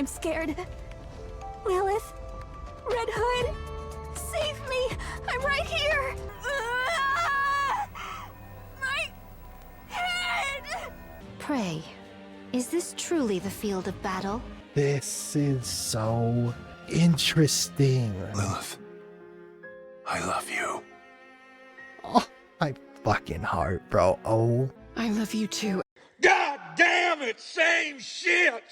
I'm scared. Lilith, Red Hood, save me! I'm right here! My head! Pray, is this truly the field of battle? This is so interesting. Lilith, I love you. Oh, my fucking heart, bro. Oh. I love you too. God damn it! Same shit,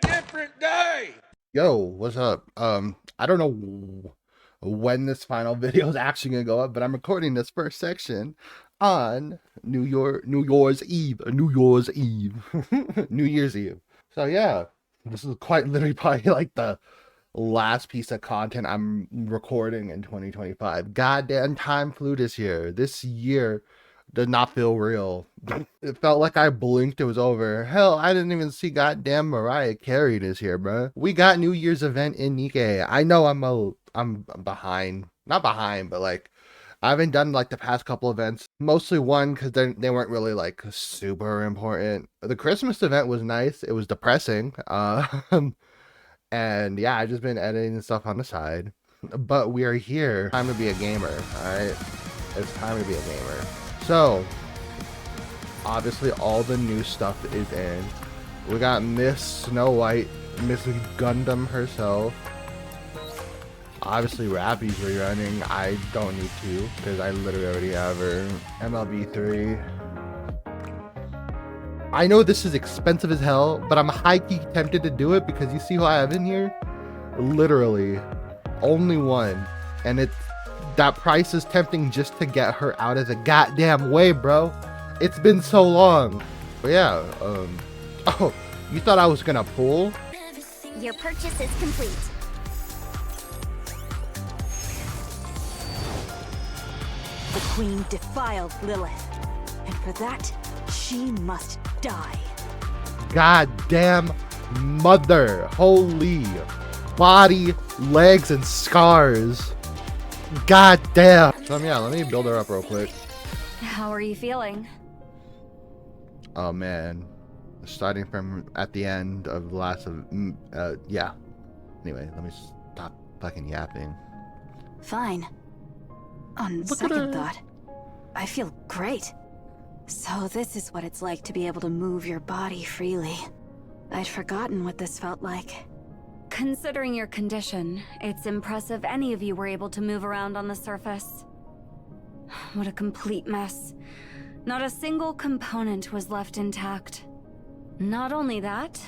different day. Yo, what's up? I don't know when this final video is actually gonna go up, but I'm recording this first section on New Year's Eve. New Year's Eve. So yeah, this is quite literally probably like the last piece of content I'm recording in 2025. Goddamn, time flew this year. This year did not feel real. It felt like I blinked, it was over. Hell, I didn't even see goddamn Mariah Carey this year, bro. We got New Year's event in NIKKE. I know I'm behind. Not behind, but like I haven't done like the past couple events. Mostly one because they weren't really like super important. The Christmas event was nice. It was depressing. And yeah, I've just been editing stuff on the side. But we are here. Time to be a gamer, alright? It's time to be a gamer. So, obviously all the new stuff is in. We got Miss Snow White, Miss Gundam herself. Obviously Rappy's rerunning. I don't need to, because I literally already have her. MLB 3. I know this is expensive as hell, but I'm high-key tempted to do it because you see who I have in here? Literally, only one. And that price is tempting just to get her out of the goddamn way, bro. It's been so long. But yeah, oh, you thought I was gonna pull? Your purchase is complete. The Queen defiled Lilith, and for that, she must die. Goddamn mother. Holy body, legs, and scars. God damn. So yeah, let me build her up real quick. How are you feeling? Oh man, starting from at the end of the last yeah. Anyway, let me stop fucking yapping. Fine. On second thought, I feel great. So this is what it's like to be able to move your body freely. I'd forgotten what this felt like. Considering your condition, it's impressive any of you were able to move around on the surface. What a complete mess. Not a single component was left intact. Not only that,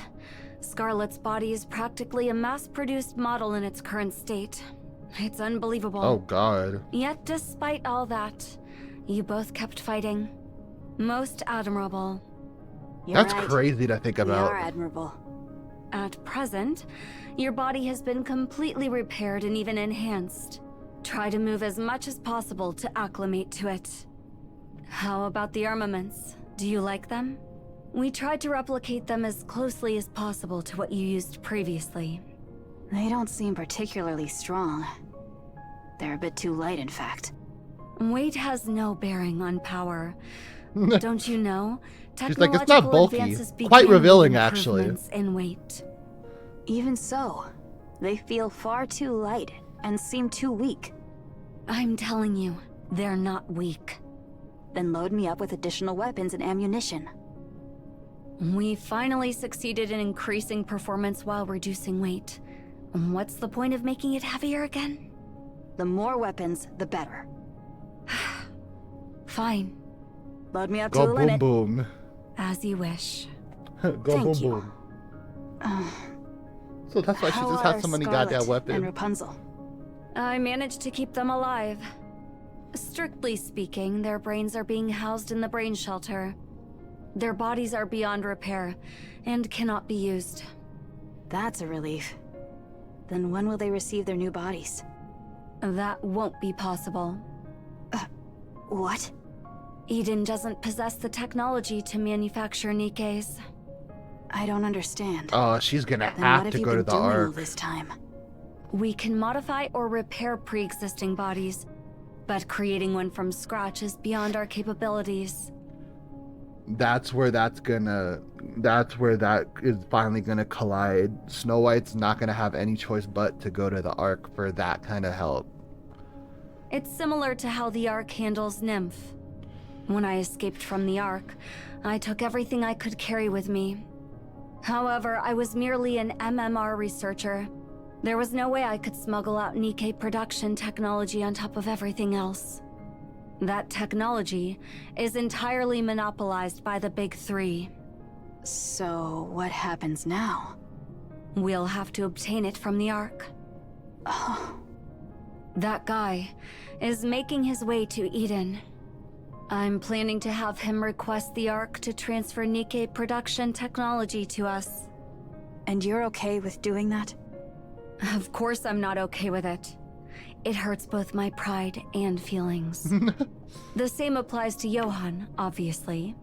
Scarlet's body is practically a mass-produced model in its current state. It's unbelievable. Oh god. Yet despite all that, you both kept fighting. Most admirable. That's right. Crazy to think about. You are admirable. At present, your body has been completely repaired and even enhanced. Try to move as much as possible to acclimate to it. How about the armaments? Do you like them? We tried to replicate them as closely as possible to what you used previously. They don't seem particularly strong. They're a bit too light, in fact. Weight has no bearing on power. Don't you know? She's like, it's not bulky. Quite revealing, actually. In weight. Even so, they feel far too light and seem too weak. I'm telling you, they're not weak. Then load me up with additional weapons and ammunition. We finally succeeded in increasing performance while reducing weight. What's the point of making it heavier again? The more weapons, the better. Fine. Load me up to the limit. Go boom boom. As you wish. Go boom boom. So that's why she just has so many goddamn weapons. And Rapunzel. I managed to keep them alive. Strictly speaking, their brains are being housed in the brain shelter. Their bodies are beyond repair and cannot be used. That's a relief. Then when will they receive their new bodies? That won't be possible. What? Eden doesn't possess the technology to manufacture NIKKEs. I don't understand. Oh, she's gonna have to go to the Ark this time. We can modify or repair pre-existing bodies, but creating one from scratch is beyond our capabilities. that's where that is finally gonna collide. Snow White's not gonna have any choice but to go to the Ark for that kind of help. It's similar to how the Ark handles Nymph. When I escaped from the Ark, I took everything I could carry with me. However, I was merely an MMR researcher. There was no way I could smuggle out NIKKE production technology on top of everything else. That technology is entirely monopolized by the Big Three. So, what happens now? We'll have to obtain it from the Ark. Oh, That guy is making his way to Eden. I'm planning to have him request the Ark to transfer NIKKE production technology to us. and you're okay with doing that? Of course I'm not okay with it. It hurts both my pride and feelings. The same applies to Johan, obviously.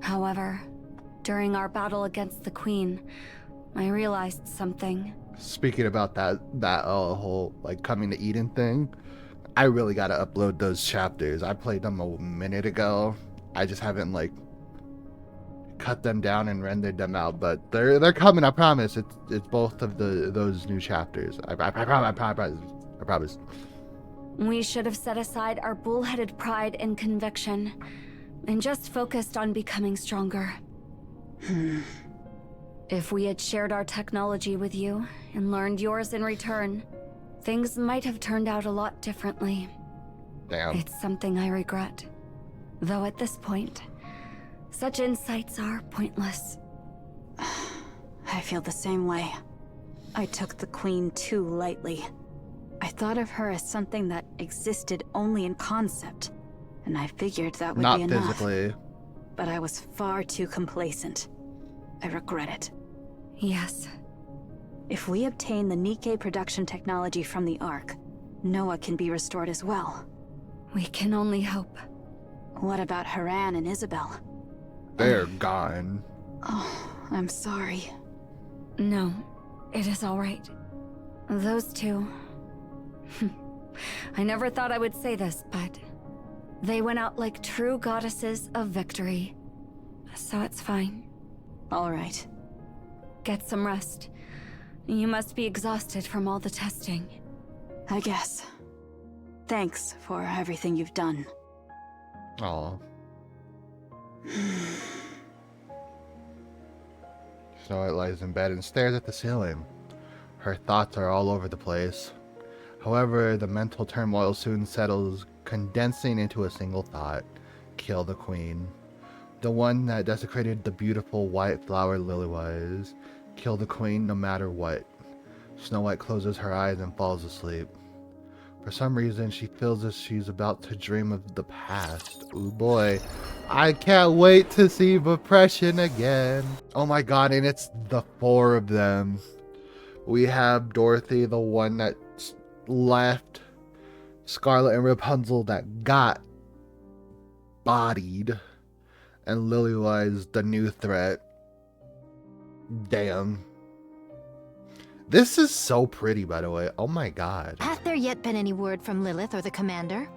However, during our battle against the Queen, I realized something. Speaking about that whole like coming to Eden thing, I really gotta upload those chapters. I played them a minute ago. I just haven't like cut them down and rendered them out, but they're coming. I promise. It's both of those new chapters. I promise. We should have set aside our bullheaded pride and conviction, and just focused on becoming stronger. If we had shared our technology with you, and learned yours in return, things might have turned out a lot differently. Damn. It's something I regret. Though at this point, such insights are pointless. I feel the same way. I took the Queen too lightly. I thought of her as something that existed only in concept, and I figured that would Not be enough. physically. But I was far too complacent. I regret it. Yes. If we obtain the NIKKE production technology from the Ark, Noah can be restored as well. We can only hope. What about Haran and Isabel? They're gone. Oh, I'm sorry. No, it is all right. Those two... I never thought I would say this, but... they went out like true goddesses of victory. So it's fine. All right. Get some rest. You must be exhausted from all the testing. I guess. Thanks for everything you've done. Aw. Snow White lies in bed and stares at the ceiling. Her thoughts are all over the place. However, the mental turmoil soon settles, condensing into a single thought. Kill the Queen. The one that desecrated the beautiful white flower Lilywise. Kill the Queen no matter what. Snow White closes her eyes and falls asleep. For some reason, she feels as she's about to dream of the past. Ooh boy. I can't wait to see Repression again. Oh my god, and it's the four of them. We have Dorothy, the one that left. Scarlet and Rapunzel that got bodied. And Lilywise, the new threat. Damn. This is so pretty, by the way. Oh my god. Hath there yet been any word from Lilith or the commander?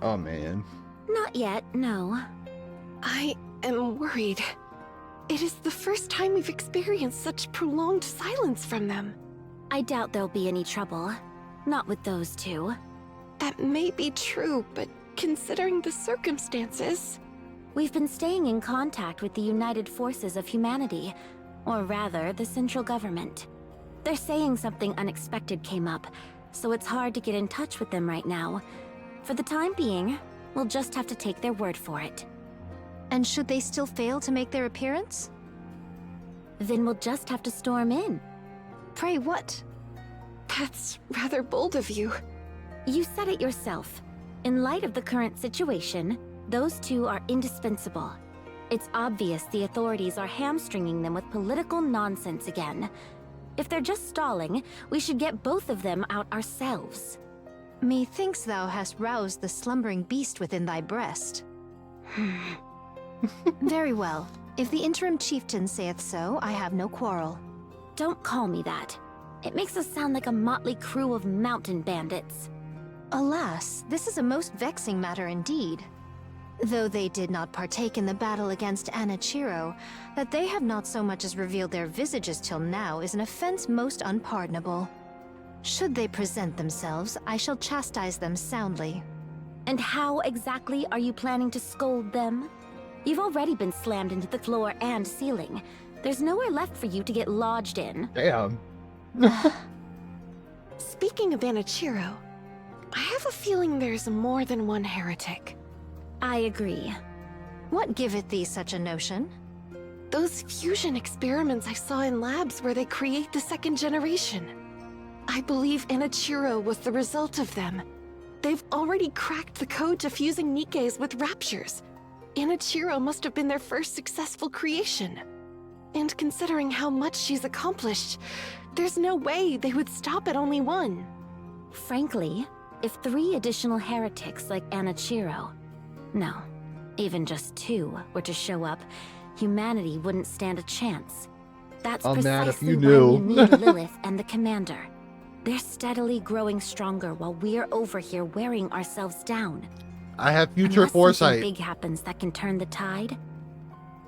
Oh man. Not yet, no. I am worried. It is the first time we've experienced such prolonged silence from them. I doubt there'll be any trouble. Not with those two. That may be true, but considering the circumstances... We've been staying in contact with the United Forces of Humanity, or rather, the central government. They're saying something unexpected came up, so it's hard to get in touch with them right now. For the time being, we'll just have to take their word for it. And should they still fail to make their appearance? Then we'll just have to storm in. Pray what? That's rather bold of you. You said it yourself. In light of the current situation, those two are indispensable. It's obvious the authorities are hamstringing them with political nonsense again. If they're just stalling, we should get both of them out ourselves. Methinks thou hast roused the slumbering beast within thy breast. Very well. If the interim chieftain saith so, I have no quarrel. Don't call me that. It makes us sound like a motley crew of mountain bandits. Alas, this is a most vexing matter indeed. Though they did not partake in the battle against Anichiro, that they have not so much as revealed their visages till now is an offense most unpardonable. Should they present themselves, I shall chastise them soundly. And how exactly are you planning to scold them? You've already been slammed into the floor and ceiling. There's nowhere left for you to get lodged in. Damn. Speaking of Anichiro, I have a feeling there's more than one heretic. I agree. What giveth thee such a notion? Those fusion experiments I saw in labs where they create the second generation. I believe Anichiro was the result of them. They've already cracked the code to fusing Nikkes with raptures. Anichiro must have been their first successful creation. And considering how much she's accomplished, there's no way they would stop at only one. Frankly, if 3 additional heretics like Anichiro, no, even just 2 were to show up, humanity wouldn't stand a chance. That's Oh, man, if precisely you why knew. we need Lilith and the Commander. They're steadily growing stronger while we're over here wearing ourselves down. I have future Unless foresight. something big happens that can turn the tide,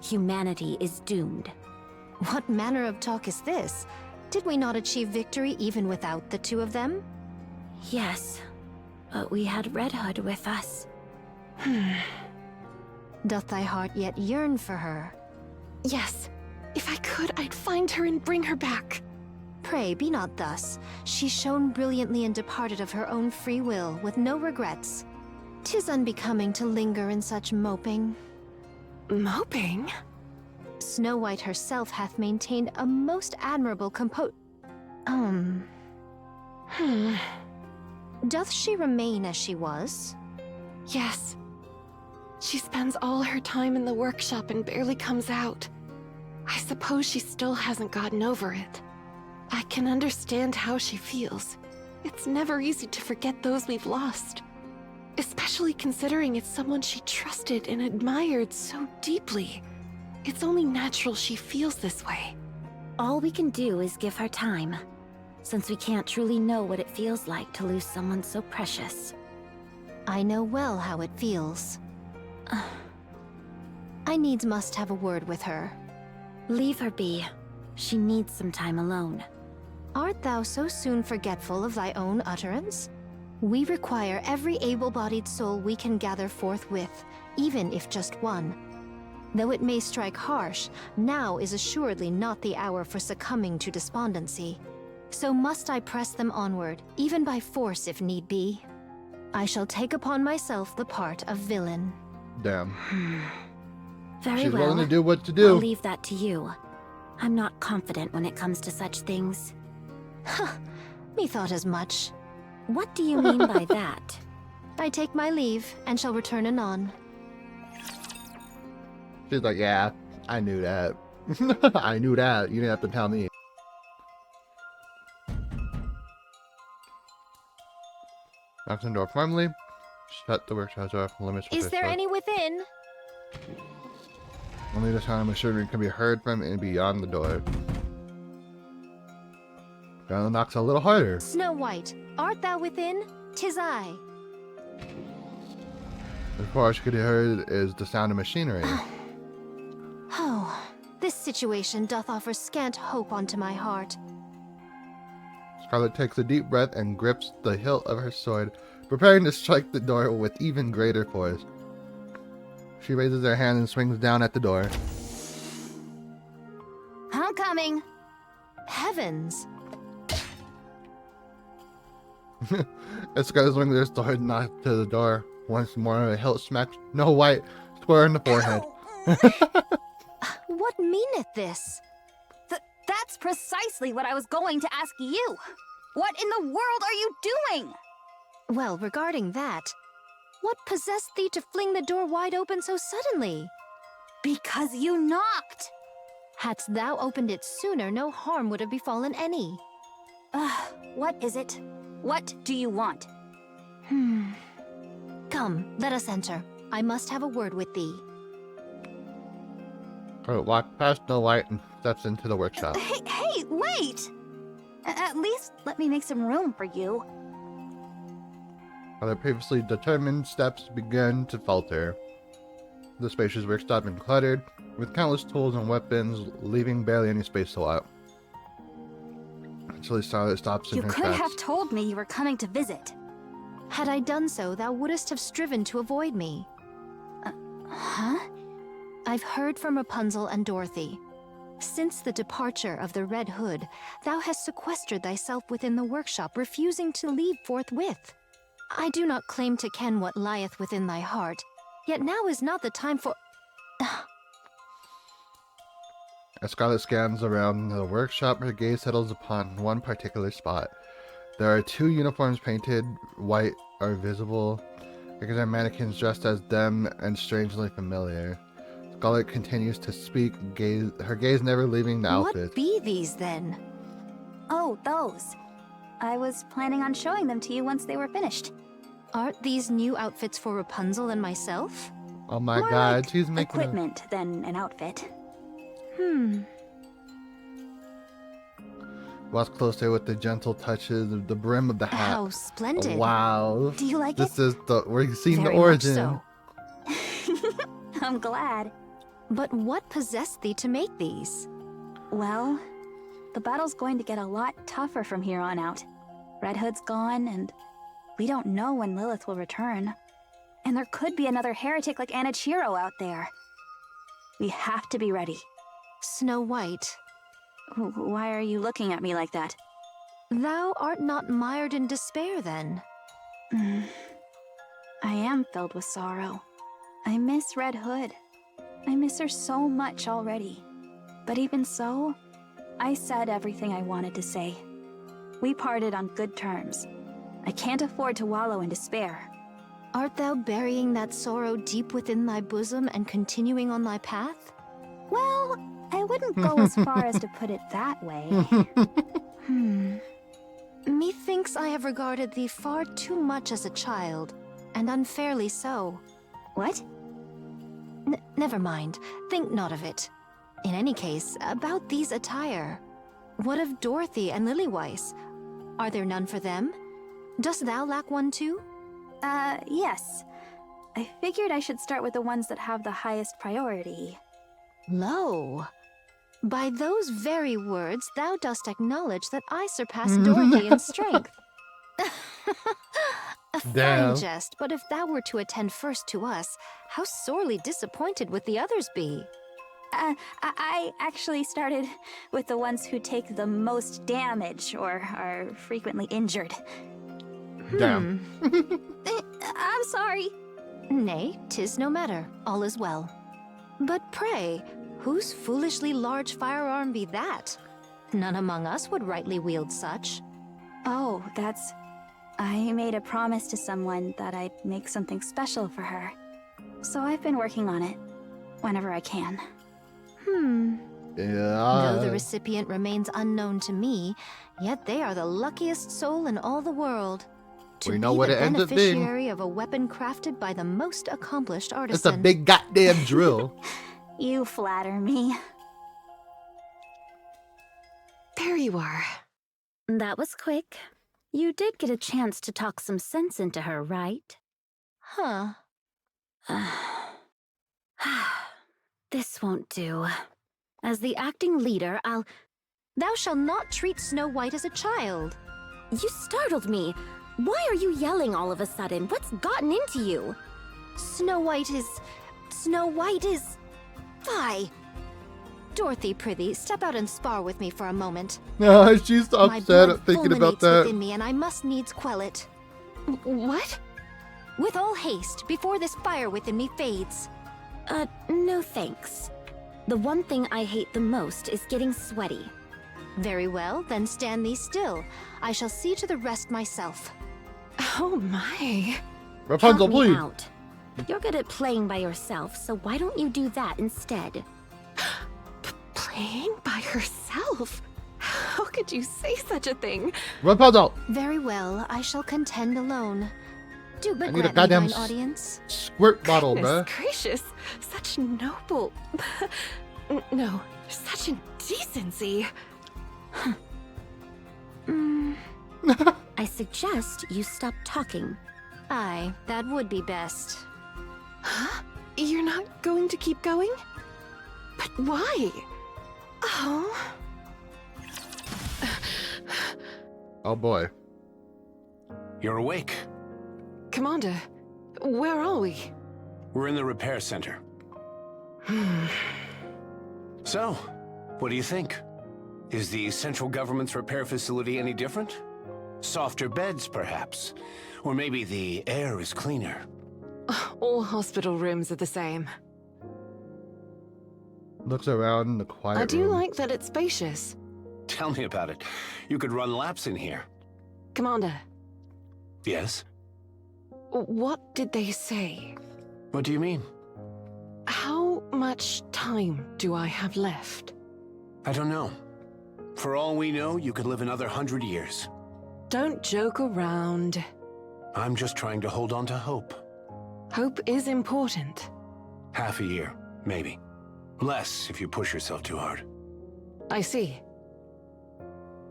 humanity is doomed. What manner of talk is this? Did we not achieve victory even without the 2 of them? Yes, but we had Red Hood with us. Doth thy heart yet yearn for her? Yes, if I could, I'd find her and bring her back. Pray, be not thus. She shone brilliantly and departed of her own free will, with no regrets. 'Tis unbecoming to linger in such moping. Moping? Snow White herself hath maintained a most admirable Doth she remain as she was? Yes. She spends all her time in the workshop and barely comes out. I suppose she still hasn't gotten over it. I can understand how she feels. It's never easy to forget those we've lost. Especially considering it's someone she trusted and admired so deeply. It's only natural she feels this way. All we can do is give her time, since we can't truly know what it feels like to lose someone so precious. I know well how it feels. I needs must have a word with her. Leave her be. She needs some time alone. Art thou so soon forgetful of thy own utterance? We require every able-bodied soul we can gather forthwith, even if just one. Though it may strike harsh, now is assuredly not the hour for succumbing to despondency. So must I press them onward, even by force if need be. I shall take upon myself the part of villain. Damn. Very She's well. willing to do what to I'll do. leave that to you. I'm not confident when it comes to such things. Methought as much. What do you mean by that? I take my leave, and shall return anon. She's like, yeah, I knew that. I knew that. You didn't have to tell me. Knocks on the door firmly. Shut the workshop door. Limits. Is there any within? Only the sound of machinery can be heard from and beyond the door. Gonna knocks a little harder. Snow White, art thou within? 'Tis I. As far as she could be heard is the sound of machinery. Oh, this situation doth offer scant hope unto my heart. Scarlet takes a deep breath and grips the hilt of her sword, preparing to strike the door with even greater force. She raises her hand and swings down at the door. I'm coming. Heavens. As Scarlet swings her sword knocked to the door. Once more, a hilt smacks Snow White square in the forehead. What meaneth this? That's precisely what I was going to ask you. What in the world are you doing? Well, regarding that, what possessed thee to fling the door wide open so suddenly? Because you knocked. Hadst thou opened it sooner, no harm would have befallen any. What is it? What do you want? Come, let us enter. I must have a word with thee. Scarlet walks past Snow White and steps into the workshop. Hey, wait! At least let me make some room for you. Other previously determined steps begin to falter. the spacious workshop been cluttered with countless tools and weapons, leaving barely any space to allow. Until Scarlet stops in You her could tracks. have told me you were coming to visit. Had I done so, thou wouldst have striven to avoid me. Huh? I've heard from Rapunzel and Dorothy. Since the departure of the Red Hood, thou hast sequestered thyself within the workshop, refusing to leave forthwith. I do not claim to ken what lieth within thy heart, yet now is not the time for... As Scarlet scans around the workshop, her gaze settles upon one particular spot. There are 2 uniforms painted white are visible, because are mannequins dressed as them and strangely familiar. Scarlet continues to speak, her gaze never leaving the outfit. What be these, then? Oh, those. I was planning on showing them to you once they were finished. Aren't these new outfits for Rapunzel and myself? Oh my More god, like she's making equipment than an outfit. Walks closer with the gentle touches of the brim of the hat. How splendid. Wow. Do you like This it? is we're seeing Very the origin. much so. I'm glad. But what possessed thee to make these? Well, the battle's going to get a lot tougher from here on out. Red Hood's gone, and we don't know when Lilith will return. And there could be another heretic like Anichiro out there. We have to be ready. Snow White, Why are you looking at me like that? thou art not mired in despair, then? I am filled with sorrow. I miss Red Hood. I miss her so much already. But even so, I said everything I wanted to say. We parted on good terms. I can't afford to wallow in despair. Art thou burying that sorrow deep within thy bosom and continuing on thy path? Well, I wouldn't go as far as to put it that way. Methinks I have regarded thee far too much as a child, and unfairly so. What? Never mind. Think not of it. In any case, about these attire. What of Dorothy and Lilyweiss? Are there none for them? Dost thou lack one too? Yes. I figured I should start with the ones that have the highest priority. Lo! By those very words, thou dost acknowledge that I surpass Dorothy in strength. A Damn. fine jest, but if thou were to attend first to us, how sorely disappointed would the others be? I actually started with the ones who take the most damage or are frequently injured. Damn. I'm sorry. Nay, 'tis no matter. All is well. But pray, whose foolishly large firearm be that? None among us would rightly wield such. Oh, that's... I made a promise to someone that I'd make something special for her. So I've been working on it, whenever I can. Yeah. Though the recipient remains unknown to me, yet they are the luckiest soul in all the world. To We know be what the it ends up being. beneficiary of a weapon crafted by the most accomplished It's artisan. a big goddamn drill. You flatter me. There you are. That was quick. You did get a chance to talk some sense into her, right? Huh. This won't do. As the acting leader, Thou shalt not treat Snow White as a child. You startled me. Why are you yelling all of a sudden? What's gotten into you? Snow White is... Fie! Dorothy, prithee, step out and spar with me for a moment. She's My upset blood at thinking about fulminates that. within me, and I must needs quell it. What? With all haste, before this fire within me fades. No thanks. The one thing I hate the most is getting sweaty. Very well, then stand thee still. I shall see to the rest myself. Oh my. Rapunzel, Count me please. out. You're good at playing by yourself, so why don't you do that instead? Playing by herself? How could you say such a thing? Rapunzel. Very well, I shall contend alone. Do but I need a grant me goddamn thine audience. Squirt bottle, Goodness bruh. gracious, such noble... No, such indecency. I suggest you stop talking. Aye, that would be best. Huh? You're not going to keep going? But why? Oh. Oh boy. You're awake. Commander, where are we? We're in the repair center. So, what do you think? Is the central government's repair facility any different? Softer beds, perhaps? Or maybe the air is cleaner? All hospital rooms are the same. Looks around the quiet I do room. like that it's spacious. Tell me about it. You could run laps in here. Commander, Yes? what did they say? What do you mean? How much time do I have left? I don't know. For all we know, you could live another 100 years. Don't joke around. I'm just trying to hold on to hope. Hope is important. Half a year, maybe. Less if you push yourself too hard. I see.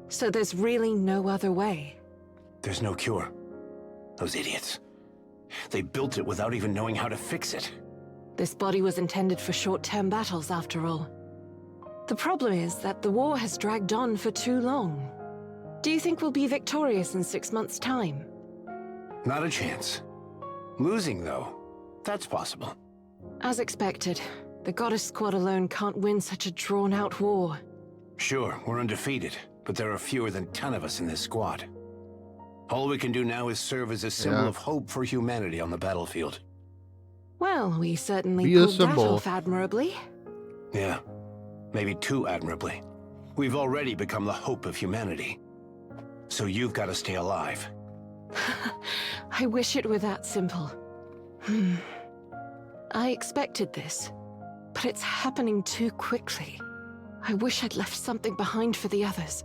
So there's really no other way. There's no cure. Those idiots. They built it without even knowing how to fix it. This body was intended for short-term battles, after all. The problem is that the war has dragged on for too long. Do you think we'll be victorious in 6 months' time? Not a chance. Losing, though, that's possible. As expected, the Goddess Squad alone can't win such a drawn-out war. Sure, we're undefeated, but there are fewer than 10 of us in this squad. All we can do now is serve as a symbol of hope for humanity on the battlefield. Well, we certainly Be a pulled that symbol. off admirably. Yeah, maybe too admirably. We've already become the hope of humanity. So you've got to stay alive. I wish it were that simple. I expected this, but it's happening too quickly. I wish I'd left something behind for the others.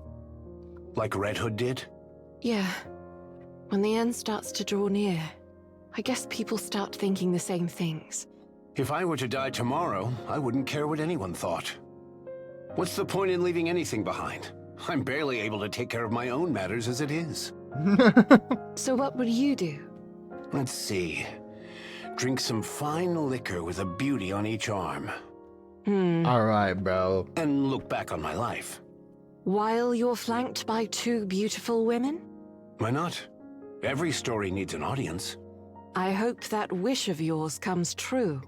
Like Red Hood did? Yeah. When the end starts to draw near, I guess people start thinking the same things. If I were to die tomorrow, I wouldn't care what anyone thought. What's the point in leaving anything behind? I'm barely able to take care of my own matters as it is. So what would you do? Let's see. Drink some fine liquor with a beauty on each arm. Alright, bro. And look back on my life. While you're flanked by 2 beautiful women? Why not? Every story needs an audience. I hope that wish of yours comes true.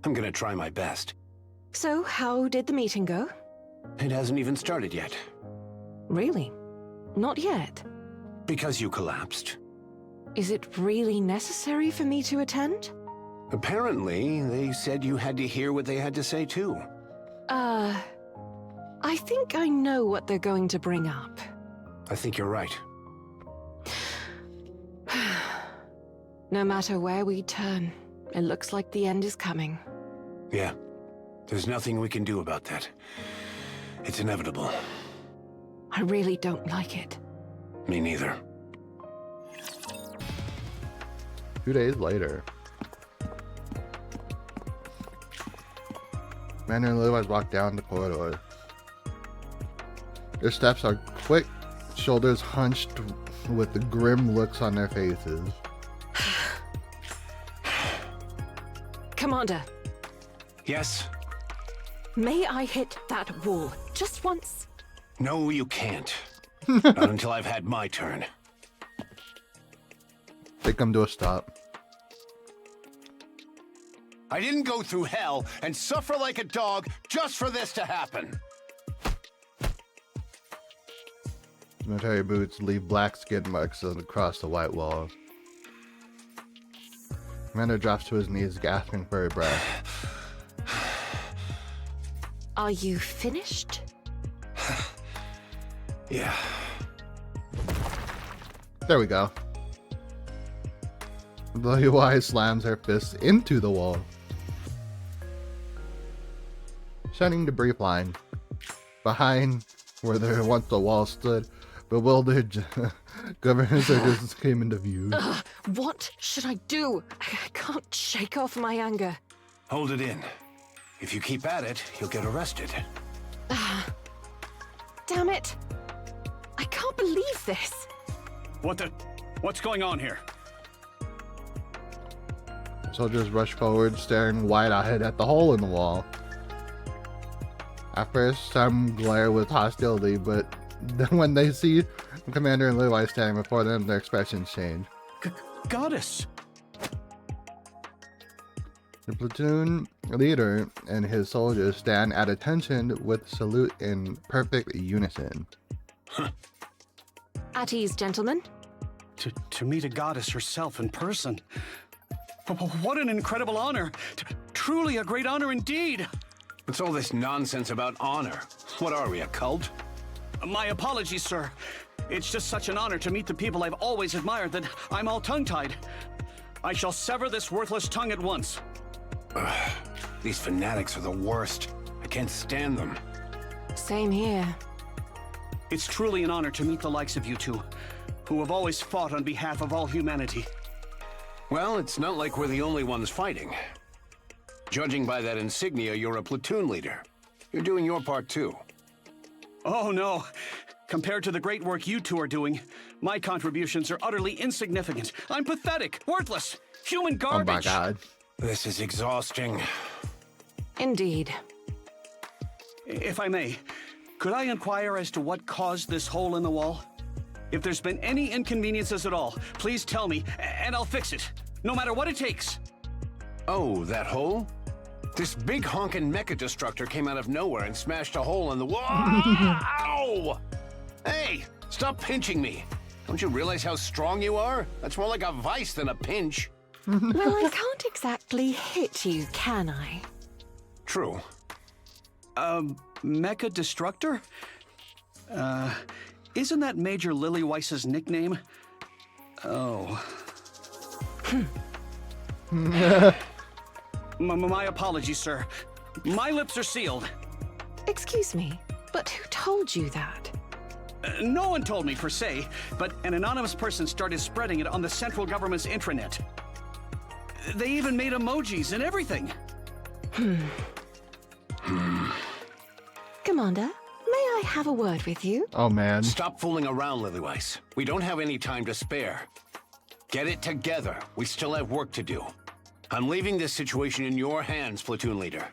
I'm gonna try my best. So, how did the meeting go? It hasn't even started yet. Really? Not yet? Because you collapsed. Is it really necessary for me to attend? Apparently, they said you had to hear what they had to say too. I think I know what they're going to bring up. I think you're right. No matter where we turn, it looks like the end is coming. Yeah. There's nothing we can do about that. It's inevitable. I really don't like it. Me neither. 2 days later. Amanda and Levi's walk down the corridor. Their steps are quick, shoulders hunched with the grim looks on their faces. Commander, Yes? may I hit that wall just once? No, you can't. Not until I've had my turn. They come to a stop. I didn't go through hell and suffer like a dog just for this to happen. Cemetery boots leave black skid marks across the white wall. Commander drops to his knees, gasping for a breath. Are you finished? Yeah. There we go. The UI slams her fist into the wall. Shining debris flying. Behind where there once the wall stood, bewildered governors just came into view. What should I do? I can't shake off my anger. Hold it in. If you keep at it, you'll get arrested. Damn it! I can't believe this. What's going on here? Soldiers rush forward, staring wide-eyed at the hole in the wall. At first, some glare with hostility, but then when they see the commander and Levi standing before them, their expressions change. Goddess! The platoon leader and his soldiers stand at attention with salute in perfect unison. At ease, gentlemen. To meet a goddess herself in person. What an incredible honor! Truly a great honor indeed! What's all this nonsense about honor? What are we, a cult? My apologies, sir. It's just such an honor to meet the people I've always admired that I'm all tongue-tied. I shall sever this worthless tongue at once. These fanatics are the worst. I can't stand them. Same here. It's truly an honor to meet the likes of you two, who have always fought on behalf of all humanity. Well, it's not like we're the only ones fighting. Judging by that insignia, you're a platoon leader. You're doing your part too. Oh no. Compared to the great work you two are doing, my contributions are utterly insignificant. I'm pathetic, worthless, human garbage. Oh my god. This is exhausting. Indeed. If I may, could I inquire as to what caused this hole in the wall? If there's been any inconveniences at all, please tell me, and I'll fix it, no matter what it takes. Oh, that hole? This big honkin' mecha destructor came out of nowhere and smashed a hole in the wall. Ow! Hey, stop pinching me. Don't you realize how strong you are? That's more like a vice than a pinch. Well, I can't exactly hit you, can I? True. Mecha Destructor? Isn't that Major Lillyweiss's nickname? Oh. My apologies, sir. My lips are sealed. Excuse me, but who told you that? No one told me per se, but an anonymous person started spreading it on the central government's intranet. They even made emojis and everything. Commander, may I have a word with you? Oh man. Stop fooling around, Lilyweiss. We don't have any time to spare. Get it together. We still have work to do. I'm leaving this situation in your hands, platoon leader.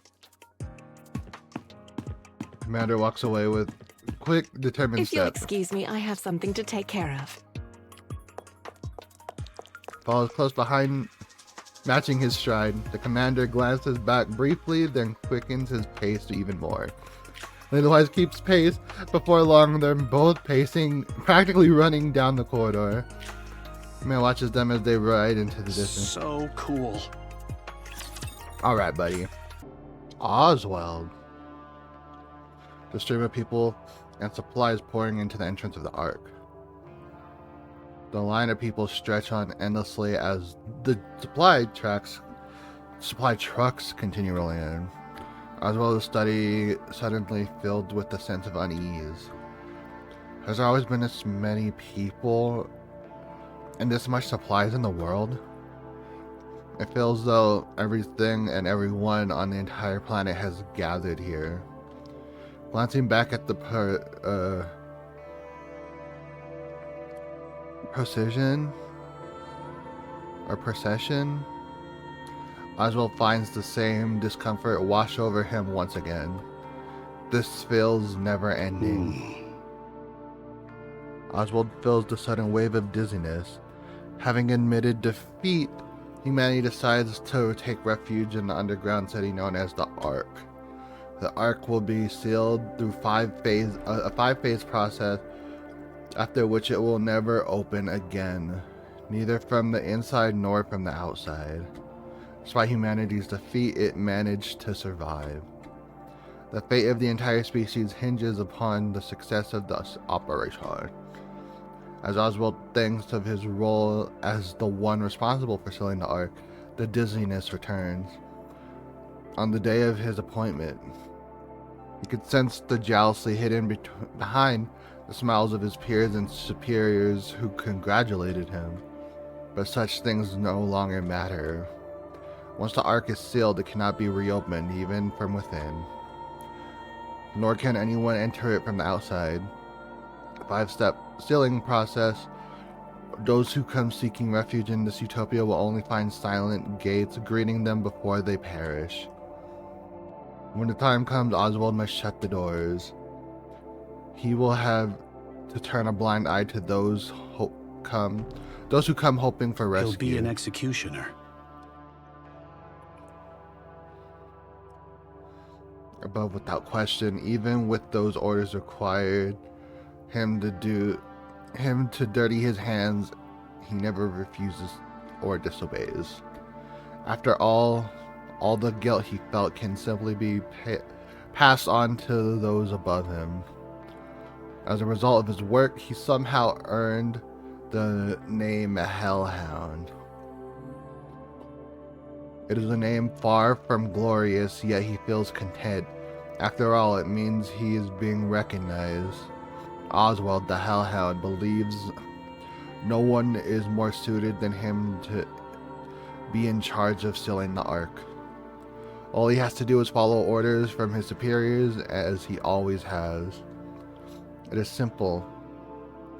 Commander walks away with quick, determined If you'll steps. excuse me, I have something to take care of. Follows close behind, matching his stride. The commander glances back briefly, then quickens his pace even more. Lilyweiss keeps pace. Before long, they're both pacing, practically running down the corridor. The man watches them as they ride into the distance. So cool. Alright, buddy. Oswald. The stream of people and supplies pouring into the entrance of the Ark. The line of people stretch on endlessly as the supply trucks continue rolling in. Oswald is suddenly filled with a sense of unease. Has there always been this many people and this much supplies in the world? It feels though everything and everyone on the entire planet has gathered here. Glancing back at the procession, Oswald finds the same discomfort wash over him once again. This feels never ending. Oswald feels the sudden wave of dizziness. Having admitted defeat, humanity decides to take refuge in the underground city known as the Ark. The Ark will be sealed through a five-phase process, after which it will never open again, neither from the inside nor from the outside. Despite humanity's defeat, it managed to survive. The fate of the entire species hinges upon the success of this operation. As Oswald thinks of his role as the one responsible for sealing the Ark, the dizziness returns. On the day of his appointment, he could sense the jealousy hidden behind the smiles of his peers and superiors who congratulated him. But such things no longer matter. Once the Ark is sealed, it cannot be reopened, even from within. Nor can anyone enter it from the outside. The 5-step sealing process Those who come seeking refuge in this utopia will only find silent gates greeting them before they perish. When the time comes, Oswald must shut the doors. He will have to turn a blind eye to those who come hoping for rescue. He'll be an executioner. Above without question, even with those orders required him to dirty his hands, he never refuses or disobeys. After all the guilt he felt can simply be passed on to those above him. As a result of his work, he somehow earned the name Hellhound. It is a name far from glorious, yet he feels content. After all, it means he is being recognized. Oswald the Hellhound believes no one is more suited than him to be in charge of sealing the Ark. All he has to do is follow orders from his superiors, as he always has. It is simple.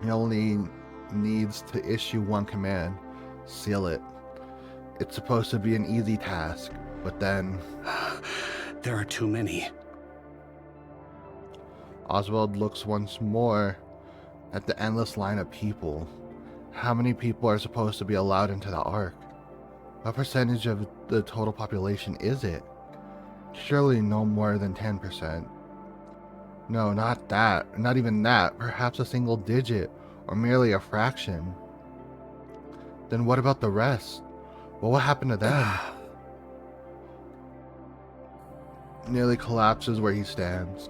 He only needs to issue one command: seal it. It's supposed to be an easy task, but then... There are too many. Oswald looks once more at the endless line of people. How many people are supposed to be allowed into the Ark? What percentage of the total population is it? Surely no more than 10%. No, not that. Not even that. Perhaps a single digit, or merely a fraction. Then what about the rest? What will happen to them? Nearly collapses where he stands.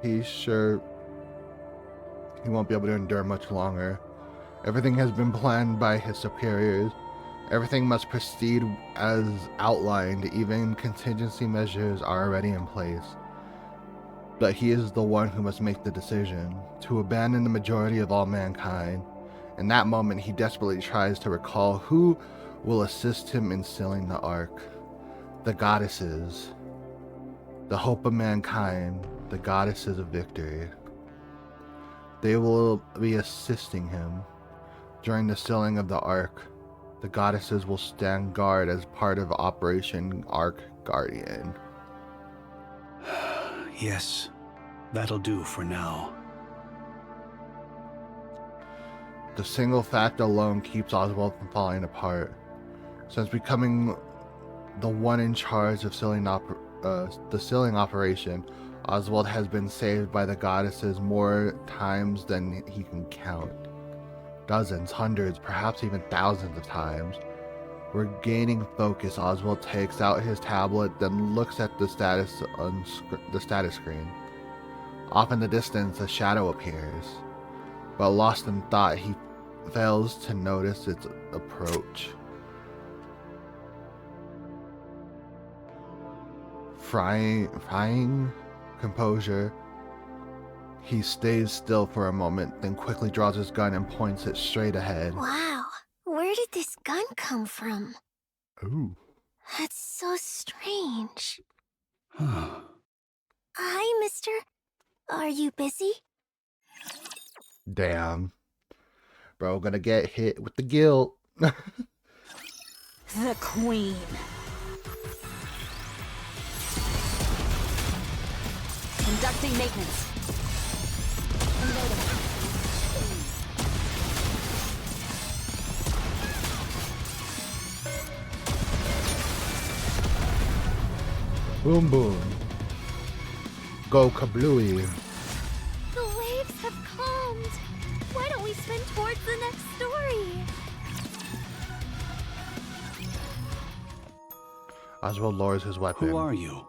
He's sure he won't be able to endure much longer. Everything has been planned by his superiors. Everything must proceed as outlined. Even contingency measures are already in place. But he is the one who must make the decision to abandon the majority of all mankind. In that moment, he desperately tries to recall who will assist him in sealing the Ark. The goddesses. The hope of mankind. The goddesses of victory. They will be assisting him. During the sealing of the Ark, the goddesses will stand guard as part of Operation Ark Guardian. Yes, that'll do for now. The single fact alone keeps Oswald from falling apart. Since becoming the one in charge of the sealing operation, Oswald has been saved by the goddesses more times than he can count. Dozens, hundreds, perhaps even thousands of times. Regaining focus, Oswald takes out his tablet, then looks at the status screen. Off in the distance, a shadow appears, but lost in thought, he fails to notice its approach. Frying composure, he stays still for a moment, then quickly draws his gun and points it straight ahead. Wow, where did this gun come from? Ooh. That's so strange. Huh. Hi, mister. Are you busy? Damn. Bro, gonna get hit with the guilt. The Queen. Conducting maintenance. Boom boom. Go kablooey. The waves have calmed. Why don't we swim towards the next story? Oswald lowers his weapon. Who are you?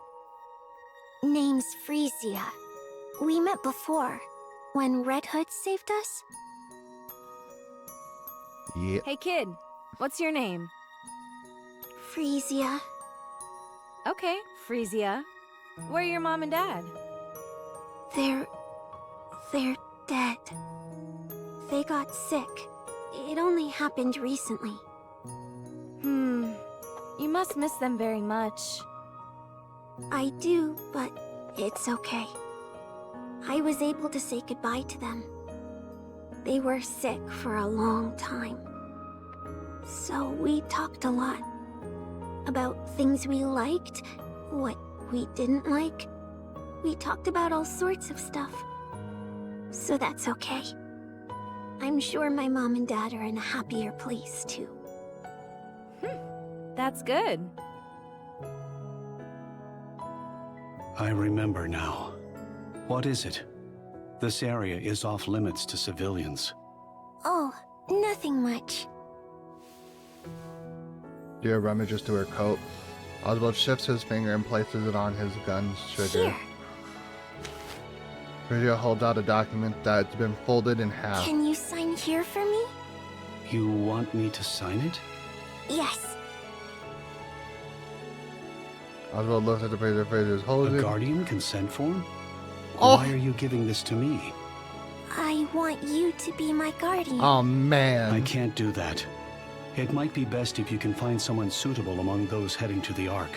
Name's Frisia. We met before, when Red Hood saved us. Yeah. Hey kid, what's your name? Frisia. Okay, Frisia. Where are your mom and dad? They're dead. They got sick. It only happened recently. You must miss them very much. I do, but it's okay. I was able to say goodbye to them. They were sick for a long time. So we talked a lot. About things we liked, what we didn't like. We talked about all sorts of stuff. So that's okay. I'm sure my mom and dad are in a happier place, too. That's good. I remember now. What is it? This area is off limits to civilians. Oh, nothing much. Deer rummages through her coat. Oswald shifts his finger and places it on his gun's trigger. Here. Frisia holds out a document that's been folded in half. Can you sign here for me? You want me to sign it? Yes. Oswald looks at the paper Frasia's holding. A guardian consent form? Oh. Why are you giving this to me? I want you to be my guardian. Oh man. I can't do that. It might be best if you can find someone suitable among those heading to the Ark.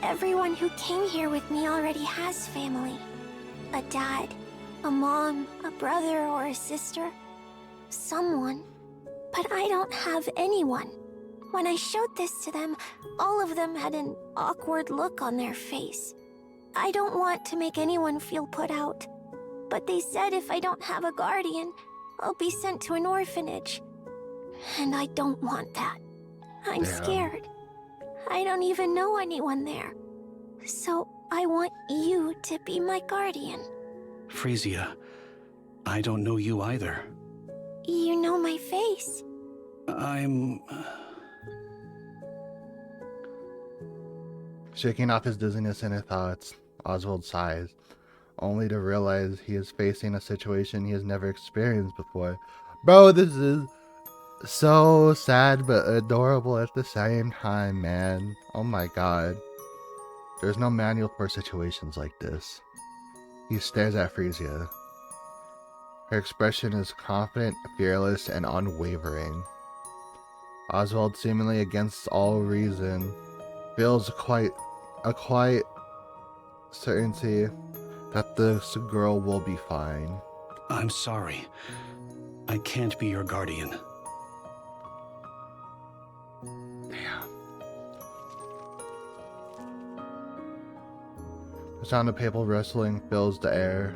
Everyone who came here with me already has family. A dad, a mom, a brother, or a sister. Someone. But I don't have anyone. When I showed this to them, all of them had an awkward look on their face. I don't want to make anyone feel put out. But they said if I don't have a guardian, I'll be sent to an orphanage. And I don't want that. I'm scared. I don't even know anyone there. So I want you to be my guardian. Frisia, I don't know you either. You know my face. I'm... Shaking off his dizziness and his thoughts, Oswald sighs, only to realize he is facing a situation he has never experienced before. Bro, this is so sad but adorable at the same time, man. Oh my god. There's no manual for situations like this. He stares at Frisia. Her expression is confident, fearless, and unwavering. Oswald, seemingly against all reason, feels a quiet certainty that this girl will be fine. I'm sorry. I can't be your guardian. Damn. The sound of paper rustling fills the air.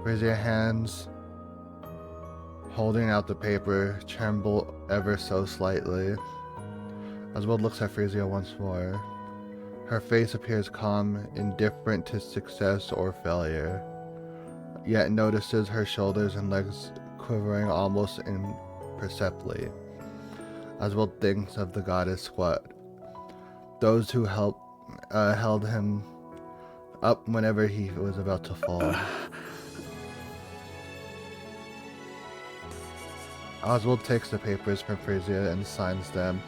Frisia hands holding out the paper tremble ever so slightly. Oswald looks at Frisia once more. Her face appears calm, indifferent to success or failure, yet notices her shoulders and legs quivering almost imperceptibly. Oswald thinks of the goddess squat, those who held him up whenever he was about to fall. Oswald takes the papers from Frisia and signs them.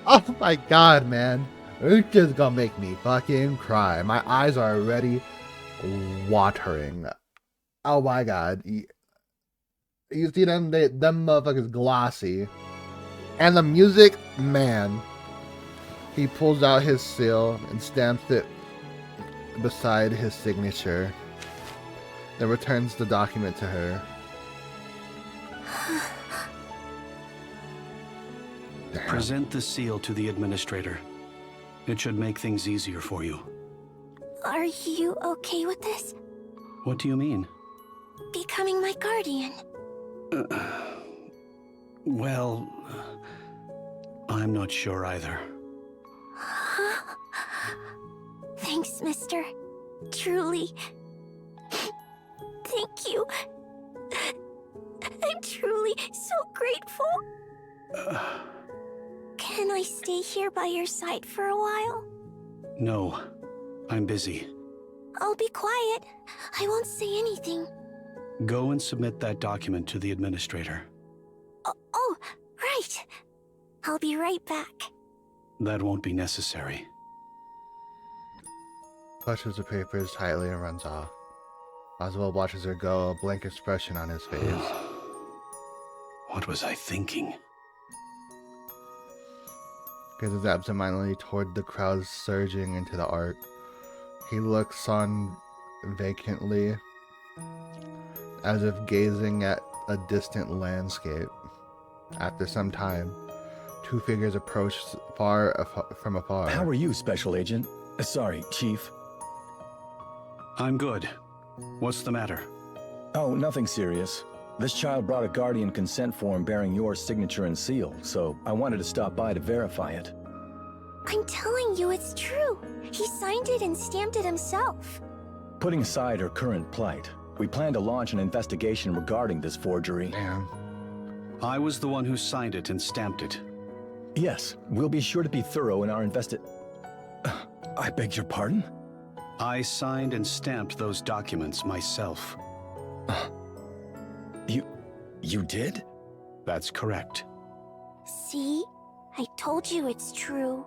Oh my god, man. This kid's gonna make me fucking cry. My eyes are already watering. Oh my god. You see them? Them motherfuckers glossy. And the music, man. He pulls out his seal and stamps it beside his signature. Then returns the document to her. Damn. Present the seal to the administrator. It should make things easier for you. Are you okay with this? What do you mean? Becoming my guardian. Well, I'm not sure either. Thanks, mister. Truly. Thank you. I'm truly so grateful. Can I stay here by your side for a while? No, I'm busy. I'll be quiet. I won't say anything. Go and submit that document to the administrator. Oh, right. I'll be right back. That won't be necessary. Clutches the papers tightly and runs off. Oswald watches her go, a blank expression on his face. What was I thinking? Gazes absentmindedly toward the crowd surging into the Ark. He looks on vacantly, as if gazing at a distant landscape. After some time, two figures approached from afar. How are you, Special Agent? Sorry, Chief. I'm good. What's the matter? Oh, nothing serious. This child brought a guardian consent form bearing your signature and seal, so I wanted to stop by to verify it. I'm telling you it's true. He signed it and stamped it himself. Putting aside her current plight, we plan to launch an investigation regarding this forgery. Damn. I was the one who signed it and stamped it. Yes, we'll be sure to be thorough in our I beg your pardon? I signed and stamped those documents myself. You did? That's correct. See? I told you it's true.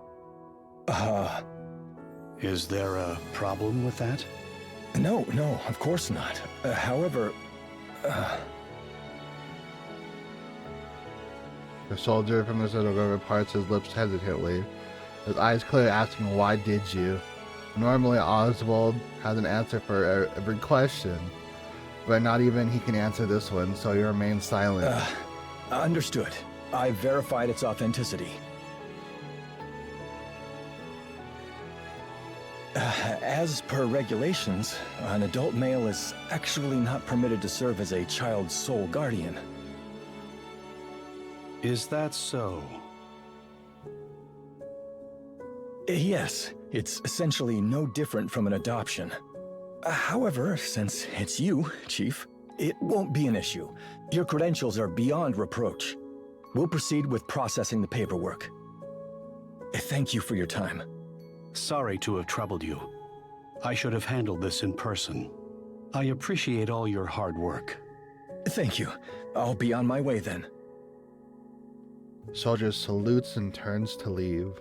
Is there a problem with that? No, of course not. However, The soldier from the Citadel parts his lips hesitantly, his eyes clearly asking, "Why did you?" Normally, Oswald has an answer for every question, but not even he can answer this one, so he remains silent. Understood. I verified its authenticity. As per regulations, an adult male is actually not permitted to serve as a child's sole guardian. Is that so? Yes, it's essentially no different from an adoption. However, since it's you, Chief, it won't be an issue. Your credentials are beyond reproach. We'll proceed with processing the paperwork. Thank you for your time. Sorry to have troubled you. I should have handled this in person. I appreciate all your hard work. Thank you. I'll be on my way then. Soldier salutes and turns to leave.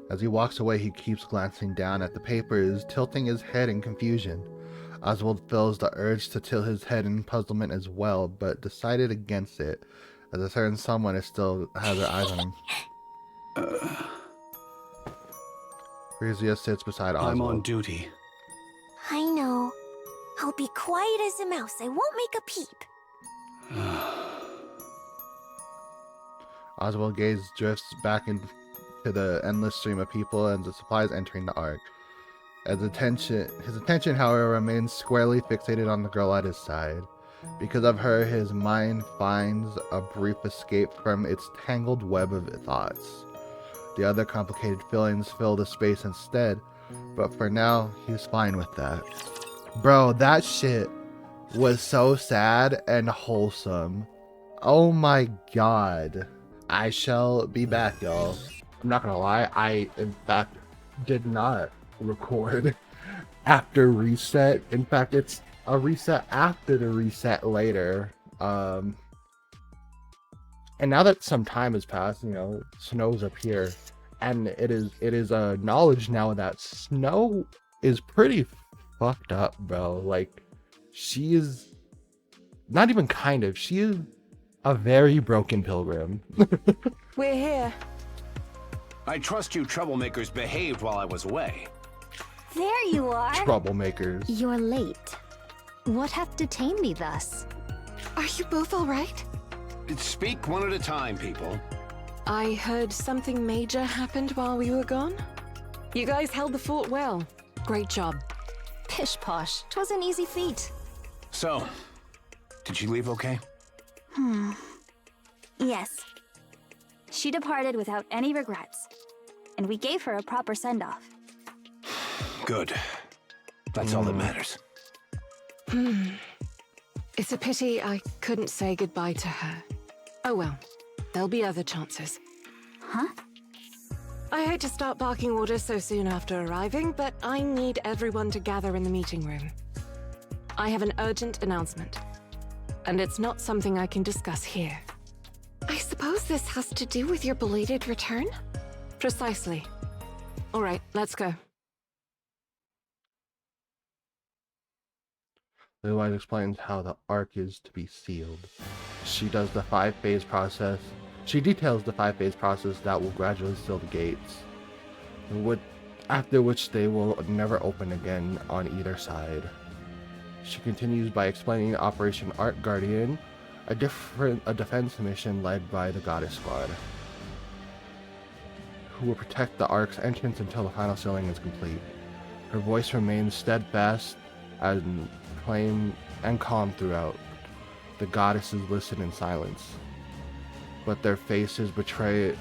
As he walks away, he keeps glancing down at the papers, tilting his head in confusion. Oswald feels the urge to tilt his head in puzzlement as well, but decided against it, as a certain someone still has their eyes on him. Frisia sits beside Oswald. I'm on duty. I know. I'll be quiet as a mouse. I won't make a peep. Oswald's gaze drifts back into the endless stream of people and the supplies entering the Ark. His attention, however, remains squarely fixated on the girl at his side. Because of her, his mind finds a brief escape from its tangled web of thoughts. The other complicated feelings fill the space instead, but for now, he's fine with that. Bro, that shit was so sad and wholesome. Oh my god. I shall be back, y'all. I'm not gonna lie, I, in fact, did not record after reset. In fact, it's a reset after the reset later. And now that some time has passed, you know, Snow's up here, and it is knowledge now that Snow is pretty fucked up, bro. Like, she is not even kind of, she is a very broken pilgrim. We're here. I trust you troublemakers behaved while I was away. There you are. Troublemakers. You're late. What hath detained thee thus? Are you both all right? Speak one at a time, people. I heard something major happened while we were gone. You guys held the fort well. Great job. Pish posh, 'twas an easy feat. So, did she leave okay? Yes. She departed without any regrets, and we gave her a proper send-off. Good. That's all that matters. It's a pity I couldn't say goodbye to her. Oh well, there'll be other chances. Huh? I hate to start barking orders so soon after arriving, but I need everyone to gather in the meeting room. I have an urgent announcement, and it's not something I can discuss here. I suppose this has to do with your belated return? Precisely. All right, let's go. Leewise explains how the Ark is to be sealed. She does the 5-phase process. She details the 5-phase process that will gradually seal the gates, after which they will never open again on either side. She continues by explaining Operation Ark Guardian, a defense mission led by the Goddess Squad, who will protect the Ark's entrance until the final sealing is complete. Her voice remains steadfast and calm throughout. The goddesses listen in silence, but their faces betray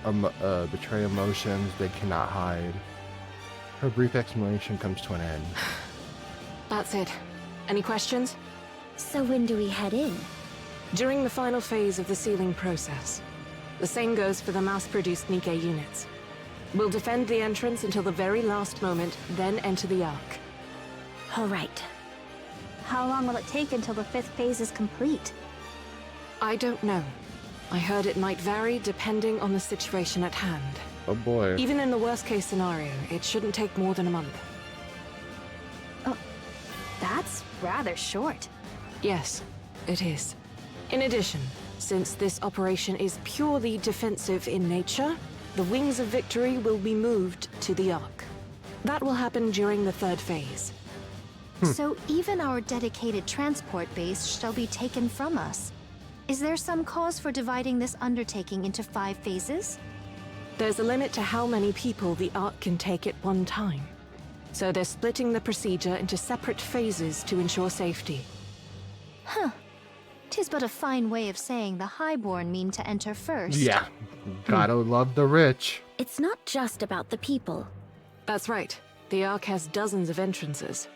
emotions they cannot hide. Her brief explanation comes to an end. That's it. Any questions? So when do we head in? During the final phase of the sealing process. The same goes for the mass-produced NIKKE units. We'll defend the entrance until the very last moment, then enter the Ark. All right. How long will it take until the 5th phase is complete? I don't know. I heard it might vary depending on the situation at hand. Oh boy. Even in the worst-case scenario, it shouldn't take more than a month. Oh, that's rather short. Yes, it is. In addition, since this operation is purely defensive in nature, the Wings of Victory will be moved to the Ark. That will happen during the 3rd phase. So even our dedicated transport base shall be taken from us. Is there some cause for dividing this undertaking into 5 phases? There's a limit to how many people the Ark can take at one time. So they're splitting the procedure into separate phases to ensure safety. Huh. 'Tis but a fine way of saying the highborn mean to enter first. Yeah. Gotta love the rich. It's not just about the people. That's right. The Ark has dozens of entrances,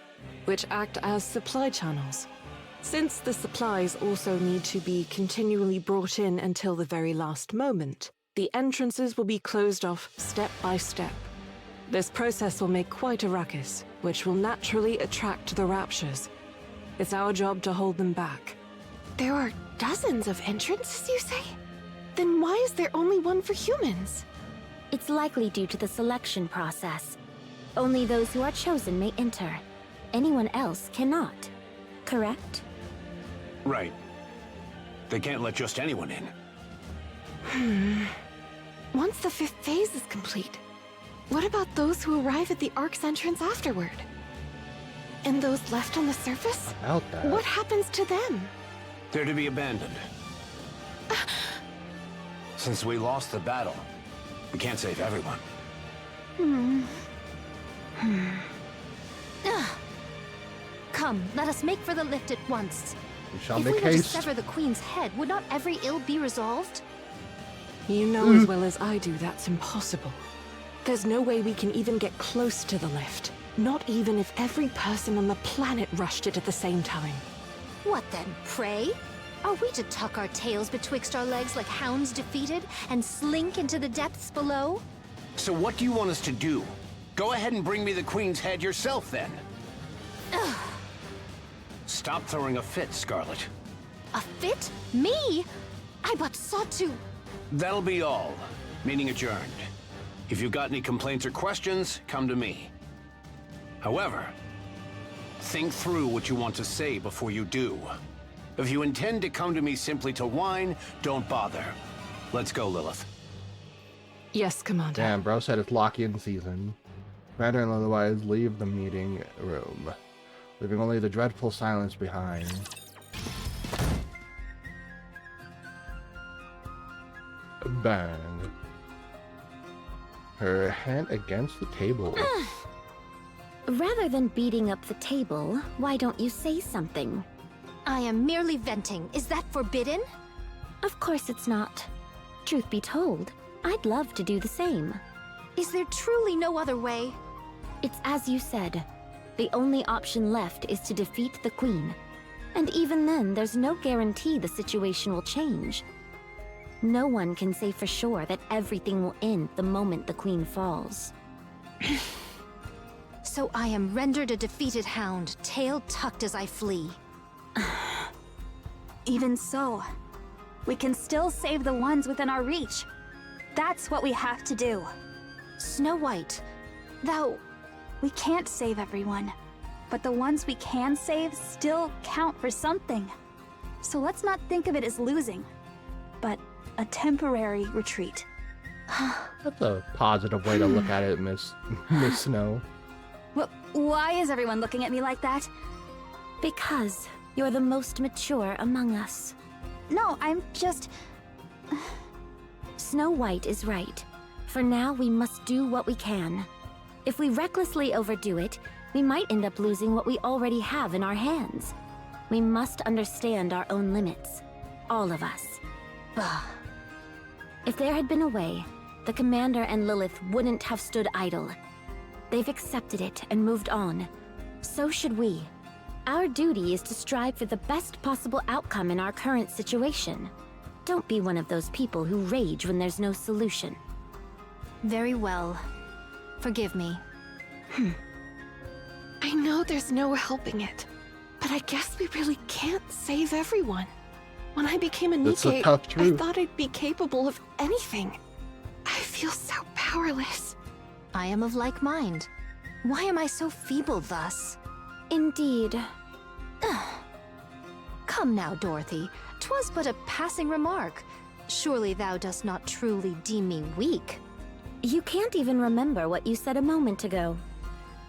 which act as supply channels. Since the supplies also need to be continually brought in until the very last moment, the entrances will be closed off step by step. This process will make quite a ruckus, which will naturally attract the Raptures. It's our job to hold them back. There are dozens of entrances, you say? Then why is there only one for humans? It's likely due to the selection process. Only those who are chosen may enter. Anyone else cannot. Correct? Right. They can't let just anyone in. Once the 5th phase is complete, what about those who arrive at the Ark's entrance afterward? And those left on the surface? About that. What happens to them? They're to be abandoned. Since we lost the battle, we can't save everyone. Come, let us make for the lift at once. We shall If we make were to haste. sever the Queen's head, would not every ill be resolved? You know as well as I do that's impossible. There's no way we can even get close to the lift. Not even if every person on the planet rushed it at the same time. What then, pray? Are we to tuck our tails betwixt our legs like hounds defeated and slink into the depths below? So what do you want us to do? Go ahead and bring me the Queen's head yourself, then. Ugh. Stop throwing a fit, Scarlet. A fit? Me? I but sought to... That'll be all. Meeting adjourned. If you've got any complaints or questions, come to me. However, think through what you want to say before you do. If you intend to come to me simply to whine, don't bother. Let's go, Lilith. Yes, Commander. Damn, bro said it's lock-in season. Commander and otherwise leave the meeting room, leaving only the dreadful silence behind. Bang. Her hand against the table. Rather than beating up the table, why don't you say something? I am merely venting. Is that forbidden? Of course it's not. Truth be told, I'd love to do the same. Is there truly no other way? It's as you said. The only option left is to defeat the Queen. And even then, there's no guarantee the situation will change. No one can say for sure that everything will end the moment the Queen falls. So I am rendered a defeated hound, tail tucked as I flee. Even so, we can still save the ones within our reach. That's what we have to do. Snow White, thou... We can't save everyone, but the ones we can save still count for something. So let's not think of it as losing, but a temporary retreat. That's a positive way to look at it, Miss Snow. Why is everyone looking at me like that? Because you're the most mature among us. No, I'm just... Snow White is right. For now, we must do what we can. If we recklessly overdo it, we might end up losing what we already have in our hands. We must understand our own limits. All of us. If there had been a way, the Commander and Lilith wouldn't have stood idle. They've accepted it and moved on. So should we. Our duty is to strive for the best possible outcome in our current situation. Don't be one of those people who rage when there's no solution. Very well. Forgive me. I know there's no helping it, but I guess we really can't save everyone. When I became a That's a NIKKE, tough I truth. thought I'd be capable of anything. I feel so powerless. I am of like mind. Why am I so feeble thus? Indeed. Come now, Dorothy. 'Twas but a passing remark. Surely thou dost not truly deem me weak. You can't even remember what you said a moment ago.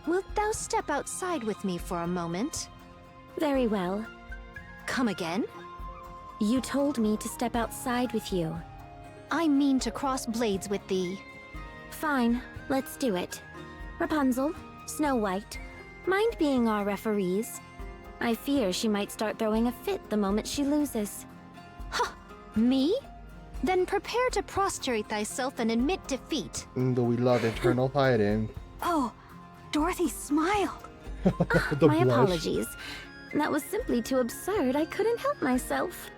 Wilt thou step outside with me for a moment? Very well. Come again? You told me to step outside with you. I mean to cross blades with thee. Fine, let's do it. Rapunzel, Snow White, mind being our referees? I fear she might start throwing a fit the moment she loses. Me? Then prepare to prostrate thyself and admit defeat. But we love eternal fighting. Oh, Dorothy smiled. The My blush. apologies. That was simply too absurd. I couldn't help myself.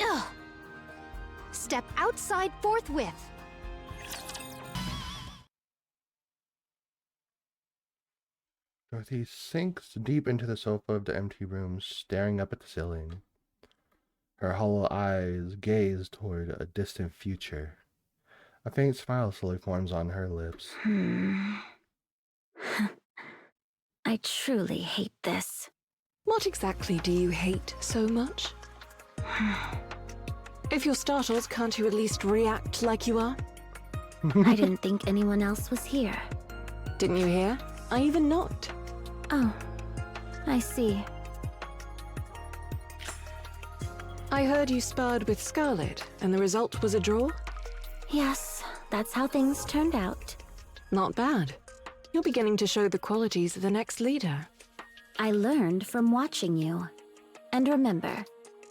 Ugh. Step outside forthwith. Dorothy sinks deep into the sofa of the empty room, staring up at the ceiling. Her hollow eyes gaze toward a distant future. A faint smile slowly forms on her lips. I truly hate this. What exactly do you hate so much? If you're startled, can't you at least react like you are? I didn't think anyone else was here. Didn't you hear? I even knocked. Oh, I see. I heard you sparred with Scarlet, and the result was a draw? Yes, that's how things turned out. Not bad. You're beginning to show the qualities of the next leader. I learned from watching you. And remember,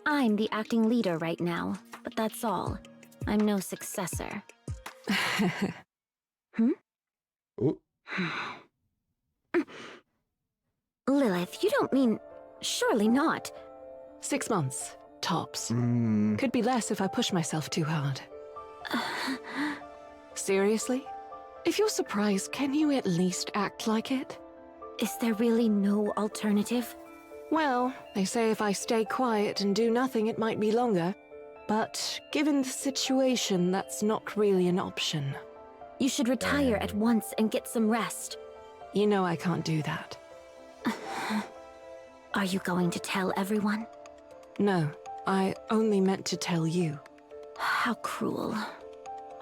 I'm the acting leader right now, but that's all. I'm no successor. Ooh. Lilith, you don't mean... Surely not. 6 months, tops. Mm. Could be less if I push myself too hard. Seriously? If you're surprised, can you at least act like it? Is there really no alternative? Well, they say if I stay quiet and do nothing, it might be longer. But given the situation, that's not really an option. You should retire at once and get some rest. You know I can't do that. Are you going to tell everyone? No, I only meant to tell you. How cruel.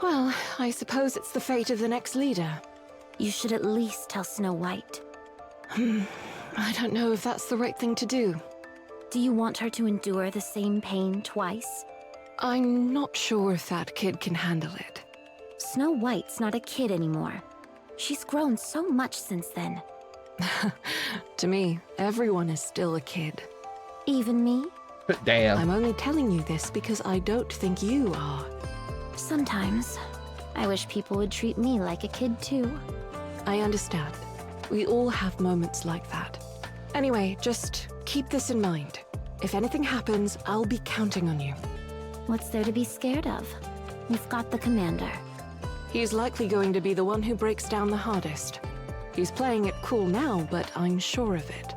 Well, I suppose it's the fate of the next leader. You should at least tell Snow White. I don't know if that's the right thing to do. Do you want her to endure the same pain twice? I'm not sure if that kid can handle it. Snow White's not a kid anymore. She's grown so much since then. To me, everyone is still a kid. Even me? Damn. I'm only telling you this because I don't think you are. Sometimes. I wish people would treat me like a kid too. I understand. We all have moments like that. Anyway, just keep this in mind. If anything happens, I'll be counting on you. What's there to be scared of? You've got the commander. He's likely going to be the one who breaks down the hardest. He's playing it cool now, but I'm sure of it.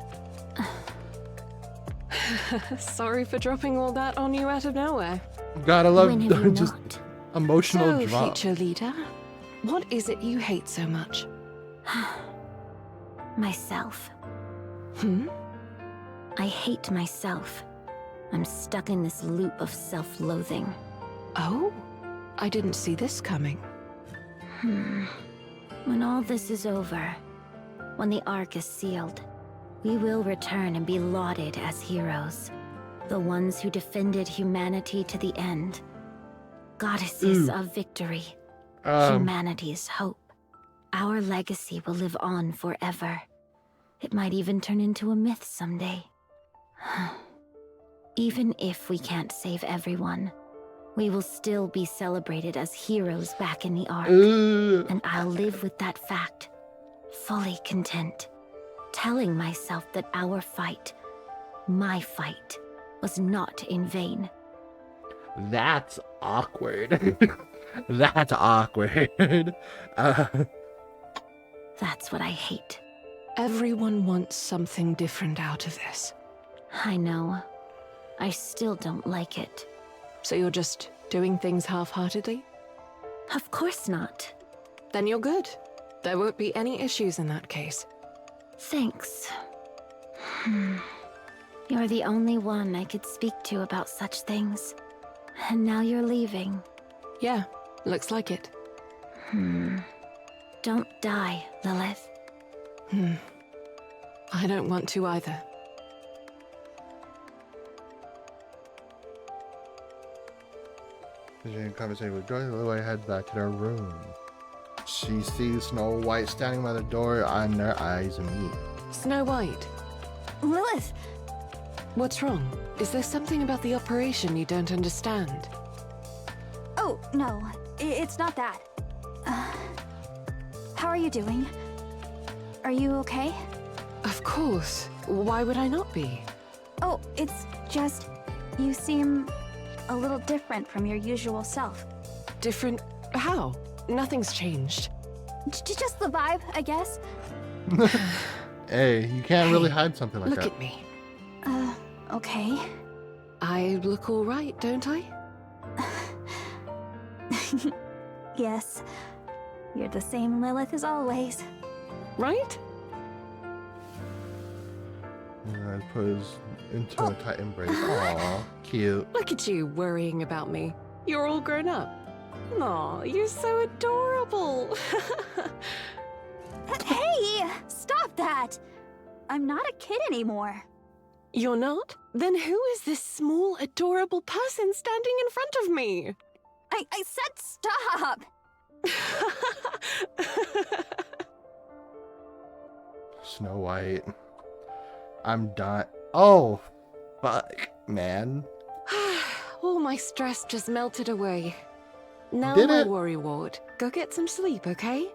Sorry for dropping all that on you out of nowhere. Gotta love When have you just not? emotional So, drop. future leader, what is it you hate so much? Myself. I hate myself. I'm stuck in this loop of self-loathing. Oh? I didn't see this coming. When all this is over, when the Ark is sealed, We will return and be lauded as heroes. The ones who defended humanity to the end. Goddesses of victory. Humanity's hope. Our legacy will live on forever. It might even turn into a myth someday. Even if we can't save everyone, we will still be celebrated as heroes back in the Ark. And I'll live with that fact, fully content, telling myself that our fight, my fight, was not in vain. That's awkward. That's awkward. That's what I hate. Everyone wants something different out of this. I know. I still don't like it. So you're just doing things half-heartedly? Of course not. Then you're good. There won't be any issues in that case. Thanks. You're the only one I could speak to about such things. And now you're leaving. Yeah, looks like it. Don't die, Lilith. I don't want to either. Continuing conversation with Joy, Lily heads back to their room. She sees Snow White standing by the door, and their eyes meet. Snow White, Lilith! what's wrong? Is there something about the operation you don't understand? Oh, no. It's not that. How are you doing? Are you okay? Of course. Why would I not be? Oh, it's just... you seem a little different from your usual self. Different? How? Nothing's changed. Just the vibe, I guess. Hey, you can't really hide something like Look that. at me. Okay. I look all right, don't I? Yes. You're the same Lilith as always. Right? I pose into a tight embrace. Aw, cute. Look at you worrying about me. You're all grown up. Aw, you're so adorable. Hey! Stop that! I'm not a kid anymore. You're not? Then who is this small, adorable person standing in front of me? I said stop! Snow White. I'm done. Oh, fuck, man. All my stress just melted away. Now Did my it? worry ward. Go get some sleep, okay?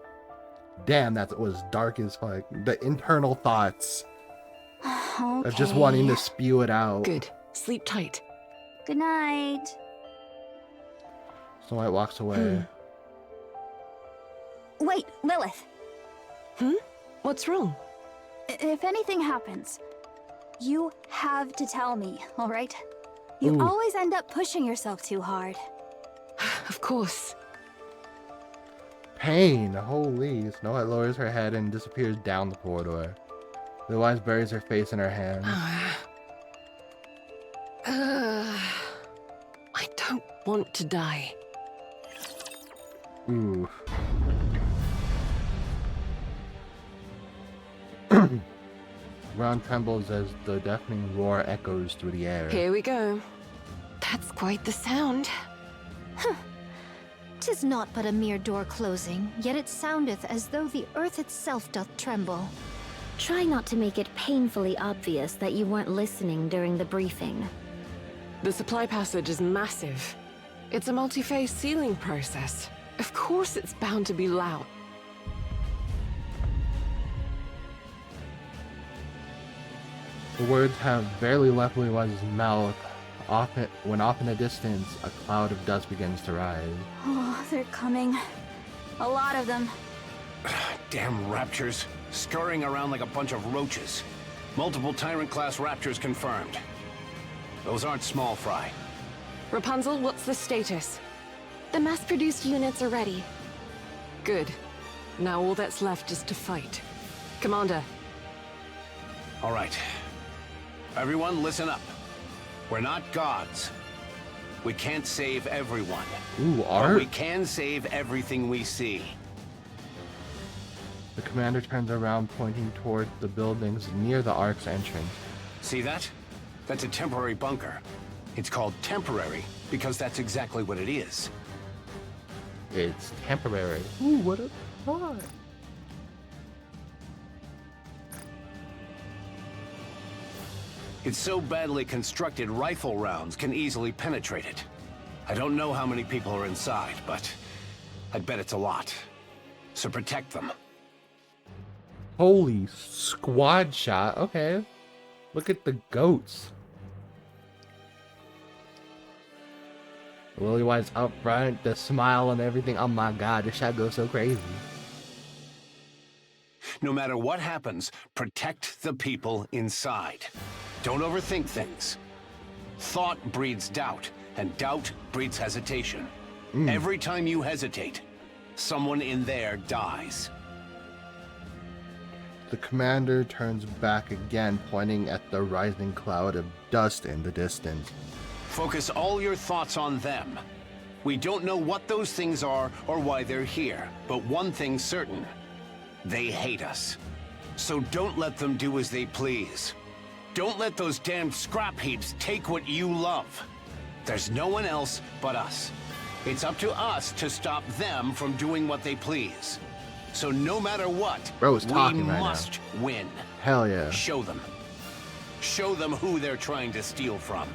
Damn, that was dark as fuck. The internal thoughts Okay. of just wanting to spew it out. Good. Sleep tight. Good night. Snow White walks away. Wait, Lilith. What's wrong? If anything happens, you have to tell me, all right? You Ooh. always end up pushing yourself too hard. Of course. Pain, holy. Snow White lowers her head and disappears down the corridor. The Wise buries her face in her hands. I don't want to die. Ooh. Ground trembles as the deafening roar echoes through the air. Here we go. That's quite the sound. 'Tis naught but a mere door closing, yet it soundeth as though the earth itself doth tremble. Try not to make it painfully obvious that you weren't listening during the briefing. The supply passage is massive. It's a multi-phase sealing process. Of course it's bound to be loud. The words have barely left Leewise's mouth when off in the distance, a cloud of dust begins to rise. Oh, they're coming. A lot of them. Damn raptors. Scurrying around like a bunch of roaches. Multiple Tyrant-class raptors confirmed. Those aren't small fry. Rapunzel, what's the status? The mass-produced units are ready. Good. Now all that's left is to fight. Commander. All right. Everyone, listen up. We're not gods. We can't save everyone. Ooh, But art? we can save everything we see. The commander turns around, pointing toward the buildings near the Ark's entrance. See that? That's a temporary bunker. It's called temporary because that's exactly what it is. It's temporary. Ooh, what a thought. It's so badly constructed, rifle rounds can easily penetrate it. I don't know how many people are inside, but I'd bet it's a lot. So protect them. Holy squad shot. Okay. Look at the goats. Lily White's up front, the smile and everything. Oh my god, this shot goes so crazy. No matter what happens, protect the people inside. Don't overthink things. Thought breeds doubt, and doubt breeds hesitation. Every time you hesitate, someone in there dies. The commander turns back again, pointing at the rising cloud of dust in the distance. Focus all your thoughts on them. We don't know what those things are or why they're here, but one thing's certain. They hate us. So don't let them do as they please. Don't let those damned scrap heaps take what you love. There's no one else but us. It's up to us to stop them from doing what they please. So no matter what, Bro's we talking right must win. Hell yeah. Show them. Show them who they're trying to steal from.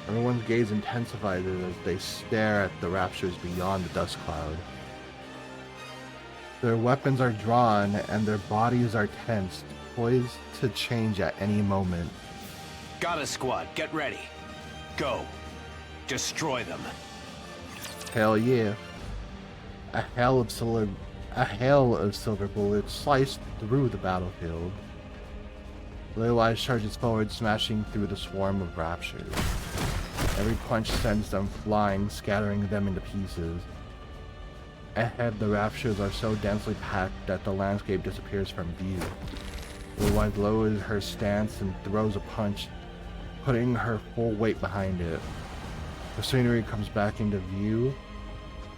Everyone's gaze intensifies as they stare at the raptures beyond the dust cloud. Their weapons are drawn and their bodies are tensed, poised to change at any moment. Got a squad, get ready. Go. Destroy them. Hell yeah. A hail of silver bullets sliced through the battlefield. Lily charges forward, smashing through the swarm of raptures. Every punch sends them flying, scattering them into pieces. Ahead, the raptures are so densely packed that the landscape disappears from view. Lily lowers her stance and throws a punch, putting her full weight behind it. The scenery comes back into view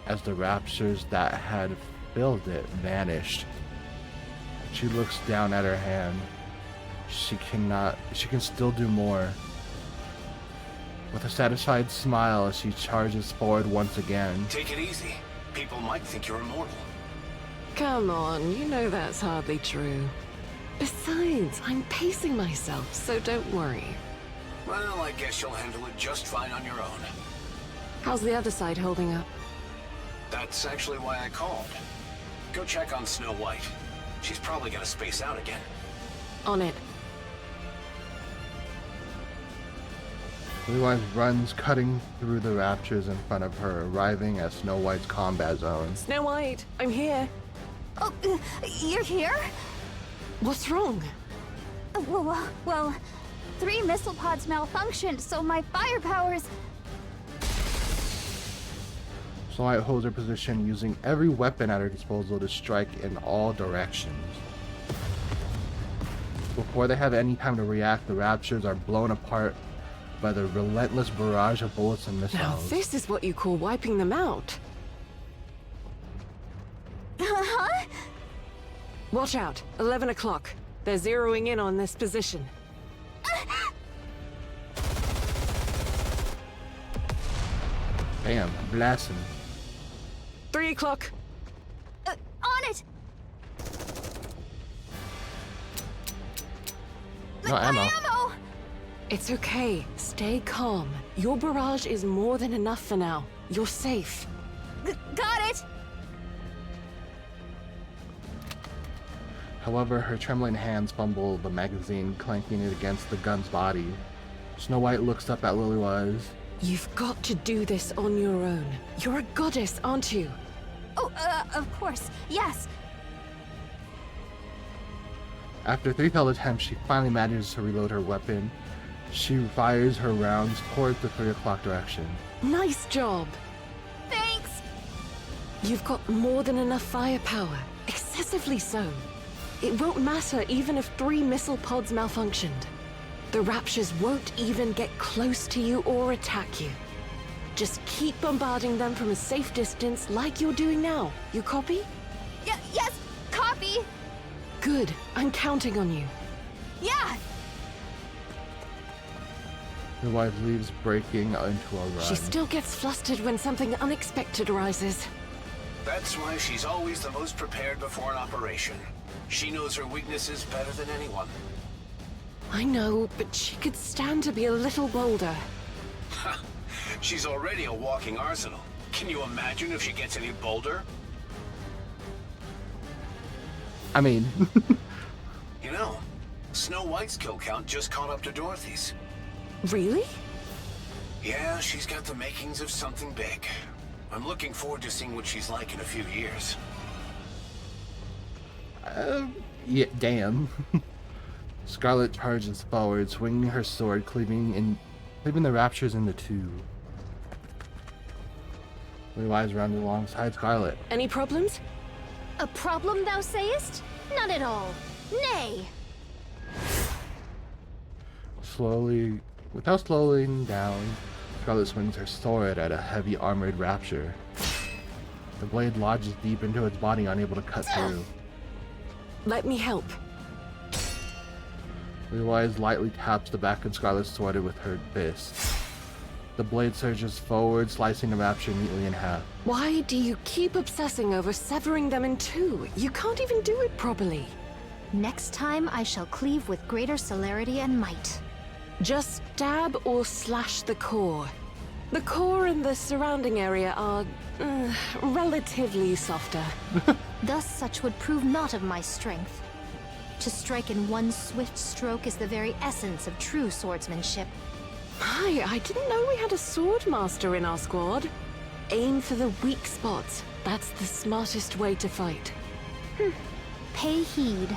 as the raptures that had filled it vanished. She looks down at her hand. She can still do more. With a satisfied smile, she charges forward once again. Take it easy. People might think you're immortal. Come on, you know that's hardly true. Besides, I'm pacing myself, so don't worry. Well, I guess you'll handle it just fine on your own. How's the other side holding up? That's actually why I called. Go check on Snow White. She's probably gonna space out again. On it. Lily runs, cutting through the raptures in front of her, arriving at Snow White's combat zone. Snow White, I'm here. Oh, you're here? What's wrong? Well, 3 missile pods malfunctioned, so my firepower's... Snow White holds her position, using every weapon at her disposal to strike in all directions. Before they have any time to react, the raptures are blown apart by the relentless barrage of bullets and missiles. Now this is what you call wiping them out. Huh? Watch out, 11 o'clock. They're zeroing in on this position. Damn, blasting. 3 o'clock. On it! No ammo. Ammo! It's okay. Stay calm. Your barrage is more than enough for now. You're safe. Got it! However, her trembling hands fumble the magazine, clanking it against the gun's body. Snow White looks up at Lily. You've got to do this on your own. You're a goddess, aren't you? Oh, of course. Yes. After 3 failed attempts, she finally manages to reload her weapon. She fires her rounds towards the 3 o'clock direction. Nice job. Thanks! You've got more than enough firepower. Excessively so. It won't matter even if 3 missile pods malfunctioned. The raptures won't even get close to you or attack you. Just keep bombarding them from a safe distance like you're doing now. You copy? Yes, coffee! Good. I'm counting on you. Yeah! Your wife leaves, breaking into a run. She still gets flustered when something unexpected arises. That's why she's always the most prepared before an operation. She knows her weaknesses better than anyone. I know, but she could stand to be a little bolder. She's already a walking arsenal. Can you imagine if she gets any bolder? I mean... You know, Snow White's kill count just caught up to Dorothy's. Really? Yeah, she's got the makings of something big. I'm looking forward to seeing what she's like in a few years. Yeah, damn. Scarlet charges forward, swinging her sword, cleaving the Raptures into two. Levi's rounded alongside Scarlet. Any problems? A problem, thou sayest? None at all. Nay! Slowly, without slowing down, Scarlet swings her sword at a heavy armored Rapture. The blade lodges deep into its body, unable to cut through. Let me help. Levi's lightly taps the back of Scarlet's sword with her fist. The blade surges forward, slicing the Rapture neatly in half. Why do you keep obsessing over severing them in two? You can't even do it properly. Next time I shall cleave with greater celerity and might. Just stab or slash the core. The core and the surrounding area are relatively softer. Thus such would prove not of my strength. To strike in one swift stroke is the very essence of true swordsmanship. Hi, I didn't know we had a sword master in our squad. Aim for the weak spots. That's the smartest way to fight. Pay heed.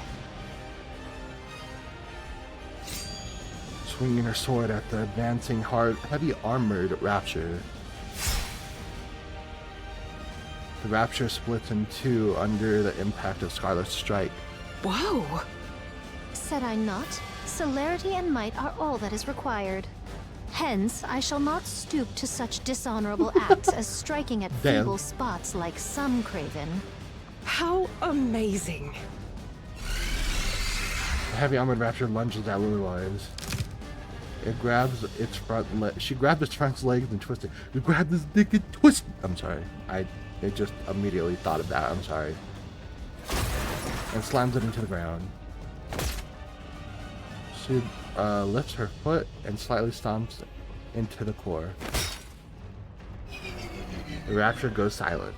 Swinging her sword at the advancing, heavy armored Rapture. The Rapture splits in two under the impact of Scarlet's strike. Whoa! Said I not? Celerity and might are all that is required. Hence, I shall not stoop to such dishonorable acts as striking at feeble spots like some craven. How amazing! The heavy armored Rapture lunges at Levi's. It grabs its front leg. She grabs its front legs and twists it. You grab this dick and twist. I'm sorry. It just immediately thought of that. I'm sorry. And slams it into the ground. She lifts her foot and slightly stomps into the core. The Rapture goes silent.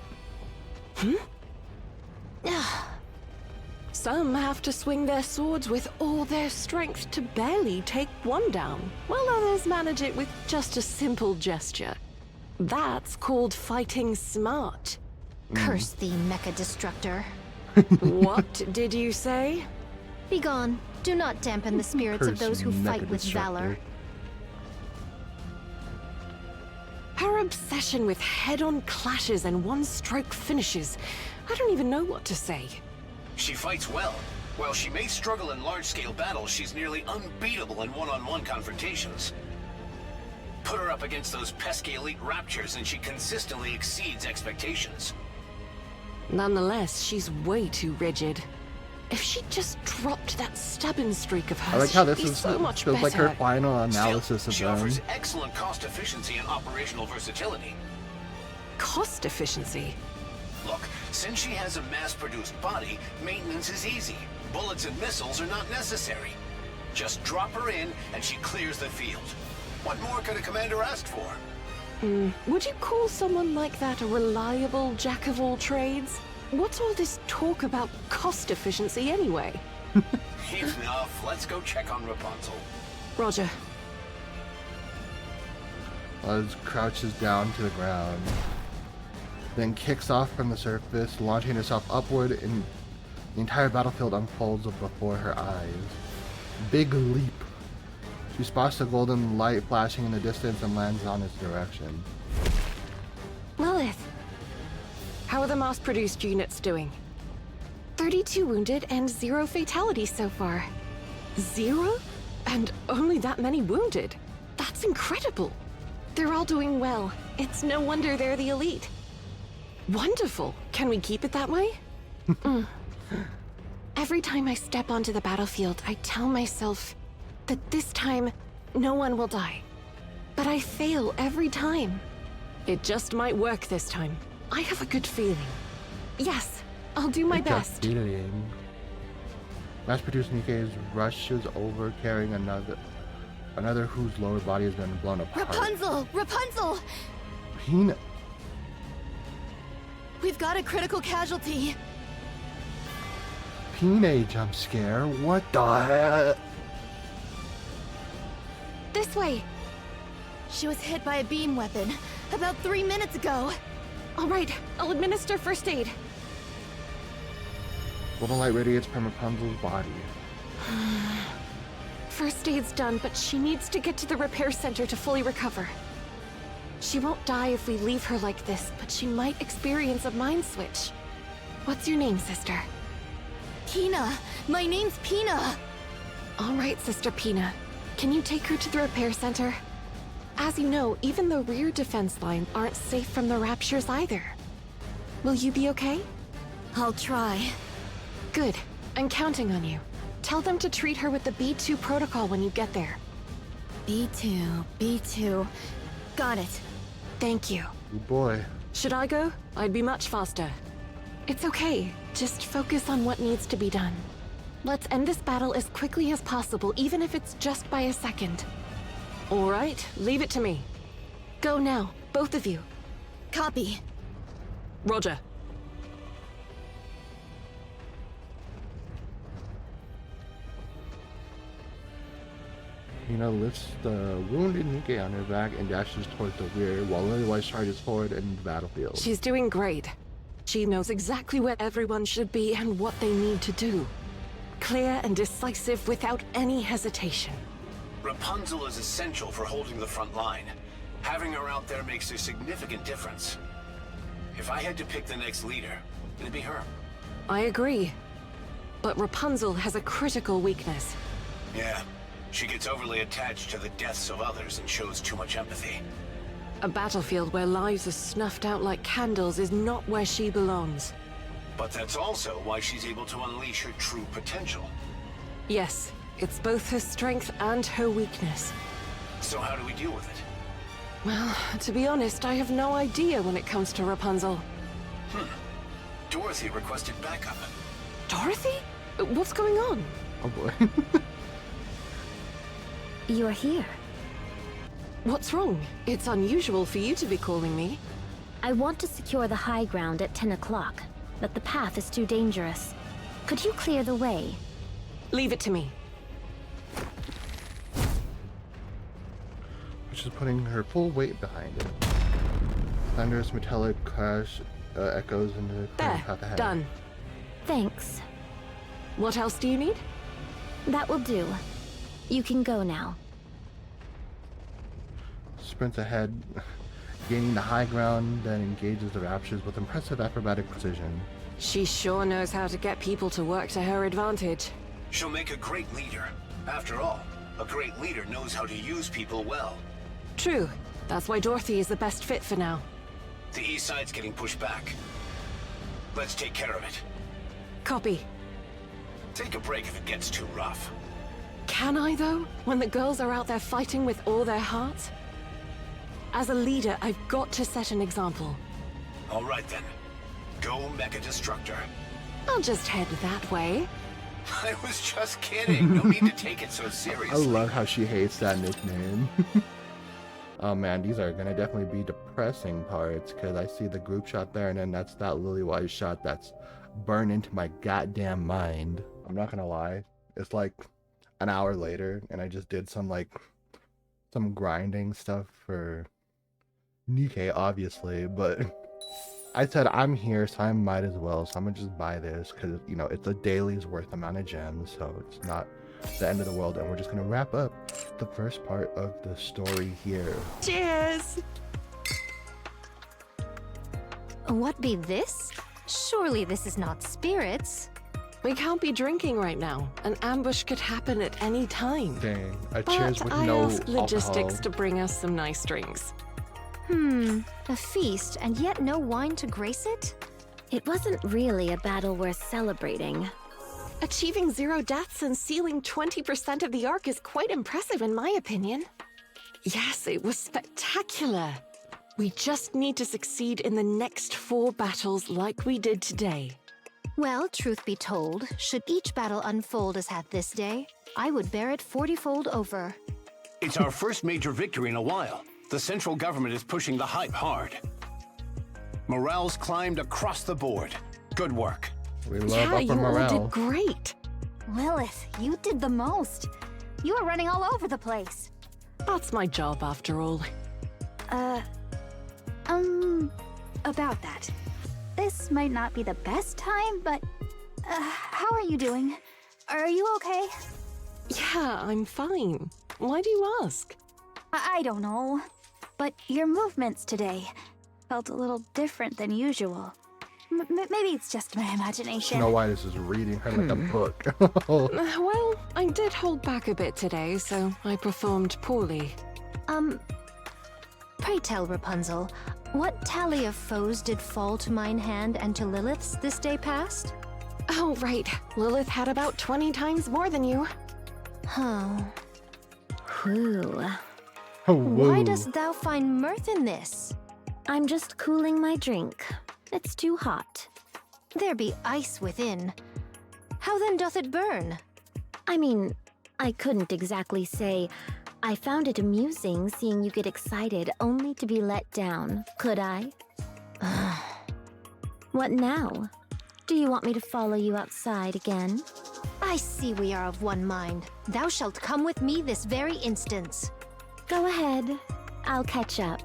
Some have to swing their swords with all their strength to barely take one down, while others manage it with just a simple gesture. That's called fighting smart. Curse thee, mecha destructor. What did you say? Begone. Do not dampen the spirits of those who fight with valor. Her obsession with head-on clashes and one-stroke finishes. I don't even know what to say. She fights well. While she may struggle in large-scale battles, she's nearly unbeatable in one-on-one confrontations. Put her up against those pesky elite Raptures and she consistently exceeds expectations. Nonetheless, she's way too rigid. If she just dropped that stubborn streak of hers, I like how this she'd be is so much better. like her final analysis Still, of she them. offers excellent cost efficiency and operational versatility. Cost efficiency? Look, since she has a mass-produced body, maintenance is easy. Bullets and missiles are not necessary. Just drop her in and she clears the field. What more could a commander ask for? Would you call someone like that a reliable jack of all trades? What's all this talk about cost efficiency anyway? Enough. Let's go check on Rapunzel. Roger. Luz crouches down to the ground, then kicks off from the surface, launching herself upward, and the entire battlefield unfolds before her eyes. Big leap. She spots the golden light flashing in the distance and lands on its direction. Lilith, how are the mass-produced units doing? 32 wounded and 0 fatalities so far. 0? And only that many wounded? That's incredible. They're all doing well. It's no wonder they're the elite. Wonderful. Can we keep it that way? Every time I step onto the battlefield, I tell myself that this time, no one will die. But I fail every time. It just might work this time. I have a good feeling. Yes, I'll do my best. Feeling. Mass-produced NIKKE rushes over carrying another whose lower body has been blown apart. Rapunzel! Rapunzel! Peanut. We've got a critical casualty. Peanut jump scare? What the heck? This way. She was hit by a beam weapon about 3 minutes ago. All right, I'll administer first aid. Golden light radiates from Rapunzel's body. First aid's done, but she needs to get to the repair center to fully recover. She won't die if we leave her like this, but she might experience a mind switch. What's your name, sister? Pina! My name's Pina! All right, Sister Pina. Can you take her to the repair center? As you know, even the rear defense line aren't safe from the Raptures either. Will you be okay? I'll try. Good. I'm counting on you. Tell them to treat her with the B2 protocol when you get there. B2. Got it. Thank you. Good boy. Should I go? I'd be much faster. It's okay. Just focus on what needs to be done. Let's end this battle as quickly as possible, even if it's just by a second. All right, leave it to me. Go now, both of you. Copy. Roger. Pina lifts the wounded NIKKE on her back and dashes towards the rear, while Lilywhite charges forward in the battlefield. She's doing great. She knows exactly where everyone should be and what they need to do. Clear and decisive without any hesitation. Rapunzel is essential for holding the front line. Having her out there makes a significant difference. If I had to pick the next leader, it'd be her. I agree. But Rapunzel has a critical weakness. Yeah, she gets overly attached to the deaths of others and shows too much empathy. A battlefield where lives are snuffed out like candles is not where she belongs. But that's also why she's able to unleash her true potential. Yes, it's both her strength and her weakness. So how do we deal with it? Well, to be honest, I have no idea when it comes to Rapunzel. Dorothy requested backup. Dorothy? What's going on? Oh boy. You're here. What's wrong? It's unusual for you to be calling me. I want to secure the high ground at 10 o'clock, but the path is too dangerous. Could you clear the way? Leave it to me. She's putting her full weight behind it. Thunderous metallic crash echoes into the path ahead. There, done. Thanks. What else do you need? That will do. You can go now. Sprints ahead, gaining the high ground, then engages the Raptures with impressive acrobatic precision. She sure knows how to get people to work to her advantage. She'll make a great leader. After all, a great leader knows how to use people well. True. That's why Dorothy is the best fit for now. The east side's getting pushed back. Let's take care of it. Copy. Take a break if it gets too rough. Can I, though? When the girls are out there fighting with all their hearts? As a leader, I've got to set an example. All right then. Go Mecha Destructor. I'll just head that way. I was just kidding. No need to take it so seriously. I love how she hates that nickname. Oh man, these are gonna definitely be depressing parts, because I see the group shot there, and then that's that Lilywhite shot that's burned into my goddamn mind. I'm not gonna lie, it's like an hour later, and I just did some grinding stuff for NIKKE, obviously, but I said I'm here, so I might as well, so I'm gonna just buy this, because, you know, it's a daily's worth amount of gems, so it's not the end of the world, and we're just gonna wrap up the first part of the story here. Cheers! What be this? Surely this is not spirits. We can't be drinking right now. An ambush could happen at any time. Dang, a cheers But with I no asked logistics alcohol. to bring us some nice drinks. A feast and yet no wine to grace it? It wasn't really a battle worth celebrating. Achieving 0 deaths and sealing 20% of the Ark is quite impressive in my opinion. Yes, it was spectacular. We just need to succeed in the next 4 battles like we did today. Well, truth be told, should each battle unfold as had this day, I would bear it 40-fold over. It's our first major victory in a while. The central government is pushing the hype hard. Morale's climbed across the board. Good work. We love Yeah, upper you all morale. did great. Lilith, you did the most. You were running all over the place. That's my job after all. About that. This might not be the best time, but how are you doing? Are you okay? Yeah, I'm fine. Why do you ask? I don't know, but your movements today felt a little different than usual. Maybe it's just my imagination. Snow White is just reading her like a book. Well, I did hold back a bit today, so I performed poorly. Pray tell, Rapunzel, what tally of foes did fall to mine hand and to Lilith's this day past? Oh, right. Lilith had about 20 times more than you. Huh. Whew. Oh, Why whoa. dost thou find mirth in this? I'm just cooling my drink. It's too hot. There be ice within. How then doth it burn? I mean, I couldn't exactly say I found it amusing seeing you get excited only to be let down, could I? What now? Do you want me to follow you outside again? I see we are of one mind. Thou shalt come with me this very instance. Go ahead. I'll catch up.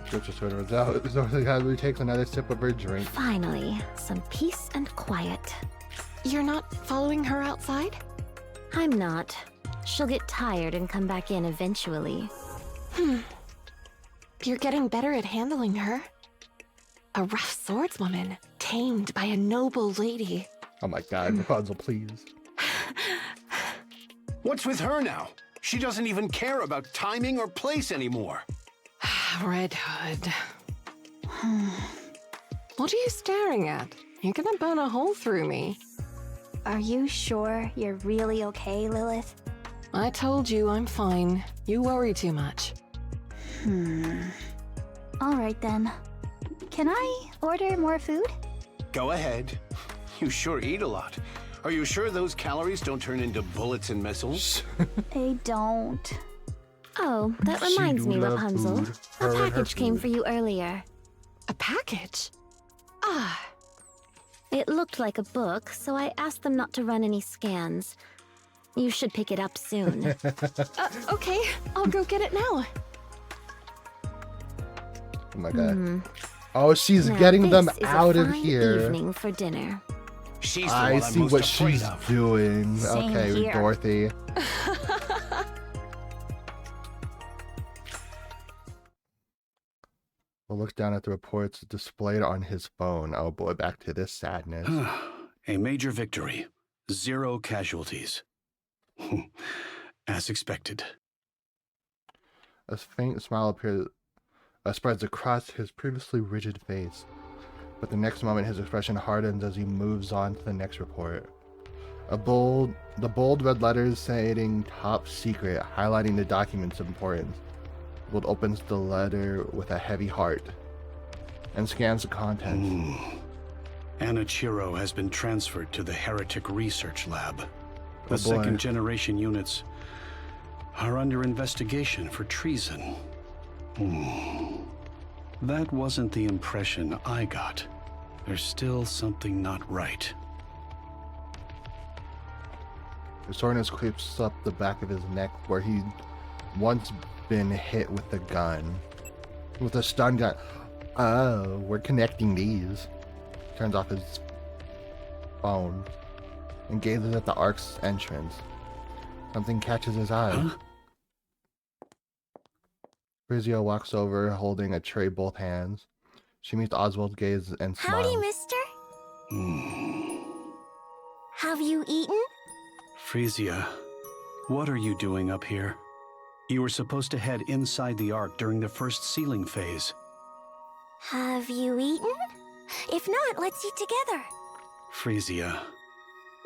Scripture sort of out. Dorothy casually takes another sip of her drink. Finally, some peace and quiet. You're not following her outside? I'm not. She'll get tired and come back in eventually. You're getting better at handling her. A rough swordswoman, tamed by a noble lady. Oh my god, Rapunzel, please. What's with her now? She doesn't even care about timing or place anymore. Red Hood. What are you staring at? You're gonna burn a hole through me. Are you sure you're really okay, Lilith? I told you I'm fine. You worry too much. All right then. Can I order more food? Go ahead. You sure eat a lot. Are you sure those calories don't turn into bullets and missiles? They don't. Oh, that She reminds do me, love Rapunzel. food. A Her and her package came food. for you earlier. A package? Ah, It looked like a book, so I asked them not to run any scans. You should pick it up soon. okay. I'll go get it now. Oh my god. Oh, she's Now getting them this is a out of fine here. Evening for dinner. She's the I one I'm see most what afraid she's of. doing. Same Okay, here. Dorothy. We'll look down at the reports displayed on his phone. Oh boy, back to this sadness. A major victory. 0 casualties. As expected. A faint smile spreads across his previously rigid face. But the next moment, his expression hardens as he moves on to the next report. The bold red letters saying "Top Secret," highlighting the document's importance. Wold opens the letter with a heavy heart and scans the contents. Anna Chiro has been transferred to the Heretic Research Lab. The Oh, boy. second-generation units are under investigation for treason. That wasn't the impression I got. There's still something not right. The soreness creeps up the back of his neck where he'd once been hit with a gun. With a stun gun. Oh, we're connecting these. Turns off his phone and gazes at the Ark's entrance. Something catches his eye. Huh? Frizio walks over, holding a tray both hands. She meets Oswald's gaze and smiles. Howdy, mister. Have you eaten? Frisia, what are you doing up here? You were supposed to head inside the Ark during the first sealing phase. Have you eaten? If not, let's eat together. Frisia.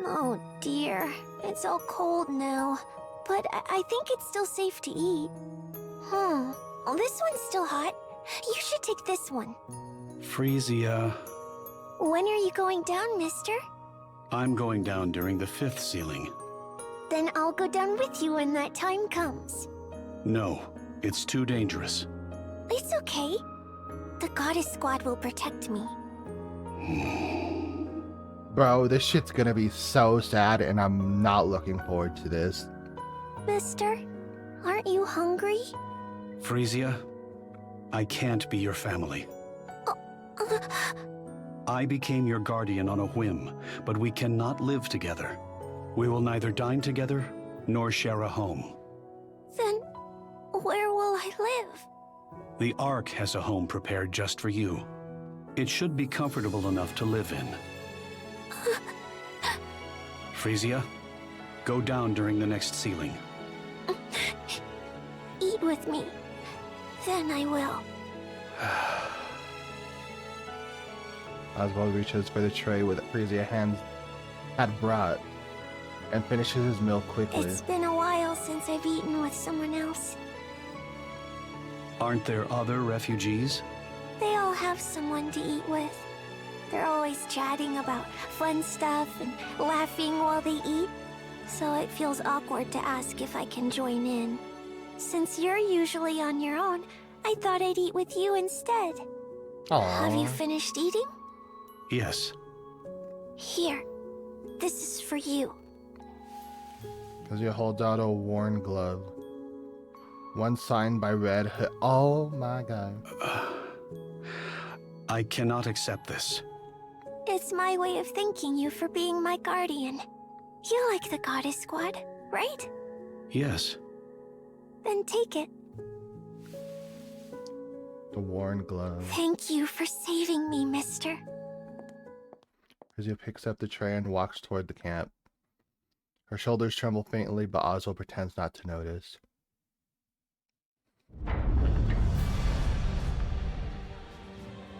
Oh dear, it's all cold now. But I think it's still safe to eat. Oh, this one's still hot. You should take this one. Frisia. When are you going down, mister? I'm going down during the 5th ceiling. Then I'll go down with you when that time comes. No, it's too dangerous. It's okay. The goddess squad will protect me. Bro, this shit's gonna be so sad, and I'm not looking forward to this. Mister, aren't you hungry? Frisia, I can't be your family. I became your guardian on a whim, but we cannot live together. We will neither dine together, nor share a home. Then, where will I live? The Ark has a home prepared just for you. It should be comfortable enough to live in. Frisia, go down during the next ceiling. Eat with me. Then I will. Oswald reaches for the tray with Frisia hands had brought and finishes his meal quickly. It's been a while since I've eaten with someone else. Aren't there other refugees? They all have someone to eat with. They're always chatting about fun stuff and laughing while they eat. So it feels awkward to ask if I can join in. Since you're usually on your own, I thought I'd eat with you instead. Aww. Have you finished eating? Yes. Here. This is for you. As he holds out a worn glove. One signed by Red. Oh my god. I cannot accept this. It's my way of thanking you for being my guardian. You like the goddess squad, right? Yes. Then take it. The worn glove. Thank you for saving me, mister. Frisia picks up the tray and walks toward the camp. Her shoulders tremble faintly, but Oswald pretends not to notice.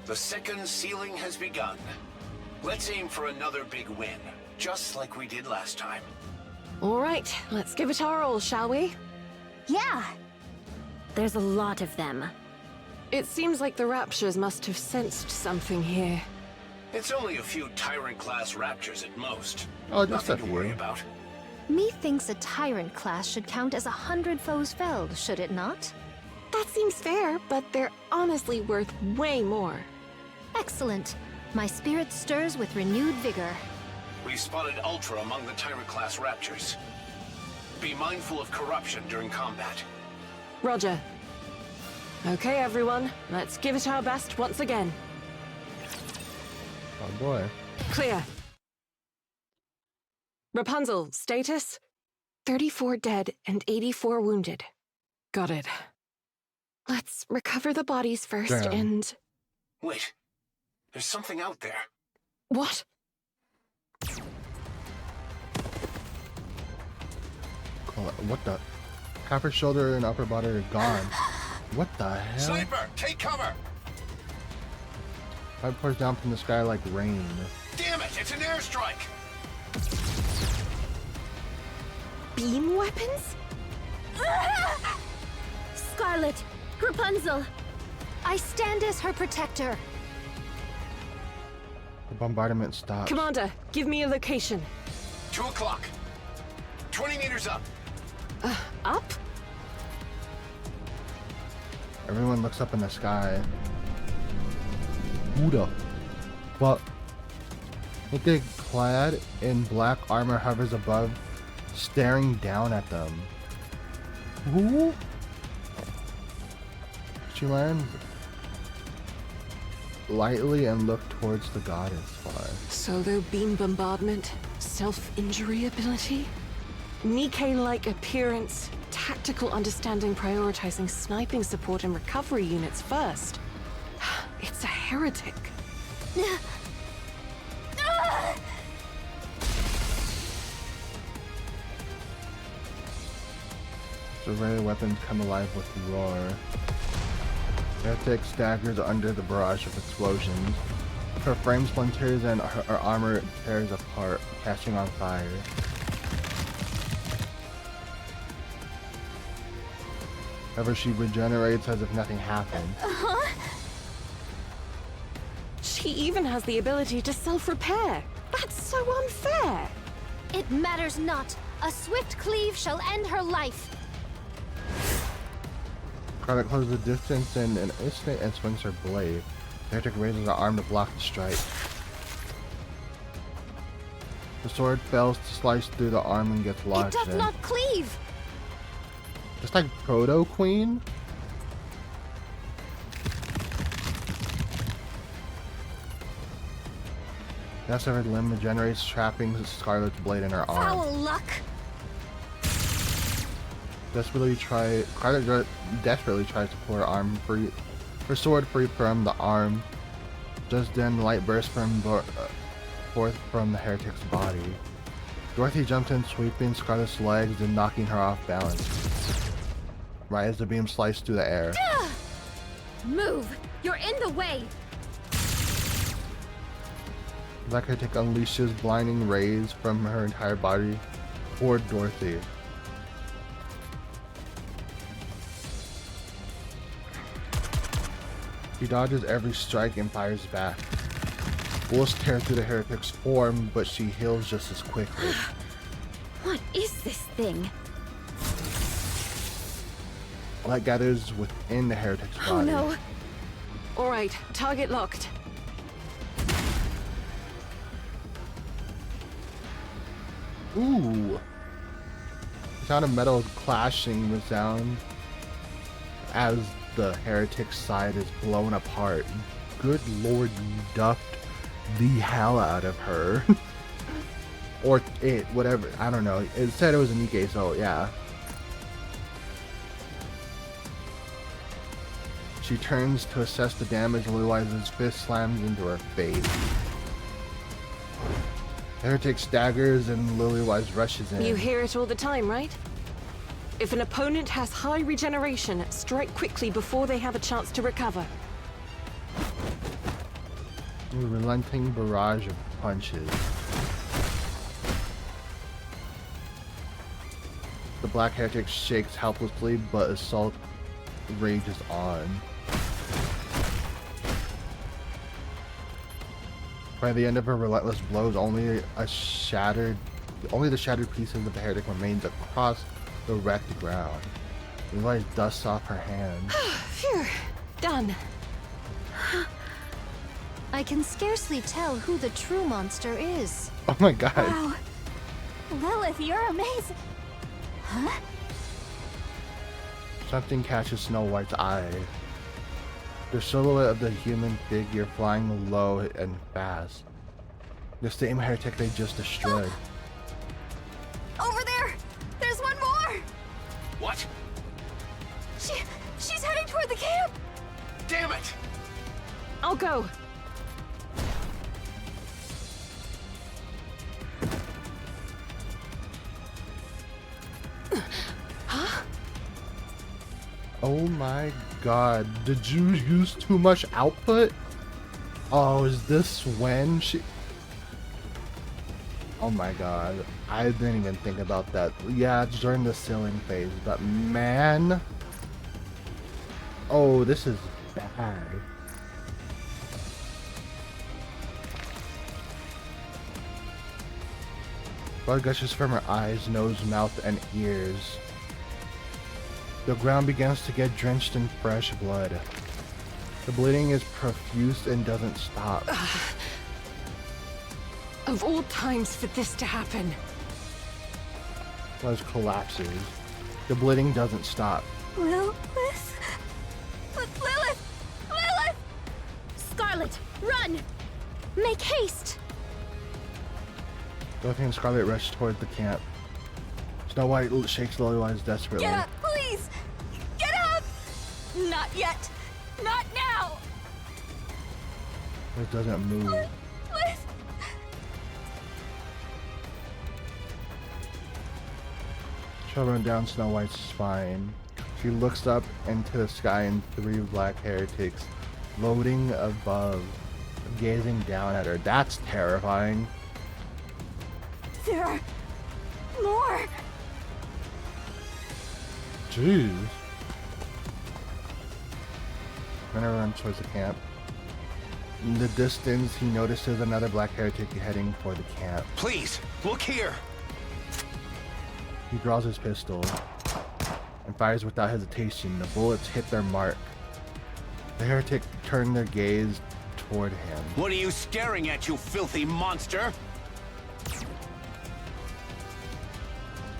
The 2nd ceiling has begun. Let's aim for another big win, just like we did last time. All right, let's give it our all, shall we? Yeah. There's a lot of them. It seems like the Raptures must have sensed something here. It's only a few Tyrant-class Raptures at most. Oh, just Nothing a to worry few. about. Methinks a tyrant class should count as 100 foes felled, should it not? That seems fair, but they're honestly worth way more. Excellent. My spirit stirs with renewed vigor. We've spotted Ultra among the Tyrant-class Raptures. Be mindful of corruption during combat. Roger. Okay, everyone, let's give it our best once again. Oh boy. Clear. Rapunzel, status? 34 dead and 84 wounded. Got it. Let's recover the bodies first. Damn. And... Wait. There's something out there. What? What the? Half her shoulder and upper body are gone. What the hell? Sniper, take cover! Fire pours down from the sky like rain. Damn it, it's an airstrike! Beam weapons? Scarlet! Rapunzel! I stand as her protector. The bombardment stops. Commander, give me a location. 2 o'clock. 20 meters up. Up? Everyone looks up in the sky. Who the fuck? NIKKE, clad in black armor, hovers above, staring down at them. Who? She lands lightly and looks towards the goddess fire. Solo beam bombardment, self-injury ability? NIKKE-like appearance, tactical understanding prioritizing sniping support and recovery units first. It's a heretic. The rare weapons come alive with roar. Heretic staggers under the barrage of explosions. Her frame splinters and her armor tears apart, catching on fire. However, she regenerates as if nothing happened. She even has the ability to self-repair. That's so unfair. It matters not. A swift cleave shall end her life. Scarlet closes the distance in an instant and swings her blade. Heretic raises her arm to block the strike. The sword fails to slice through the arm and gets lodged It does in. not cleave. Just like Proto Queen? That severed limb generates, trapping Scarlet's blade in her arm. Foul luck. Scarlet desperately tries to pull her sword free from the arm. Just then, light bursts forth from the heretic's body. Dorothy jumps in, sweeping Scarlet's legs and knocking her off balance. Right as the beam sliced through the air. Move! You're in the way! Black Heretic unleashes blinding rays from her entire body toward Dorothy. She dodges every strike and fires back. Bullets tear through the Heretic's form, but she heals just as quickly. What is this thing? Light gathers within the Heretic's body. Oh no. Alright, target locked. Ooh! The sound of metal clashing resound as the Heretic's side is blown apart. Good lord, you ducked the hell out of her. Or it, whatever, I don't know. It said it was a NIKKE, so yeah. She turns to assess the damage, Liliewhise's fist slams into her face. Heretic staggers and Liliewhise rushes in. You hear it all the time, right? If an opponent has high regeneration, strike quickly before they have a chance to recover. A relenting barrage of punches. The Black Heretic shakes helplessly, but assault rages on. By the end of her relentless blows, only the shattered pieces of the Heretic remains across the wrecked ground. Levi dusts off her hand. Phew, done. I can scarcely tell who the true monster is. Oh my god. Wow. Lilith, you're amazing. Huh? Something catches Snow White's eye. The silhouette of the human figure flying low and fast. The same Heretic they just destroyed. Over there! There's one more! What? She's heading toward the camp! Damn it! I'll go. Huh? Oh my god. Did you use too much output? Oh, is this when she... Oh my god. I didn't even think about that. Yeah, it's during the ceiling phase, but man... Oh, this is bad. Blood gushes from her eyes, nose, mouth, and ears. The ground begins to get drenched in fresh blood. The bleeding is profuse and doesn't stop. Of all times for this to happen. Blood collapses. The bleeding doesn't stop. Lilith? Lilith! Scarlet, run! Make haste! Dorothy and Scarlet rush toward the camp. Snow White shakes Liliewhise desperately. Get up, please! Get up! Not yet! Not now! It doesn't move. Lilith! She'll run down Snow White's spine. She looks up into the sky and 3 black heretics floating above, gazing down at her. That's terrifying. There are more. Jeez. Commander runs towards the camp. In the distance, he notices another black heretic heading for the camp. Please, look here. He draws his pistol and fires without hesitation. The bullets hit their mark. The heretic turned their gaze toward him. What are you staring at, you filthy monster?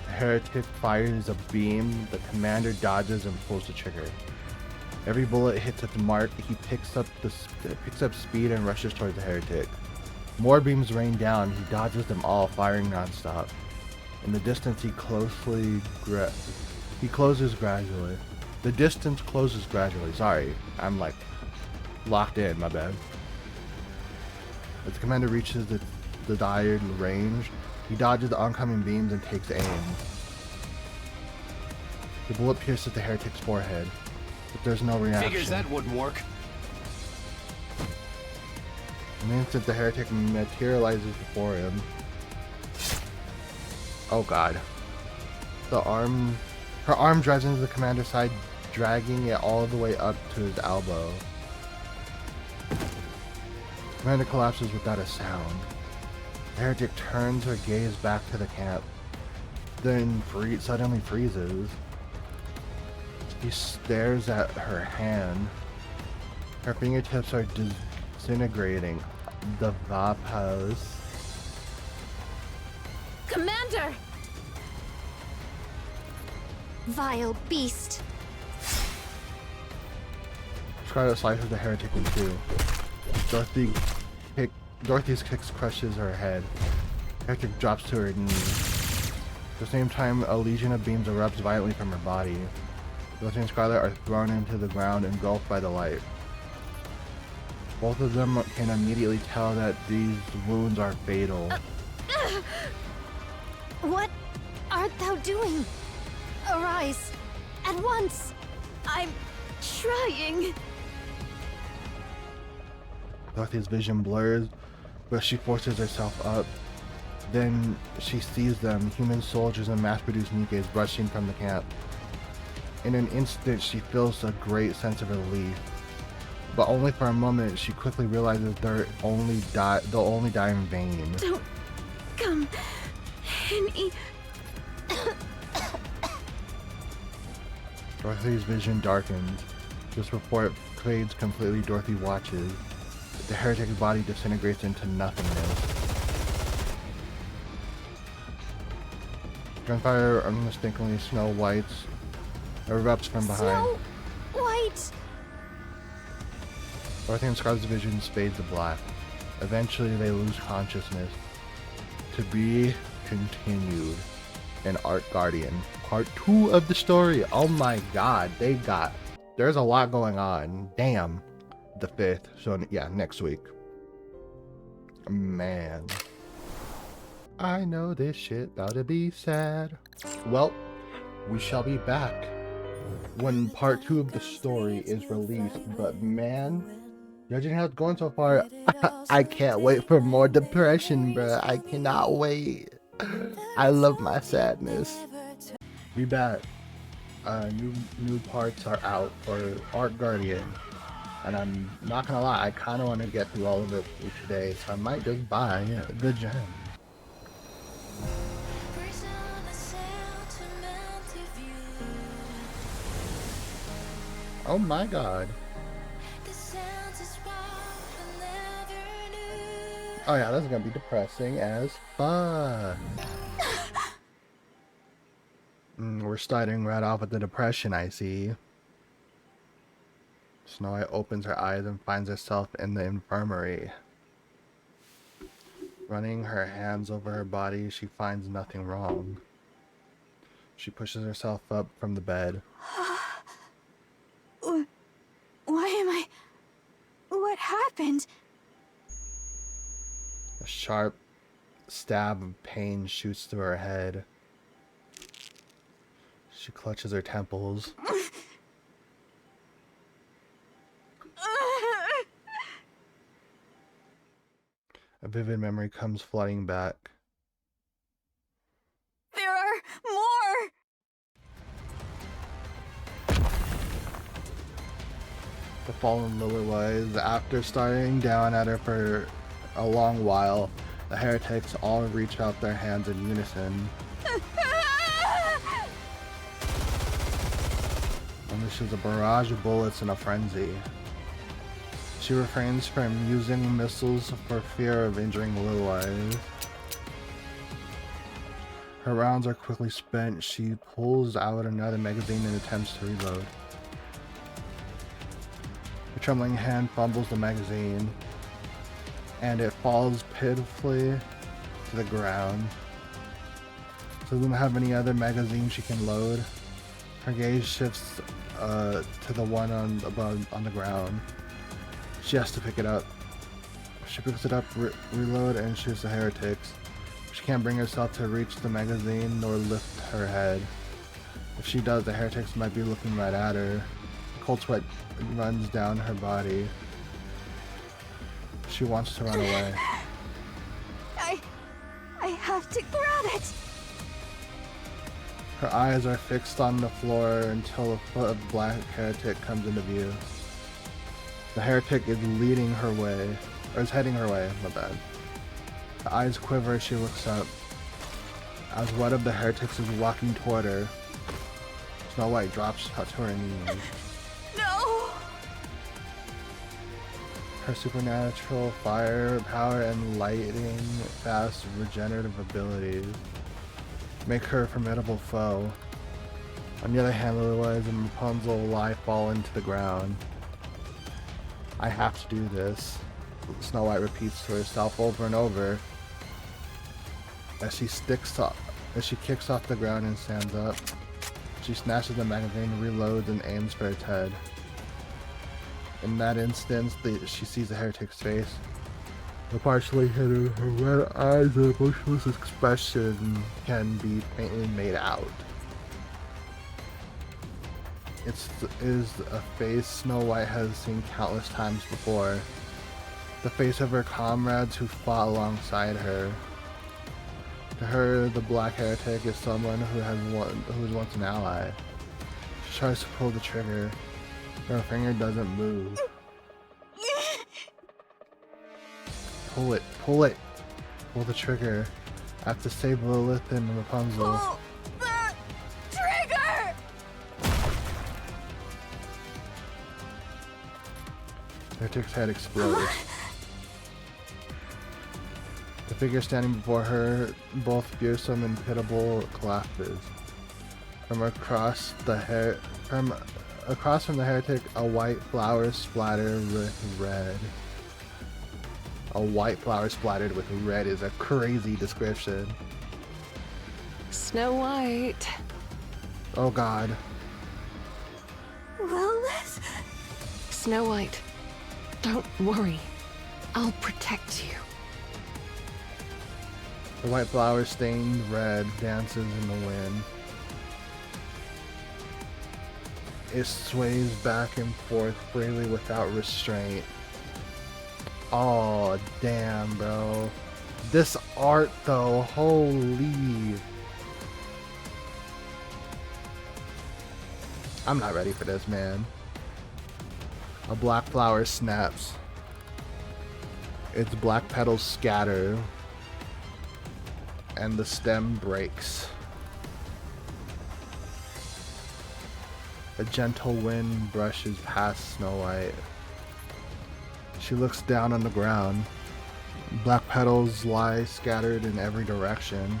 The heretic fires a beam. The commander dodges and pulls the trigger. Every bullet hits its mark. He picks up speed and rushes towards the heretic. More beams rain down. He dodges them all, firing nonstop. In the distance, he closes gradually. The distance closes gradually. Sorry, I'm like locked in. My bad. As the commander reaches the desired range, he dodges the oncoming beams and takes aim. The bullet pierces the heretic's forehead, but there's no reaction. Figures that wouldn't work. In an instant, the heretic materializes before him. Oh god. Her arm drives into the commander's side, dragging it all the way up to his elbow. The commander collapses without a sound. The heretic turns her gaze back to the camp, then suddenly freezes. He stares at her hand. Her fingertips are disintegrating. The vapors. Commander! Vile beast. Scarlet slices the heretic in two. Dorothy's kick crushes her head. Heretic drops to her knees. At the same time, a legion of beams erupts violently from her body. Dorothy and Scarlet are thrown into the ground, engulfed by the light. Both of them can immediately tell that these wounds are fatal. What art thou doing? Arise, at once! I'm trying. Dorothy's vision blurs, but she forces herself up. Then she sees them, human soldiers and mass-produced NIKKEs rushing from the camp. In an instant, she feels a great sense of relief. But only for a moment, she quickly realizes they'll only die in vain. Don't come any. Dorothy's vision darkens. Just before it fades completely, Dorothy watches. The heretic's body disintegrates into nothingness. Gunfire, unmistakably Snow White's, erupts from behind. Snow White! Dorothy and Scarlet's vision fades to black. Eventually, they lose consciousness. To be continued in Art Guardian. Part 2 of the story. Oh my god, there's a lot going on. Damn. The 5th. So yeah, next week. Man. I know this shit about to be sad. Well, we shall be back when part 2 of the story is released. But man, judging how it's going so far, I can't wait for more depression, bruh. I cannot wait. I love my sadness. Be back. New parts are out for Art Guardian, and I'm not gonna lie, I kind of want to get through all of it today, so I might just buy the gem. Oh my god. Oh yeah, this is gonna be depressing as fuck. We're starting right off with the depression, I see. Snow White opens her eyes and finds herself in the infirmary. Running her hands over her body, she finds nothing wrong. She pushes herself up from the bed. Why am I... What happened? A sharp stab of pain shoots through her head. She clutches her temples. A vivid memory comes flooding back. There are more! The fallen Lilywise, after staring down at her for a long while, the heretics all reach out their hands in unison. Unleashes a barrage of bullets in a frenzy. She refrains from using missiles for fear of injuring Lilywise. Her rounds are quickly spent. She pulls out another magazine and attempts to reload. Her trembling hand fumbles the magazine, and it falls pitifully to the ground. She doesn't have any other magazine she can load. Her gaze shifts to the one on the ground. She has to pick it up. She picks it up, reload, and shoots the heretics. She can't bring herself to reach the magazine nor lift her head. If she does, the heretics might be looking right at her. Cold sweat runs down her body. She wants to run away. I have to grab it! Her eyes are fixed on the floor until a foot of black heretic comes into view. The heretic is leading her way, or is heading her way, my bad. Her eyes quiver as she looks up. As one of the heretics is walking toward her, Snow White drops to her knees. No! Her supernatural fire, power, and lightning fast regenerative abilities make her a formidable foe. On the other hand, Lilywise and Rapunzel lie fallen to the ground. I have to do this, Snow White repeats to herself over and over as she kicks off the ground and stands up. She snatches the magazine, reloads, and aims for its head. In that instant, she sees the heretic's face. The partially hidden, her red eyes and emotionless expression can be faintly made out. It is a face Snow White has seen countless times before. The face of her comrades who fought alongside her. To her, the black heretic is someone who was once an ally. She tries to pull the trigger. Her finger doesn't move. Pull it, pull it. Pull the trigger. I have to save Lilith and Rapunzel. Pull the trigger! Heretic's head explodes. The figure standing before her, both fearsome and pitiable, collapses. Across from the heretic, a white flower splattered with red. A white flower splattered with red is a crazy description. Snow White. Oh god. Lilith? Snow White, don't worry. I'll protect you. The white flower stained red dances in the wind. It sways back and forth freely without restraint. Oh, damn, bro. This art, though, holy. I'm not ready for this, man. A black flower snaps. Its black petals scatter, and the stem breaks. A gentle wind brushes past Snow White. She looks down on the ground. Black petals lie scattered in every direction.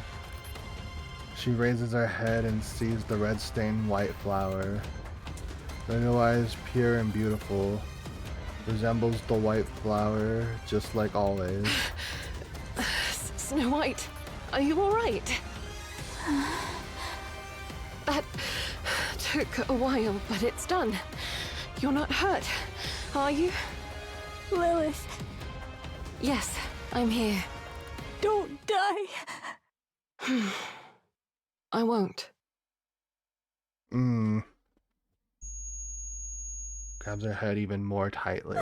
She raises her head and sees the red-stained white flower. Her eyes, pure and beautiful, resembles the white flower just like always. Snow White, are you alright? That took a while, but it's done. You're not hurt, are you? Lilith, Yes, I'm here. don't die. I won't. Grabs her head even more tightly.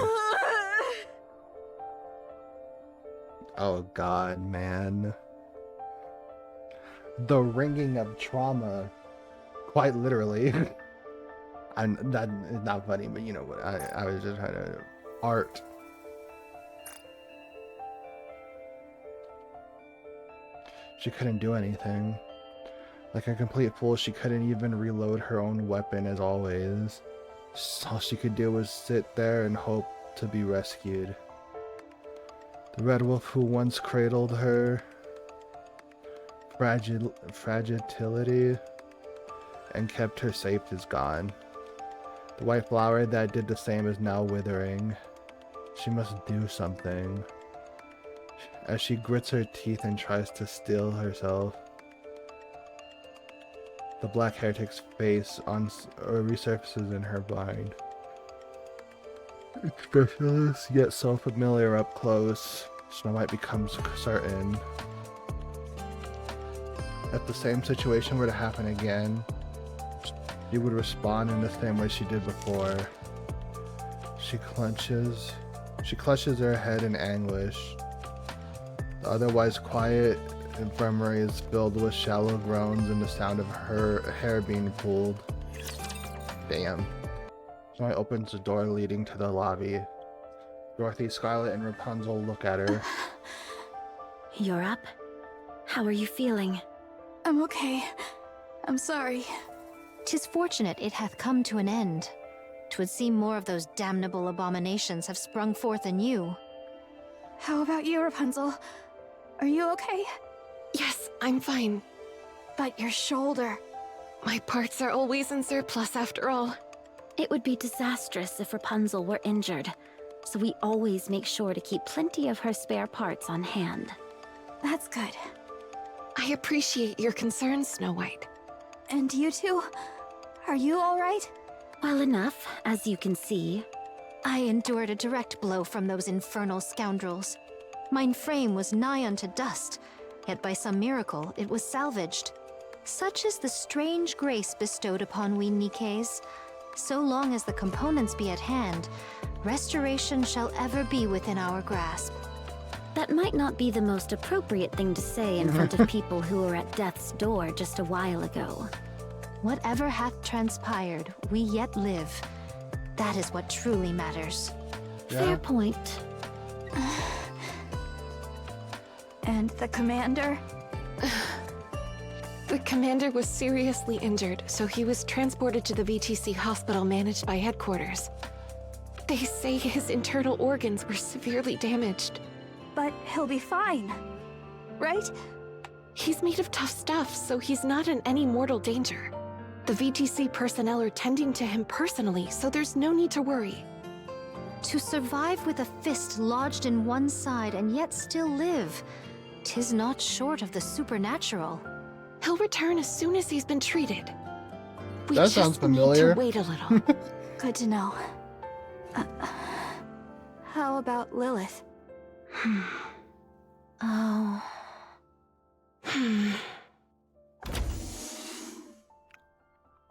Oh god, man. The ringing of trauma. Quite literally. That is not funny, but you know what? I was just trying to art. She couldn't do anything. Like a complete fool, she couldn't even reload her own weapon as always. All she could do was sit there and hope to be rescued. The red wolf who once cradled her fragility and kept her safe is gone. The white flower that did the same is now withering. She must do something. As she grits her teeth and tries to steel herself, the black heretic's face resurfaces in her mind. Expressionless yet so familiar up close, Snow White becomes certain. If the same situation were to happen again, she would respond in the same way she did before. She clutches her head in anguish. The otherwise quiet infirmary is filled with shallow groans and the sound of her hair being pulled. Damn. Snow White opens the door leading to the lobby. Dorothy, Scarlet, and Rapunzel look at her. You're up? How are you feeling? I'm okay. I'm sorry. 'Tis fortunate it hath come to an end. 'Twould seem more of those damnable abominations have sprung forth anew. How about you, Rapunzel? Are you okay? Yes, I'm fine. But your shoulder... My parts are always in surplus after all. It would be disastrous if Rapunzel were injured, so we always make sure to keep plenty of her spare parts on hand. That's good. I appreciate your concern, Snow White. And you two? Are you alright? Well enough, as you can see. I endured a direct blow from those infernal scoundrels. Mine frame was nigh unto dust, yet by some miracle it was salvaged. Such is the strange grace bestowed upon we NIKKEs. So long as the components be at hand, restoration shall ever be within our grasp. That might not be the most appropriate thing to say in front of people who were at death's door just a while ago. Whatever hath transpired, we yet live. That is what truly matters. Yeah. Fair point. And the commander? The commander was seriously injured, so he was transported to the VTC hospital managed by headquarters. They say his internal organs were severely damaged. But he'll be fine, right? He's made of tough stuff, so he's not in any mortal danger. The VTC personnel are tending to him personally, so there's no need to worry. To survive with a fist lodged in one side and yet still live, 'tis not short of the supernatural. He'll return as soon as he's been treated. We That just sounds familiar. need to wait a little. Good to know. How about Lilith? Oh.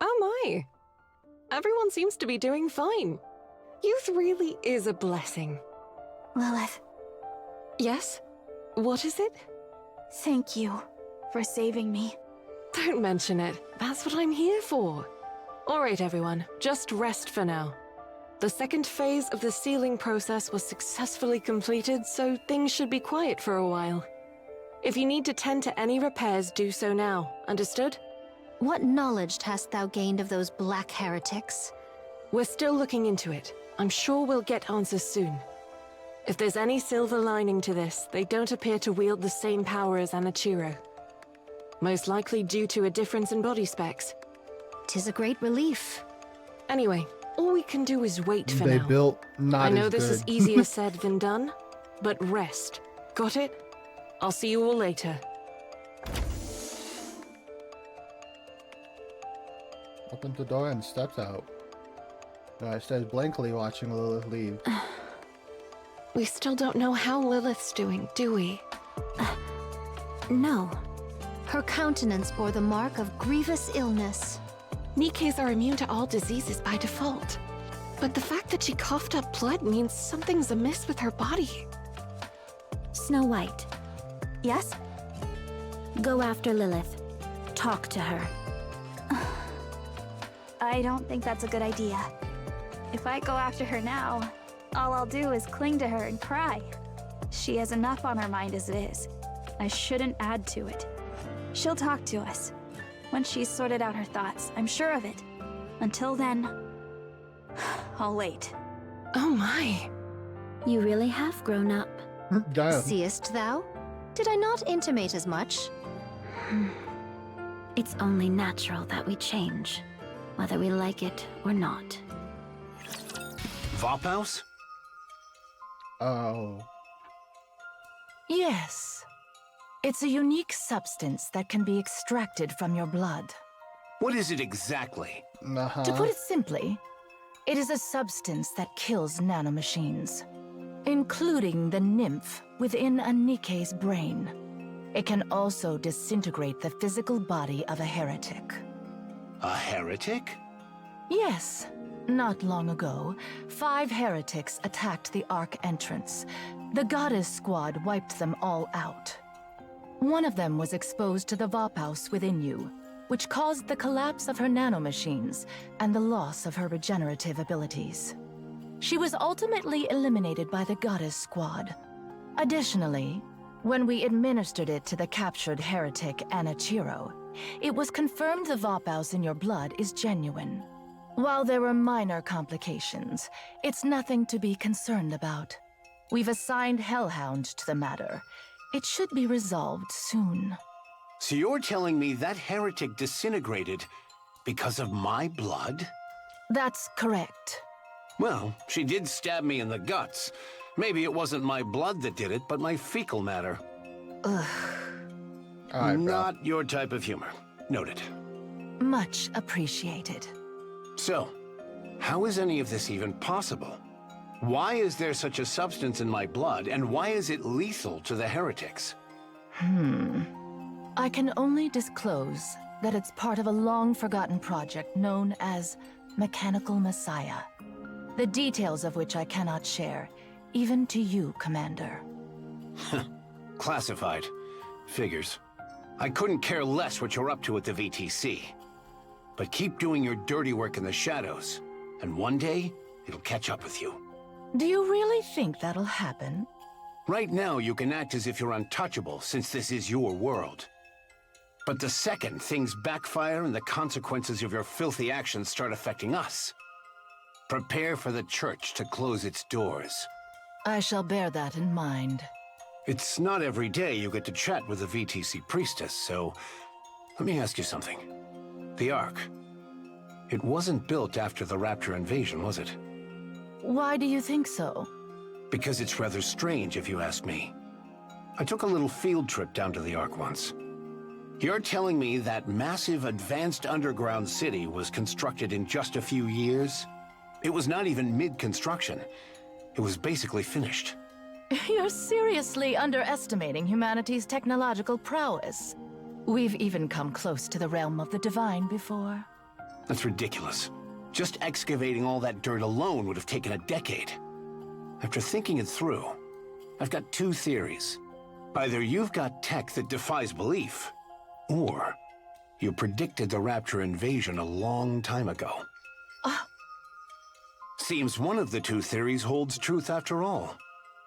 Oh my! Everyone seems to be doing fine. Youth really is a blessing. Lilith, Yes? What is it? thank you for saving me. Don't mention it. That's what I'm here for. All right, everyone. Just rest for now. The second phase of the sealing process was successfully completed, so things should be quiet for a while. If you need to tend to any repairs, do so now. Understood? What knowledge hast thou gained of those black heretics? We're still looking into it. I'm sure we'll get answers soon. If there's any silver lining to this, they don't appear to wield the same power as Anichiro. Most likely due to a difference in body specs. 'Tis a great relief. Anyway, all we can do is wait for They now. built not I know as this good. is easier said than done, but rest. Got it? I'll see you all later. Opens the door and steps out. Stares blankly watching Lilith leave. We still don't know how Lilith's doing, do we? No. Her countenance bore the mark of grievous illness. NIKKEs are immune to all diseases by default. But the fact that she coughed up blood means something's amiss with her body. Snow White, Yes? go after Lilith. Talk to her. I don't think that's a good idea. If I go after her now, all I'll do is cling to her and cry. She has enough on her mind as it is. I shouldn't add to it. She'll talk to us. Once she's sorted out her thoughts, I'm sure of it. Until then, I'll wait. Oh my. You really have grown up. Damn. Seest thou? Did I not intimate as much? It's only natural that we change, whether we like it or not. Vophouse? Oh. Yes. It's a unique substance that can be extracted from your blood. What is it exactly? To put it simply, it is a substance that kills nanomachines, including the nymph within a NIKKE's brain. It can also disintegrate the physical body of a heretic. A heretic? Yes. Not long ago, 5 heretics attacked the Ark entrance. The Goddess Squad wiped them all out. One of them was exposed to the Vophouse within you, which caused the collapse of her nanomachines and the loss of her regenerative abilities. She was ultimately eliminated by the Goddess Squad. Additionally, when we administered it to the captured heretic Anichiro, it was confirmed the Vophouse in your blood is genuine. While there were minor complications, it's nothing to be concerned about. We've assigned Hellhound to the matter. It should be resolved soon. So you're telling me that heretic disintegrated because of my blood? That's correct. Well, she did stab me in the guts. Maybe it wasn't my blood that did it, but my fecal matter. Ugh. All right, bro. Not your type of humor. Noted. Much appreciated. So, how is any of this even possible? Why is there such a substance in my blood, and why is it lethal to the heretics? I can only disclose that it's part of a long-forgotten project known as Mechanical Messiah. The details of which I cannot share, even to you, Commander. Classified. Figures. I couldn't care less what you're up to at the VTC. But keep doing your dirty work in the shadows, and one day, it'll catch up with you. Do you really think that'll happen? Right now, you can act as if you're untouchable, since this is your world. But the second things backfire and the consequences of your filthy actions start affecting us, prepare for the church to close its doors. I shall bear that in mind. It's not every day you get to chat with a VTC priestess, so let me ask you something. The Ark, it wasn't built after the Rapture invasion, was it? Why do you think so? Because it's rather strange, if you ask me. I took a little field trip down to the Ark once. You're telling me that massive advanced underground city was constructed in just a few years? It was not even mid-construction. It was basically finished. You're seriously underestimating humanity's technological prowess. We've even come close to the realm of the divine before. That's ridiculous. Just excavating all that dirt alone would have taken a decade. After thinking it through, I've got 2 theories. Either you've got tech that defies belief, or you predicted the Rapture invasion a long time ago. Seems one of the 2 theories holds truth after all.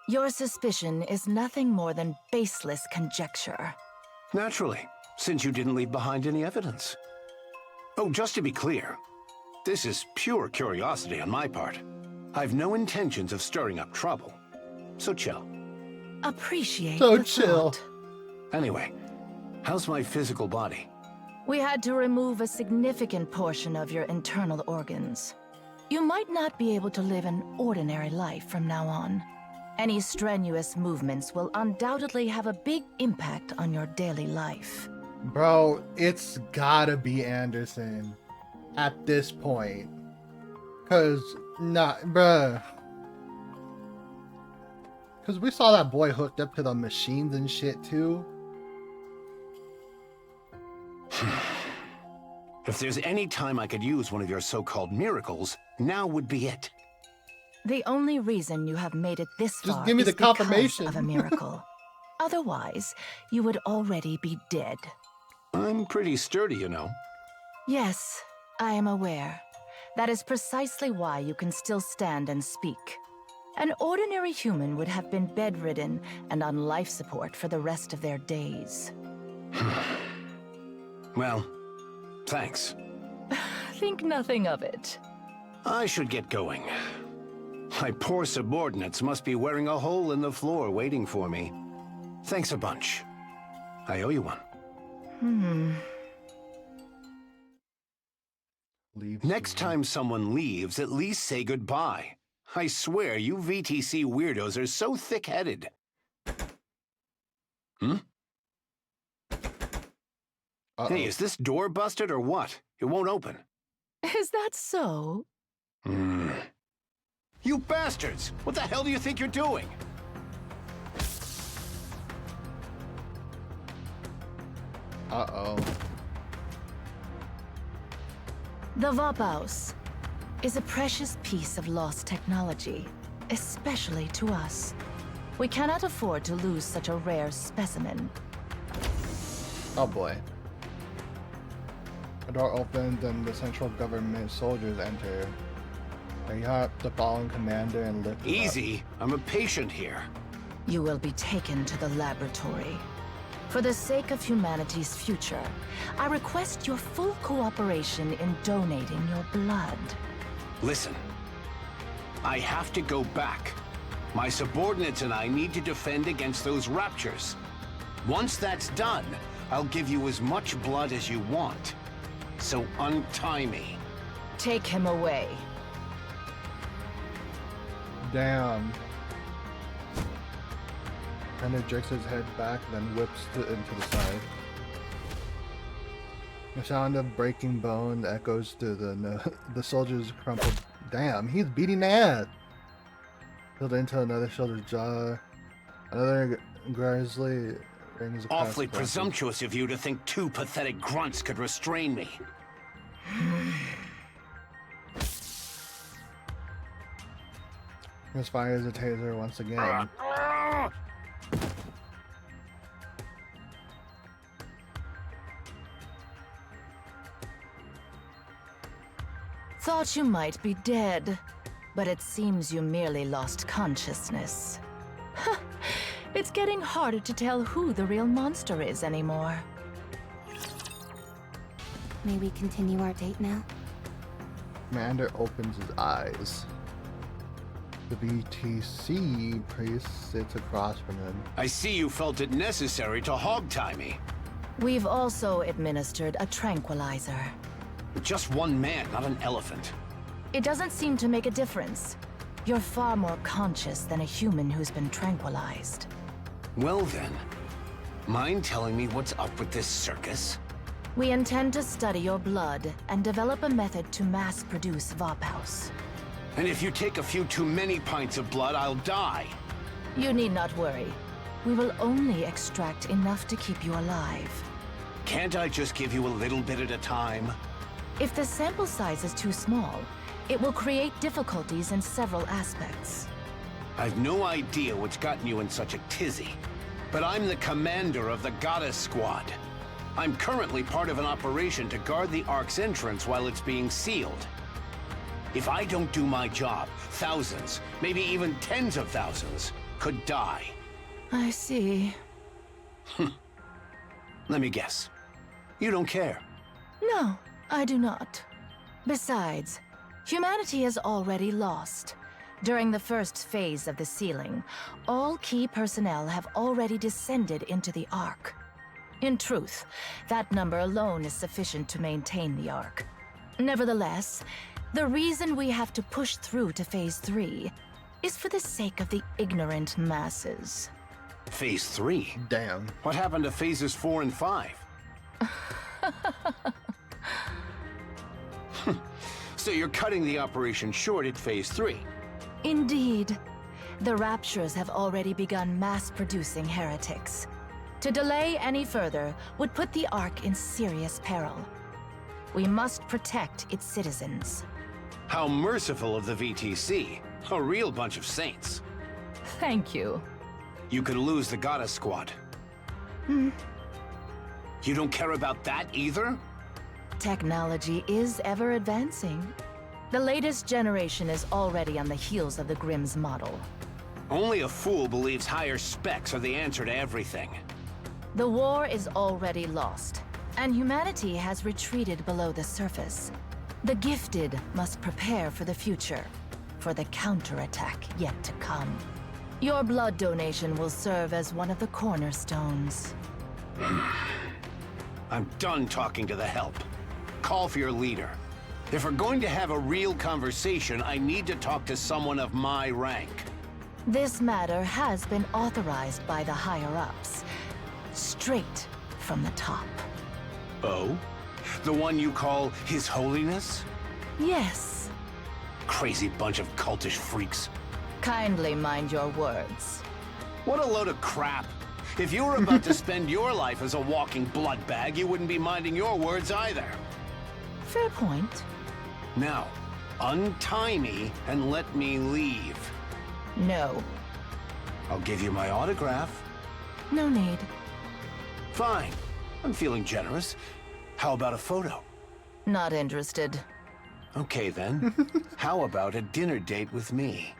Your suspicion is nothing more than baseless conjecture. Naturally, since you didn't leave behind any evidence. Oh, just to be clear, this is pure curiosity on my part. I've no intentions of stirring up trouble, so chill. Appreciate So the chill. thought. Anyway, how's my physical body? We had to remove a significant portion of your internal organs. You might not be able to live an ordinary life from now on. Any strenuous movements will undoubtedly have a big impact on your daily life. Bro, it's gotta be Anderson at this point. Cause, bruh. Cause we saw that boy hooked up to the machines and shit too. If there's any time I could use one of your so-called miracles, now would be it. The only reason you have made it this Just far give me is the confirmation. because of a miracle. Otherwise, you would already be dead. I'm pretty sturdy, you know. Yes, I am aware. That is precisely why you can still stand and speak. An ordinary human would have been bedridden and on life support for the rest of their days. Well, thanks. Think nothing of it. I should get going. My poor subordinates must be wearing a hole in the floor waiting for me. Thanks a bunch. I owe you one. Next time someone leaves, at least say goodbye. I swear, you VTC weirdos are so thick-headed. Hey, is this door busted or what? It won't open. Is that so? You bastards! What the hell do you think you're doing? Uh-oh. The Vapaus is a precious piece of lost technology, especially to us. We cannot afford to lose such a rare specimen. Oh boy. The door opens and the central government soldiers enter. They help the fallen commander and lift him Easy. I'm a patient here. You will be taken to the laboratory. For the sake of humanity's future, I request your full cooperation in donating your blood. Listen. I have to go back. My subordinates and I need to defend against those raptures. Once that's done, I'll give you as much blood as you want. So untie me. Take him away. Damn. Kind of jerks his head back, then whips it into the side. The sound of breaking bone echoes to the soldier's crumpled. Damn, he's beating the ass. Filled into another soldier's jaw. Another grizzly rings across. Awfully presumptuous of you to think two pathetic grunts could restrain me. Misfires a taser once again. Thought you might be dead, but it seems you merely lost consciousness. It's getting harder to tell who the real monster is anymore. May we continue our date now? Commander opens his eyes. The BTC priest sits across from him. I see you felt it necessary to hog-tie me. We've also administered a tranquilizer. Just one man, not an elephant. It doesn't seem to make a difference. You're far more conscious than a human who's been tranquilized. Well then, mind telling me what's up with this circus? We intend to study your blood and develop a method to mass-produce Vapaus. And if you take a few too many pints of blood, I'll die. You need not worry. We will only extract enough to keep you alive. Can't I just give you a little bit at a time? If the sample size is too small, it will create difficulties in several aspects. I've no idea what's gotten you in such a tizzy, but I'm the commander of the Goddess Squad. I'm currently part of an operation to guard the Ark's entrance while it's being sealed. If I don't do my job, thousands, maybe even tens of thousands, could die. I see. Let me guess. You don't care. No, I do not. Besides, humanity has already lost. During the first phase of the sealing, all key personnel have already descended into the Ark. In truth, that number alone is sufficient to maintain the Ark. Nevertheless, the reason we have to push through to Phase 3 is for the sake of the ignorant masses. Phase 3? Damn. What happened to Phases 4 and 5? So you're cutting the operation short at Phase 3? Indeed. The Raptures have already begun mass-producing heretics. To delay any further would put the Ark in serious peril. We must protect its citizens. How merciful of the VTC. A real bunch of saints. Thank you. You could lose the Goddess Squad. You don't care about that either? Technology is ever advancing. The latest generation is already on the heels of the Grimm's model. Only a fool believes higher specs are the answer to everything. The war is already lost, and humanity has retreated below the surface. The gifted must prepare for the future, for the counterattack yet to come. Your blood donation will serve as one of the cornerstones. I'm done talking to the help. Call for your leader. If we're going to have a real conversation, I need to talk to someone of my rank. This matter has been authorized by the higher-ups, straight from the top. Oh? The one you call His Holiness? Yes. Crazy bunch of cultish freaks. Kindly mind your words. What a load of crap. If you were about to spend your life as a walking blood bag, you wouldn't be minding your words either. Fair point. Now, untie me and let me leave. No. I'll give you my autograph. No need. Fine. I'm feeling generous. How about a photo? Not interested. Okay then. How about a dinner date with me?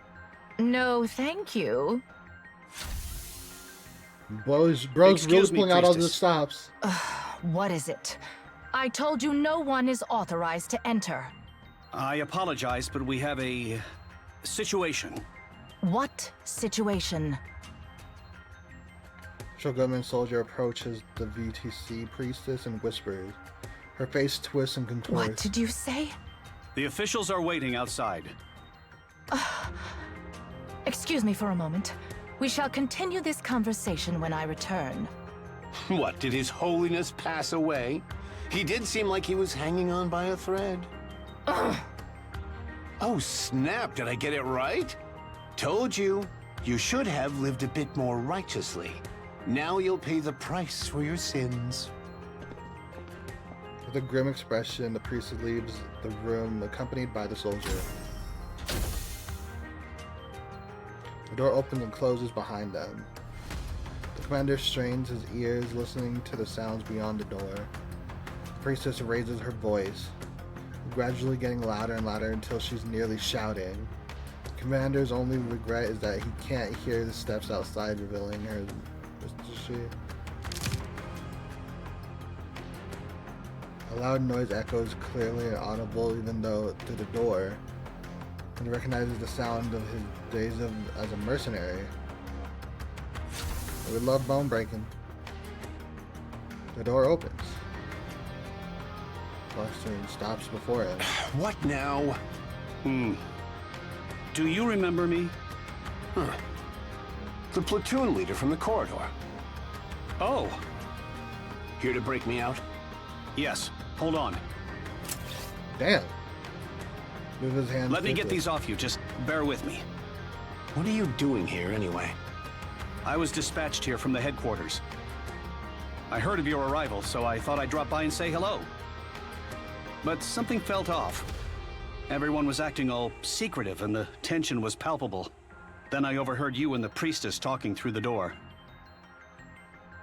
No, thank you. Bro's Excuse really me, pulling out all the priestess. stops. What is it? I told you no one is authorized to enter. I apologize, but we have a situation. What situation? Shogunman soldier approaches the VTC priestess and whispers. Her face twists and contorts. What did you say? The officials are waiting outside. Excuse me for a moment. We shall continue this conversation when I return. What, did His Holiness pass away? He did seem like he was hanging on by a thread. Oh snap, did I get it right? Told you. You should have lived a bit more righteously. Now you'll pay the price for your sins. With a grim expression, the priest leaves the room, accompanied by the soldier. The door opens and closes behind them. The commander strains his ears, listening to the sounds beyond the door. The priestess raises her voice, gradually getting louder and louder until she's nearly shouting. The commander's only regret is that he can't hear the steps outside, revealing her. A loud noise echoes clearly and audible, even though through the door. And he recognizes the sound of his days as a mercenary. He would love bone breaking. The door opens. Western stops before him. What now? Do you remember me? Huh. The platoon leader from the corridor. Oh, Here to break me out? yes. Hold on. Damn. Move his hand Let me get quickly. these off you. Just bear with me. What are you doing here anyway? I was dispatched here from the headquarters. I heard of your arrival, so I thought I'd drop by and say hello. But something felt off. Everyone was acting all secretive and the tension was palpable. Then I overheard you and the priestess talking through the door.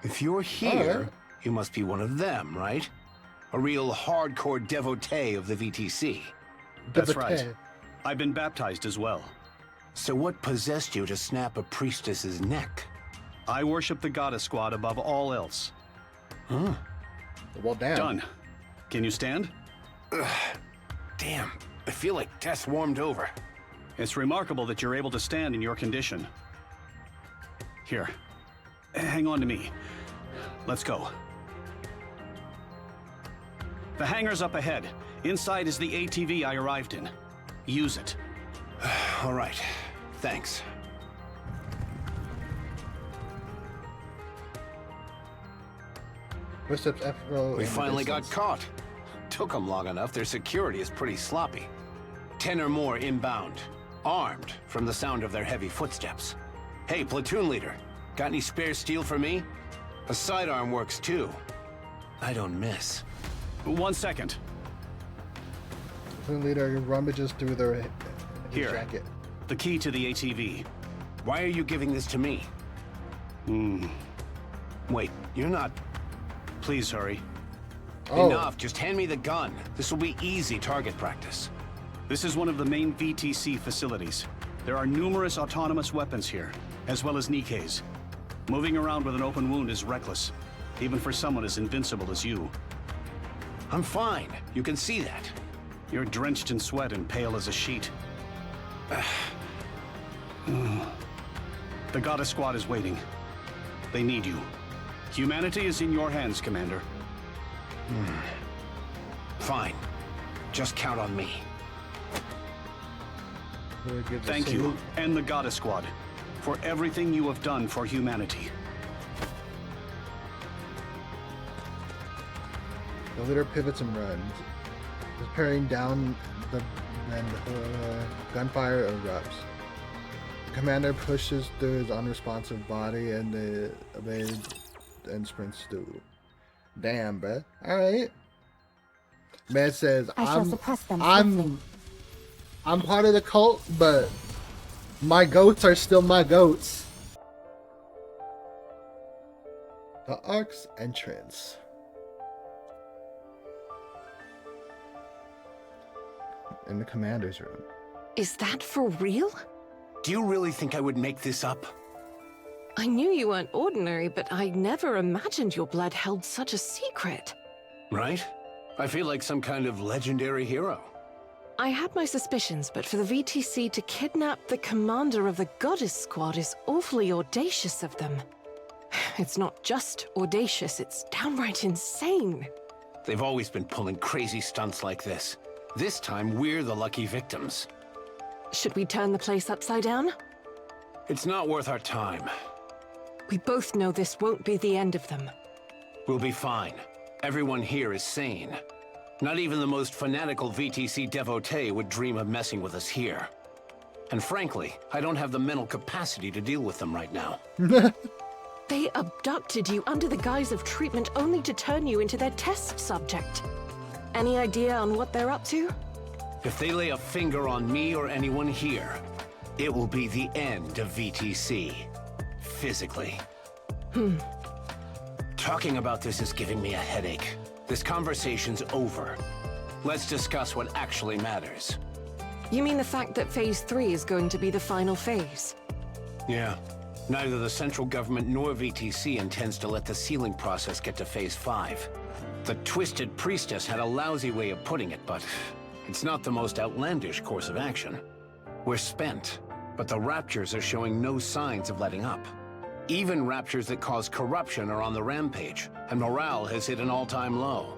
If you're here, you must be one of them, right? A real hardcore devotee of the VTC. That's right. I've been baptized as well. So what possessed you to snap a priestess's neck? I worship the Goddess Squad above all else. Huh? Well, damn. Done. Can you stand? Damn, I feel like death warmed over. It's remarkable that you're able to stand in your condition. Here, hang on to me. Let's go. The hangar's up ahead. Inside is the ATV I arrived in. Use it. All right, thanks. Footsteps echo We in the finally got distance. caught. Took them long enough, their security is pretty sloppy. 10 or more inbound, armed from the sound of their heavy footsteps. Hey, platoon leader, got any spare steel for me? A sidearm works too. I don't miss. 1 second. Student leader rummages through their Here. jacket. The key to the ATV. Why are you giving this to me? Wait, you're not... Please hurry. Enough, just hand me the gun. This will be easy target practice. This is one of the main VTC facilities. There are numerous autonomous weapons here, as well as NIKKEs. Moving around with an open wound is reckless, even for someone as invincible as you. I'm fine. You can see that. You're drenched in sweat and pale as a sheet. The Goddess Squad is waiting. They need you. Humanity is in your hands, Commander. Fine. Just count on me. Thank you, and the Goddess Squad, for everything you have done for humanity. The leader pivots and runs. Preparing down the gunfire erupts. The commander pushes through his unresponsive body and sprints through. Damn, bruh. Alright. Man says, I'm part of the cult, but my goats are still my goats. The Ark's entrance. In the commander's room. Is that for real? Do you really think I would make this up? I knew you weren't ordinary, but I never imagined your blood held such a secret. Right? I feel like some kind of legendary hero. I had my suspicions, but for the VTC to kidnap the commander of the Goddess Squad is awfully audacious of them. It's not just audacious, it's downright insane. They've always been pulling crazy stunts like this. This time, we're the lucky victims. Should we turn the place upside down? It's not worth our time. We both know this won't be the end of them. We'll be fine. Everyone here is sane. Not even the most fanatical VTC devotee would dream of messing with us here. And frankly, I don't have the mental capacity to deal with them right now. They abducted you under the guise of treatment only to turn you into their test subject. Any idea on what they're up to? If they lay a finger on me or anyone here, it will be the end of VTC. Physically. Talking about this is giving me a headache. This conversation's over. Let's discuss what actually matters. You mean the fact that Phase 3 is going to be the final phase? Yeah. Neither the central government nor VTC intends to let the sealing process get to Phase 5. The Twisted Priestess had a lousy way of putting it, but it's not the most outlandish course of action. We're spent, but the Raptures are showing no signs of letting up. Even Raptures that cause corruption are on the rampage, and morale has hit an all-time low.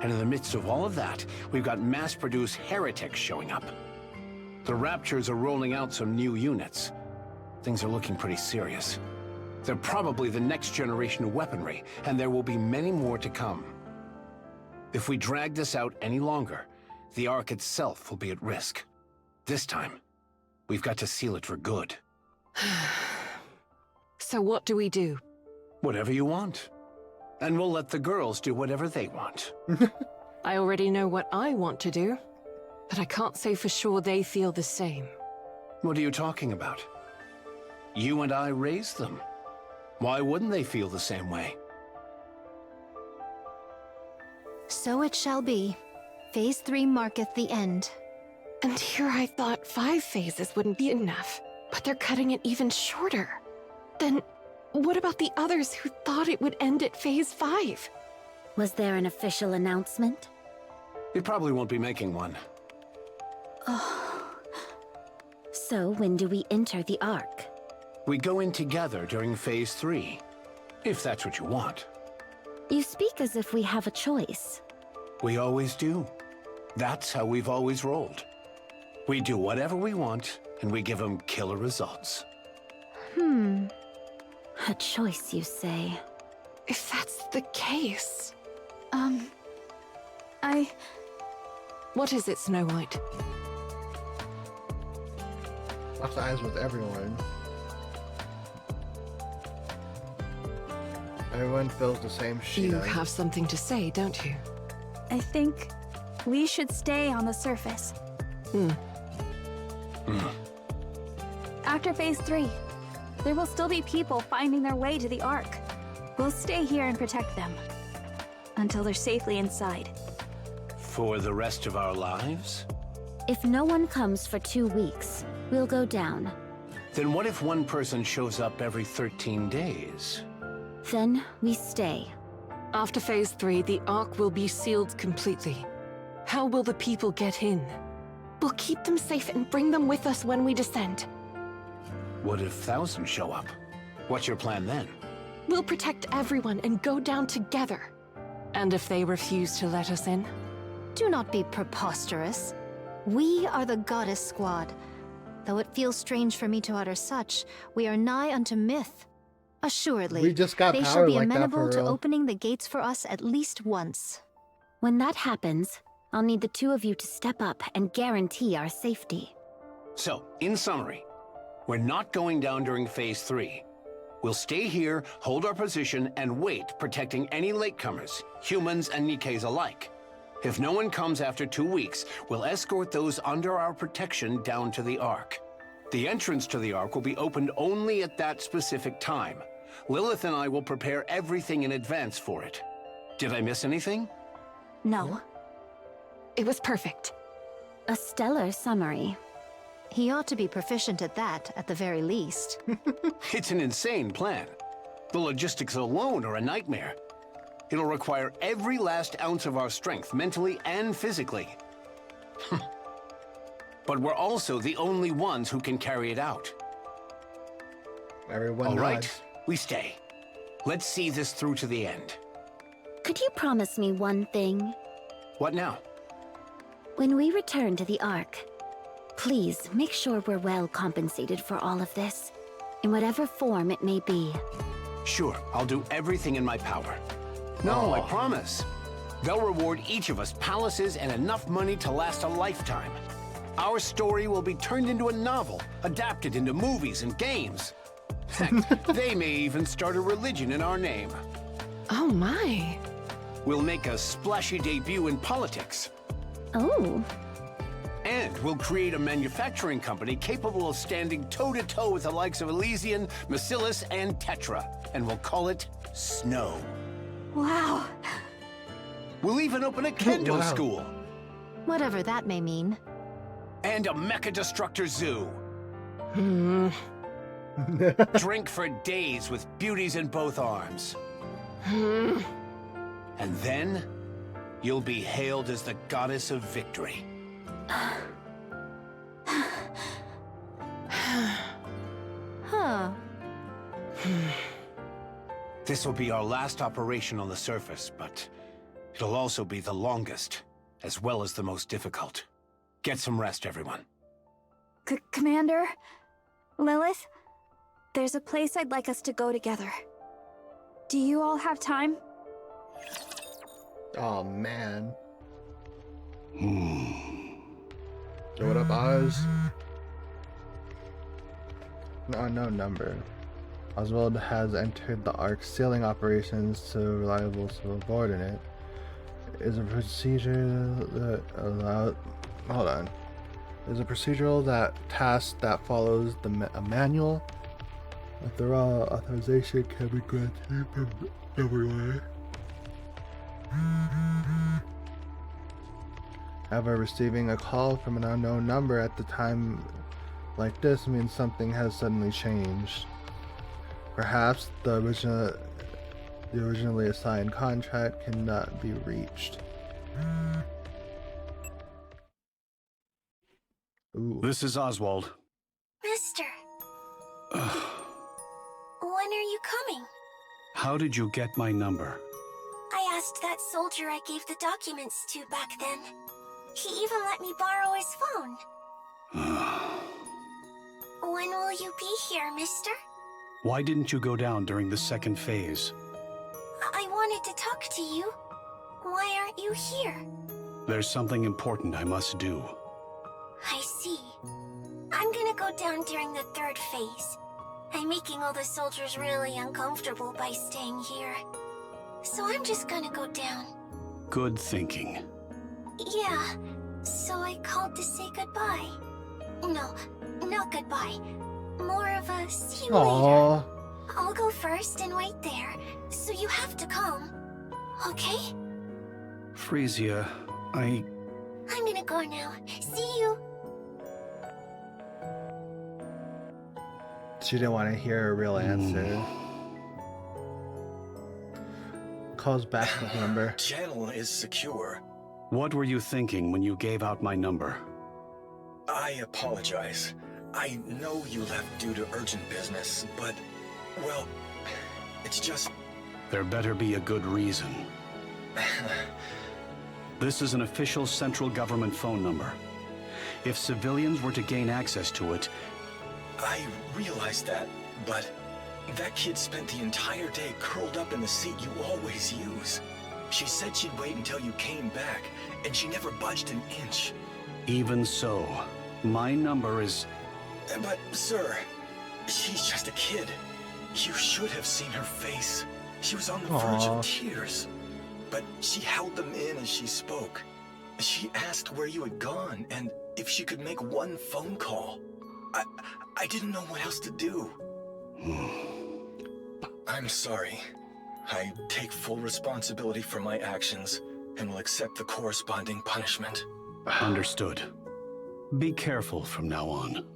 And in the midst of all of that, we've got mass-produced heretics showing up. The Raptures are rolling out some new units. Things are looking pretty serious. They're probably the next generation of weaponry, and there will be many more to come. If we drag this out any longer, the Ark itself will be at risk. This time, we've got to seal it for good. So what do we do? Whatever you want. And we'll let the girls do whatever they want. I already know what I want to do, but I can't say for sure they feel the same. What are you talking about? You and I raised them. Why wouldn't they feel the same way? So it shall be. Phase 3 marketh the end. And here I thought 5 phases wouldn't be enough, but they're cutting it even shorter. Then, what about the others who thought it would end at Phase 5? Was there an official announcement? You probably won't be making one. So when do we enter the Ark? We go in together during Phase 3, if that's what you want. You speak as if we have a choice. We always do. That's how we've always rolled. We do whatever we want, and we give them killer results. A choice, you say? If that's the case... What is it, Snow White? Locked eyes with everyone. Everyone feels the same shit. You have something to say, don't you? I think We should stay on the surface. After Phase 3, there will still be people finding their way to the Ark. We'll stay here and protect them until they're safely inside. For the rest of our lives? If no one comes for 2 weeks, we'll go down. Then what if one person shows up every 13 days? Then we stay. After Phase 3, the Ark will be sealed completely. How will the people get in? We'll keep them safe and bring them with us when we descend. What if thousands show up? What's your plan then? We'll protect everyone and go down together. And if they refuse to let us in? Do not be preposterous. We are the Goddess Squad. Though it feels strange for me to utter such, we are nigh unto myth. Assuredly, We just got they power shall be like that amenable for to real. opening the gates for us at least once. When that happens, I'll need the 2 of you to step up and guarantee our safety. So, in summary, we're not going down during Phase 3. We'll stay here, hold our position, and wait, protecting any latecomers, humans and NIKKEs alike. If no one comes after 2 weeks, we'll escort those under our protection down to the Ark. The entrance to the Ark will be opened only at that specific time. Lilith and I will prepare everything in advance for it. Did I miss anything? No. It was perfect. A stellar summary. He ought to be proficient at that, at the very least. It's an insane plan. The logistics alone are a nightmare. It'll require every last ounce of our strength, mentally and physically. But we're also the only ones who can carry it out. Everyone All right, nods. we stay. Let's see this through to the end. Could you promise me one thing? What now? When we return to the Ark, please make sure we're well compensated for all of this, in whatever form it may be. Sure, I'll do everything in my power. No, I promise. They'll reward each of us palaces and enough money to last a lifetime. Our story will be turned into a novel, adapted into movies and games. Heck, they may even start a religion in our name. Oh my. We'll make a splashy debut in politics. Oh. And we'll create a manufacturing company capable of standing toe-to-toe with the likes of Elysian, Macillus, and Tetra. And we'll call it Snow. Wow. We'll even open a kendo Wow. school. Whatever that may mean. And a mecha destructor zoo. Drink for days with beauties in both arms. And then, you'll be hailed as the goddess of victory. Huh. This will be our last operation on the surface, but it'll also be the longest, as well as the most difficult. Get some rest, everyone. Commander? Lilith? There's a place I'd like us to go together. Do you all have time? Oh man. So what up, Oz? An unknown number. Oswald has entered the Ark sealing operations to reliable subordinate. Is a procedure that allows. Hold on. Is a procedural that task that follows a manual. A thorough authorization can be granted from everywhere. However, receiving a call from an unknown number at the time like this means something has suddenly changed. Perhaps the originally assigned contract cannot be reached. Ooh. This is Oswald. Mister. When are you coming? How did you get my number? I asked that soldier I gave the documents to back then. He even let me borrow his phone. When will you be here, mister? Why didn't you go down during the second phase? I wanted to talk to you. Why aren't you here? There's something important I must do. I see. I'm gonna go down during the third phase. I'm making all the soldiers really uncomfortable by staying here. So I'm just gonna go down. Good thinking. Yeah, so I called to say goodbye. No, not goodbye. More of a see you later. Aww. I'll go first and wait there, so you have to come. Okay? Frisia, I'm gonna go now. See you. She didn't want to hear a real answer. Calls back the number. Channel is secure. What were you thinking when you gave out my number? I apologize. I know you left due to urgent business, but, well, it's just... There better be a good reason. This is an official central government phone number. If civilians were to gain access to it... I realize that, but that kid spent the entire day curled up in the seat you always use. She said she'd wait until you came back, and she never budged an inch. Even so, my number is... But, sir, she's just a kid. You should have seen her face. She was on the verge of tears. But she held them in as she spoke. She asked where you had gone, and if she could make one phone call. I didn't know what else to do. I'm sorry. I take full responsibility for my actions, and will accept the corresponding punishment. Understood. Be careful from now on.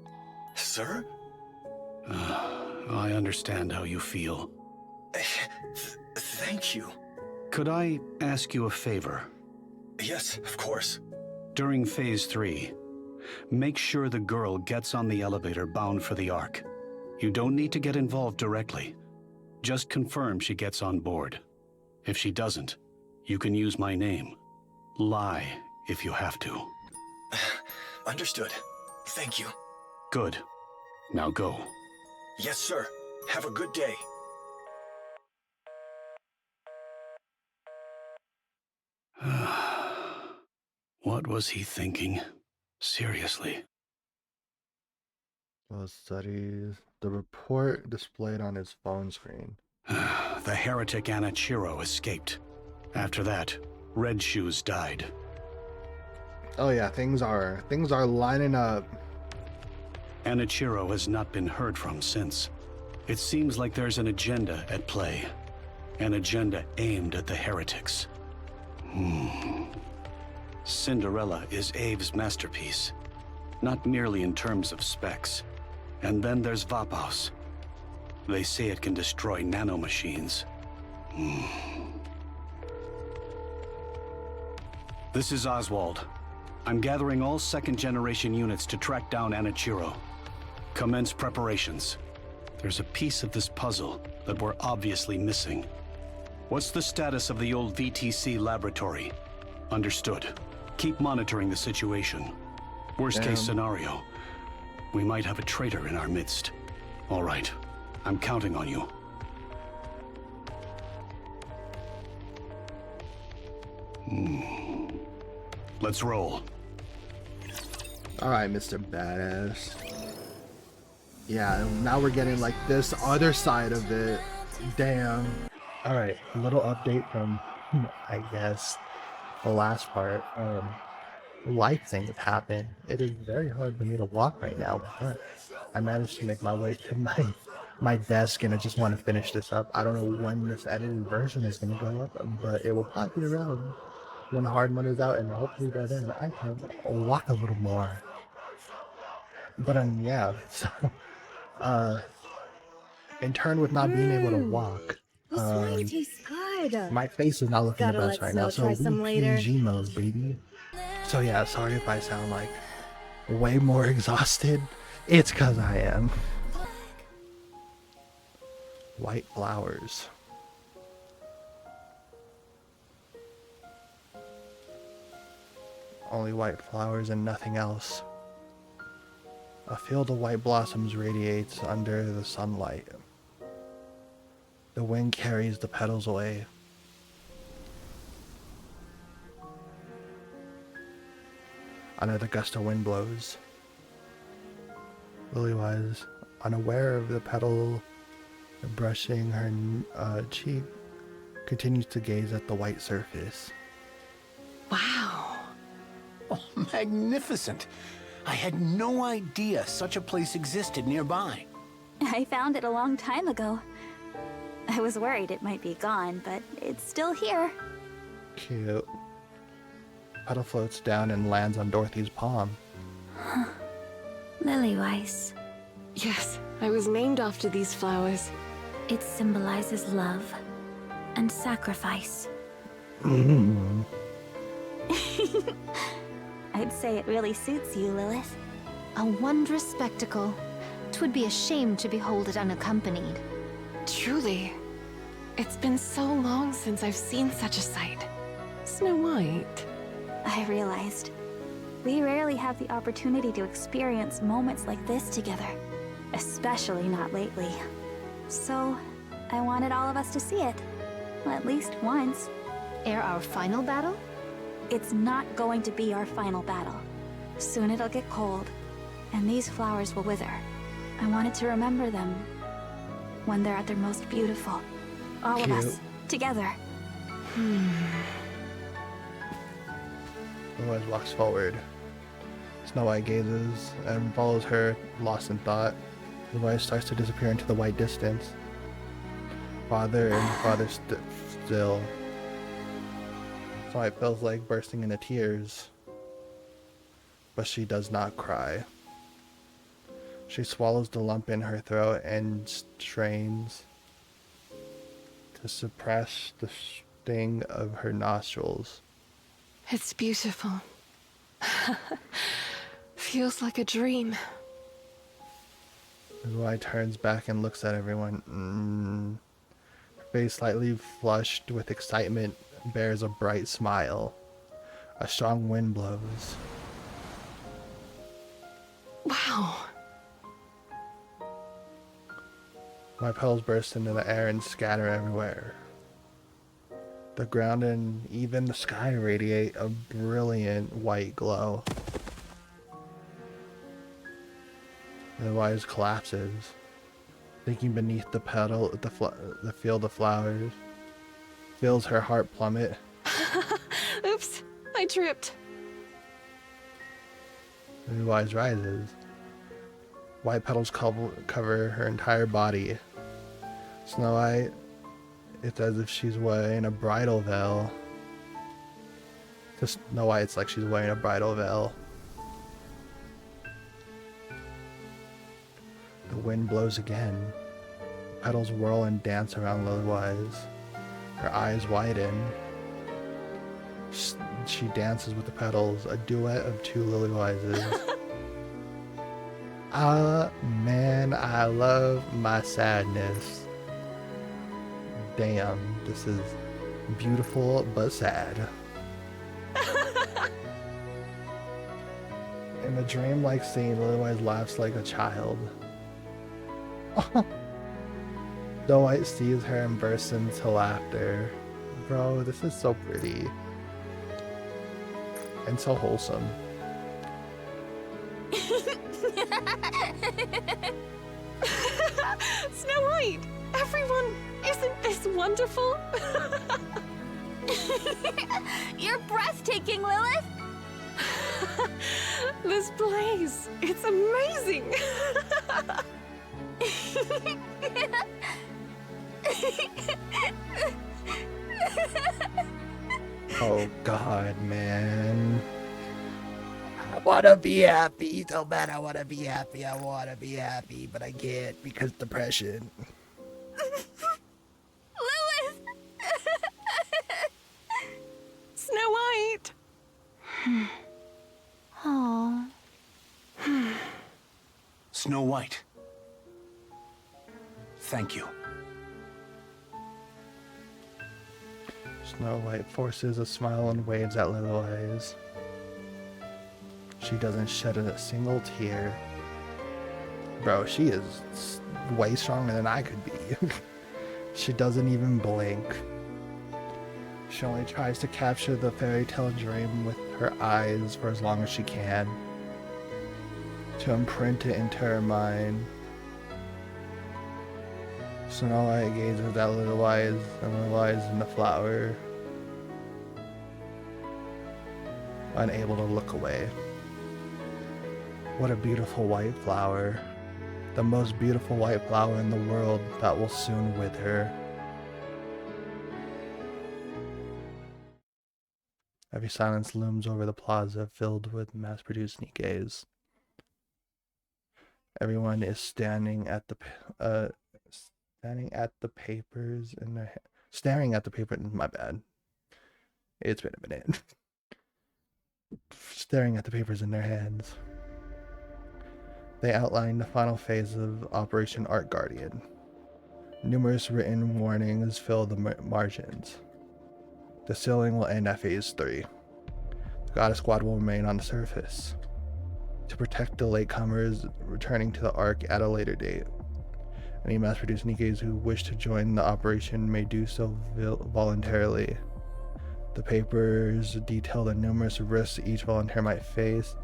Sir? I understand how you feel. Thank you. Could I ask you a favor? Yes, of course. During Phase 3, make sure the girl gets on the elevator bound for the Ark. You don't need to get involved directly. Just confirm she gets on board. If she doesn't, you can use my name. Lie if you have to. Understood. Thank you. Good. Now go. Yes, sir. Have a good day. What was he thinking? Seriously. Those studies. The report displayed on his phone screen. The heretic Anichiro escaped. After that, Red Shoes died. Oh yeah, things are lining up. Anichiro has not been heard from since. It seems like there's an agenda at play. An agenda aimed at the heretics. Cinderella is Abe's masterpiece. Not merely in terms of specs. And then there's Vapaus. They say it can destroy nanomachines. This is Oswald. I'm gathering all second-generation units to track down Anichiro. Commence preparations. There's a piece of this puzzle that we're obviously missing. What's the status of the old VTC laboratory? Understood. Keep monitoring the situation. Worst-case scenario, we might have a traitor in our midst. All right. I'm counting on you. Let's roll. Alright, Mr. Badass. Yeah, now we're getting like this other side of it. Damn. Alright, a little update from, I guess, the last part. Life things have happened. It is very hard for me to walk right now, but I managed to make my way to my desk, and I just want to finish this up. I don't know when this edited version is going to go up, but it will probably be around when Hard Mode is out, and hopefully by then I can walk a little more. But yeah, so in turn with not being able to walk, my face is not looking the best right now, so PNG mode, baby. So yeah, sorry if I sound like way more exhausted. It's cause I am. White flowers. Only white flowers and nothing else. A field of white blossoms radiates under the sunlight. The wind carries the petals away. Another gust of wind blows. Lily-wise, unaware of the petal brushing her cheek, continues to gaze at the white surface. Wow, Oh, magnificent. I had no idea such a place existed nearby. I found it a long time ago. I was worried it might be gone, but it's still here. Cute. Petal floats down and lands on Dorothy's palm. Lilywise. Yes, I was named after these flowers. It symbolizes love and sacrifice. I'd say it really suits you, Lilith. A wondrous spectacle. 'Twould be a shame to behold it unaccompanied. Truly. It's been so long since I've seen such a sight. Snow White. I realized. We rarely have the opportunity to experience moments like this together. Especially not lately. So, I wanted all of us to see it. At least once. Ere our final battle? It's not going to be our final battle. Soon it'll get cold, and these flowers will wither. I wanted to remember them when they're at their most beautiful. All of us, together. Lilywise walks forward. Snow White gazes and follows her, lost in thought. Lilywise starts to disappear into the white distance. Farther and farther still. Snow White feels like bursting into tears, but she does not cry. She swallows the lump in her throat and strains to suppress the sting of her nostrils. It's beautiful. Feels like a dream. Lilywise turns back and looks at everyone. Her face slightly flushed with excitement bears a bright smile. A strong wind blows. Wow. My petals burst into the air and scatter everywhere. The ground and even the sky radiate a brilliant white glow. Lilywise collapses, sinking beneath the petal, the field of flowers. Feels her heart plummet. Oops, I tripped. Lilywise rises. White petals cover her entire body. Snow White, it's as if she's wearing a bridal veil. To Snow White, it's like she's wearing a bridal veil. The wind blows again. Petals whirl and dance around Lilywise. Her eyes widen. She dances with the petals, a duet of two Lilywises. Ah, man, I love my sadness. Damn, this is beautiful but sad. In a dream-like scene, Lilywise laughs like a child. Snow White sees her and bursts into laughter. Bro, this is so pretty. And so wholesome. Snow White! Everyone, isn't this wonderful? You're breathtaking, Lilith! This place, it's amazing! Oh god, man. I wanna be happy so bad. I wanna be happy. I wanna be happy, but I can't because depression. Lilith! Snow White! Oh. Snow White. Thank you. Snow White forces a smile and waves at Lilywise. She doesn't shed a single tear. Bro, she is way stronger than I could be. She doesn't even blink. She only tries to capture the fairy tale dream with her eyes for as long as she can, to imprint it into her mind. Snow White gazes at Lilywise and Lilywise in the flower. unable to look away. What a beautiful white flower. The most beautiful white flower in the world that will soon wither. Heavy silence looms over the plaza, filled with mass-produced Nikkes. Everyone is staring at the papers in their staring at the paper. My bad. It's been a minute. Staring at the papers in their hands. They outline the final phase of Operation Art Guardian. Numerous written warnings fill the margins. The sealing will end at Phase 3. The Goddess Squad will remain on the surface to protect the latecomers returning to the Ark at a later date. Any mass-produced Nikkes who wish to join the operation may do so voluntarily. The papers detail the numerous risks each volunteer might face.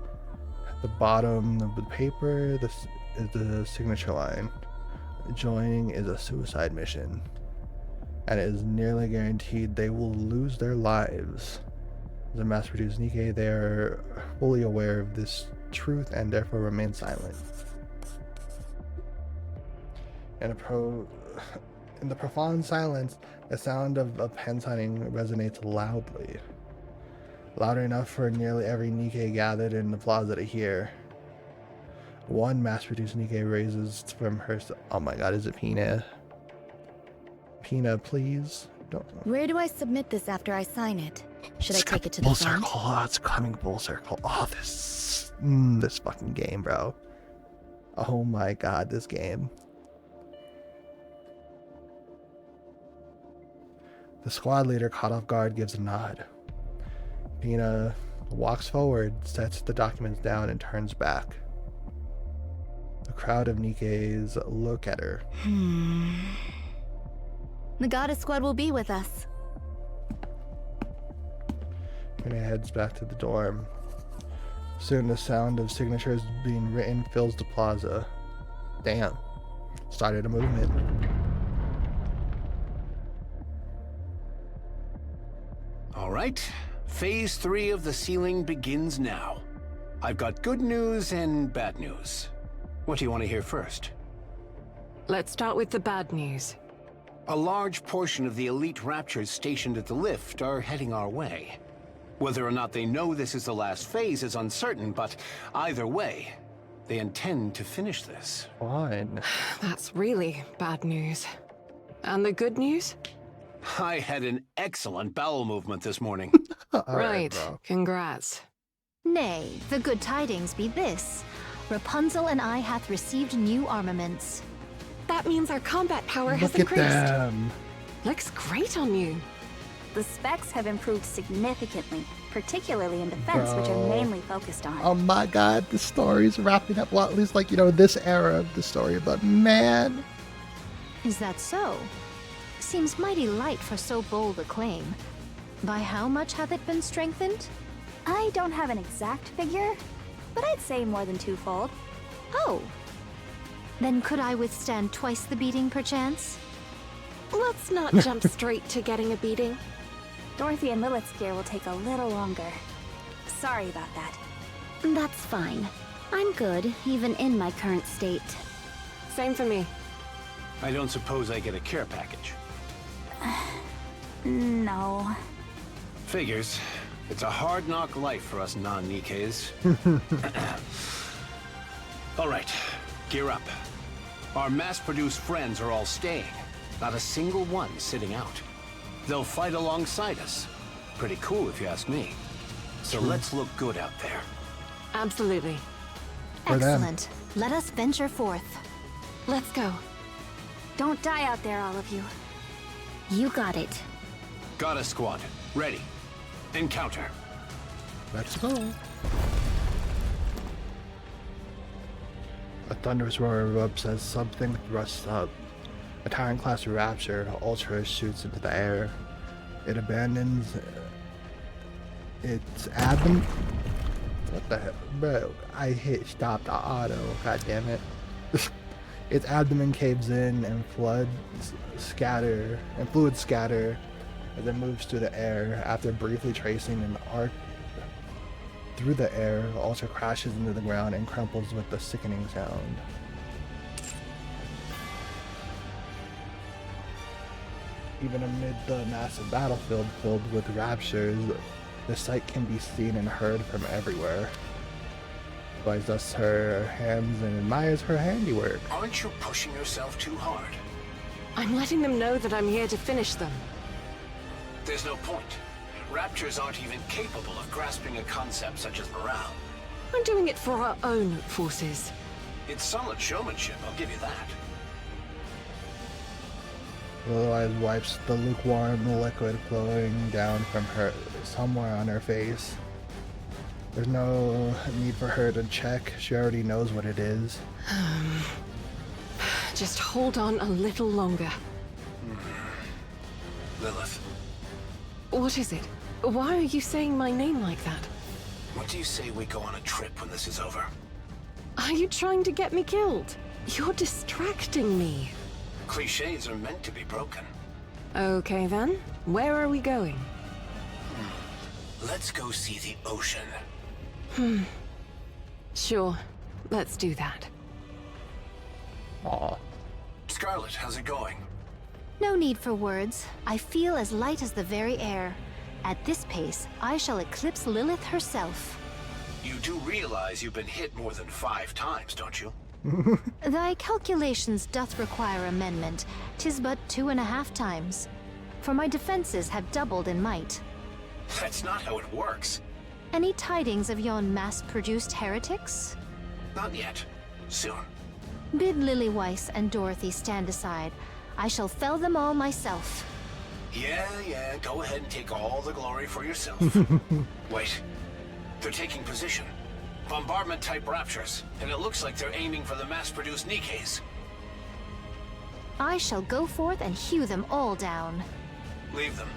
At the bottom of the paper is the signature line. Joining is a suicide mission, and it is nearly guaranteed they will lose their lives. As a mass-produced Nikke, they are fully aware of this truth and therefore remain silent. In the profound silence, the sound of a pen signing resonates loudly. Loud enough for nearly every Nikke gathered in the plaza to hear. One mass-produced Nikke raises from her... Oh my god, is it Pina? Pina, please? Don't... Where do I submit this after I sign it? Should I take it to the full front? circle. Oh, it's coming full circle. Oh, this fucking game, bro. Oh my god, this game. The squad leader, caught off guard, gives a nod. Pina walks forward, sets the documents down, and turns back. A crowd of Nikkes look at her. The Goddess Squad will be with us. Pina heads back to the dorm. Soon the sound of signatures being written fills the plaza. Damn. Started a movement. All right, Phase 3 of the sealing begins now. I've got good news and bad news. What do you want to hear first? Let's start with the bad news. A large portion of the elite Raptures stationed at the lift are heading our way. Whether or not they know this is the last phase is uncertain, but either way, they intend to finish this. Fine. That's really bad news. And the good news? I had an excellent bowel movement this morning. Right, congrats. Nay, the good tidings be this. Rapunzel and I hath received new armaments. That means our combat power has Look at increased. them. Looks great on you. The specs have improved significantly, particularly in defense, which Bro. I'm mainly focused on. Oh my god, the story's wrapping up. Well, at least, like, you know, this era of the story, but man. Is that so? Seems mighty light for so bold a claim. By how much hath it been strengthened? I don't have an exact figure, but I'd say more than twofold. Oh. Then could I withstand twice the beating, perchance? Let's not jump straight to getting a beating. Dorothy and Lilith's gear will take a little longer. Sorry about that. That's fine. I'm good, even in my current state. Same for me. I don't suppose I get a care package. No. Figures. It's a hard knock life for us non-Nikkes. All right, gear up. Our mass-produced friends are all staying. Not a single one sitting out. They'll fight alongside us. Pretty cool if you ask me. So let's look good out there. Absolutely. Excellent. Let us venture forth. Let's go. Don't die out there, all of you. You got it. Goddess Squad, ready. Encounter. Let's go. A thunderous roar erupts as something thrusts up. A Titan-class Rapture Ultra shoots into the air. It abandons its abdomen. What the hell? Bro, I hit stop the auto. God damn it. Its abdomen caves in and fluids scatter as it moves through the air after briefly tracing an arc through the air, the altar crashes into the ground and crumples with a sickening sound. Even amid the massive battlefield filled with raptures, the sight can be seen and heard from everywhere. Flies thus her hands and admires her handiwork. Aren't you pushing yourself too hard? I'm letting them know that I'm here to finish them. There's no point. Raptors aren't even capable of grasping a concept such as morale. I'm doing it for our own forces. It's solid showmanship, I'll give you that. Willow Eyes wipes the lukewarm liquid flowing down from her somewhere on her face. There's no need for her to check. She already knows what it is. Just hold on a little longer. Lilith. What is it? Why are you saying my name like that? What do you say we go on a trip when this is over? Are you trying to get me killed? You're distracting me. Clichés are meant to be broken. Okay then, where are we going? Let's go see the ocean. Sure, let's do that. Aw. Scarlet, how's it going? No need for words. I feel as light as the very air. At this pace, I shall eclipse Lilith herself. You do realize you've been hit more than 5 times, don't you? Thy calculations doth require amendment. 'Tis but 2.5 times. For my defenses have doubled in might. That's not how it works. Any tidings of yon mass-produced heretics? Not yet. Soon. Bid Lily Weiss and Dorothy stand aside. I shall fell them all myself. Yeah, go ahead and take all the glory for yourself. Wait. They're taking position. Bombardment-type raptures, and it looks like they're aiming for the mass-produced NIKKEs. I shall go forth and hew them all down. Leave them.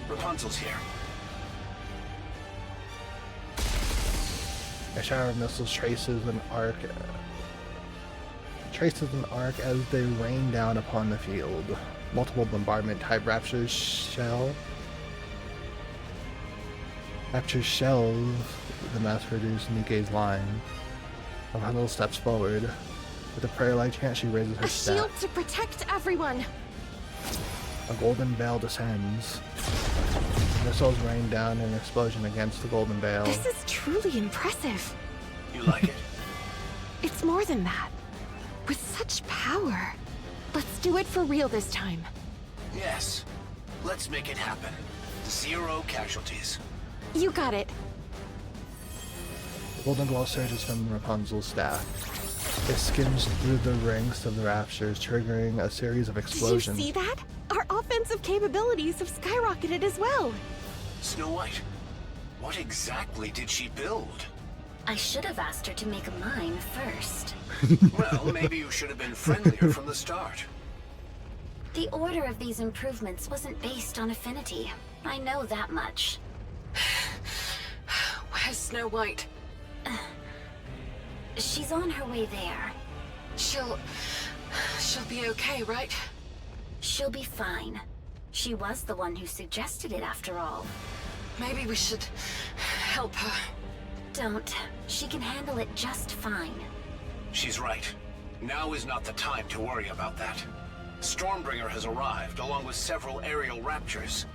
Rapunzel's here. A shower of missiles traces an arc as they rain down upon the field. Multiple bombardment-type raptors shell shells the mass-produced NIKKE's line. Rapunzel steps forward. With a prayer-like chant, she raises her A staff. shield to protect everyone! A golden veil descends. Missiles rain down in an explosion against the golden veil. This is truly impressive. You like it? It's more than that. With such power. Let's do it for real this time. Yes. Let's make it happen. 0 casualties. You got it. The golden glow surges from Rapunzel's staff. It skims through the ranks of the raptors, triggering a series of explosions. Did you see that? Our offensive capabilities have skyrocketed as well. Snow White, what exactly did she build? I should have asked her to make mine first. Well, maybe you should have been friendlier from the start. The order of these improvements wasn't based on affinity. I know that much. Where's Snow White? She's on her way there. She'll be okay, right? She'll be fine. She was the one who suggested it after all. Maybe we should help her. Don't. She can handle it just fine. She's right. Now is not the time to worry about that. Stormbringer has arrived, along with several aerial raptors.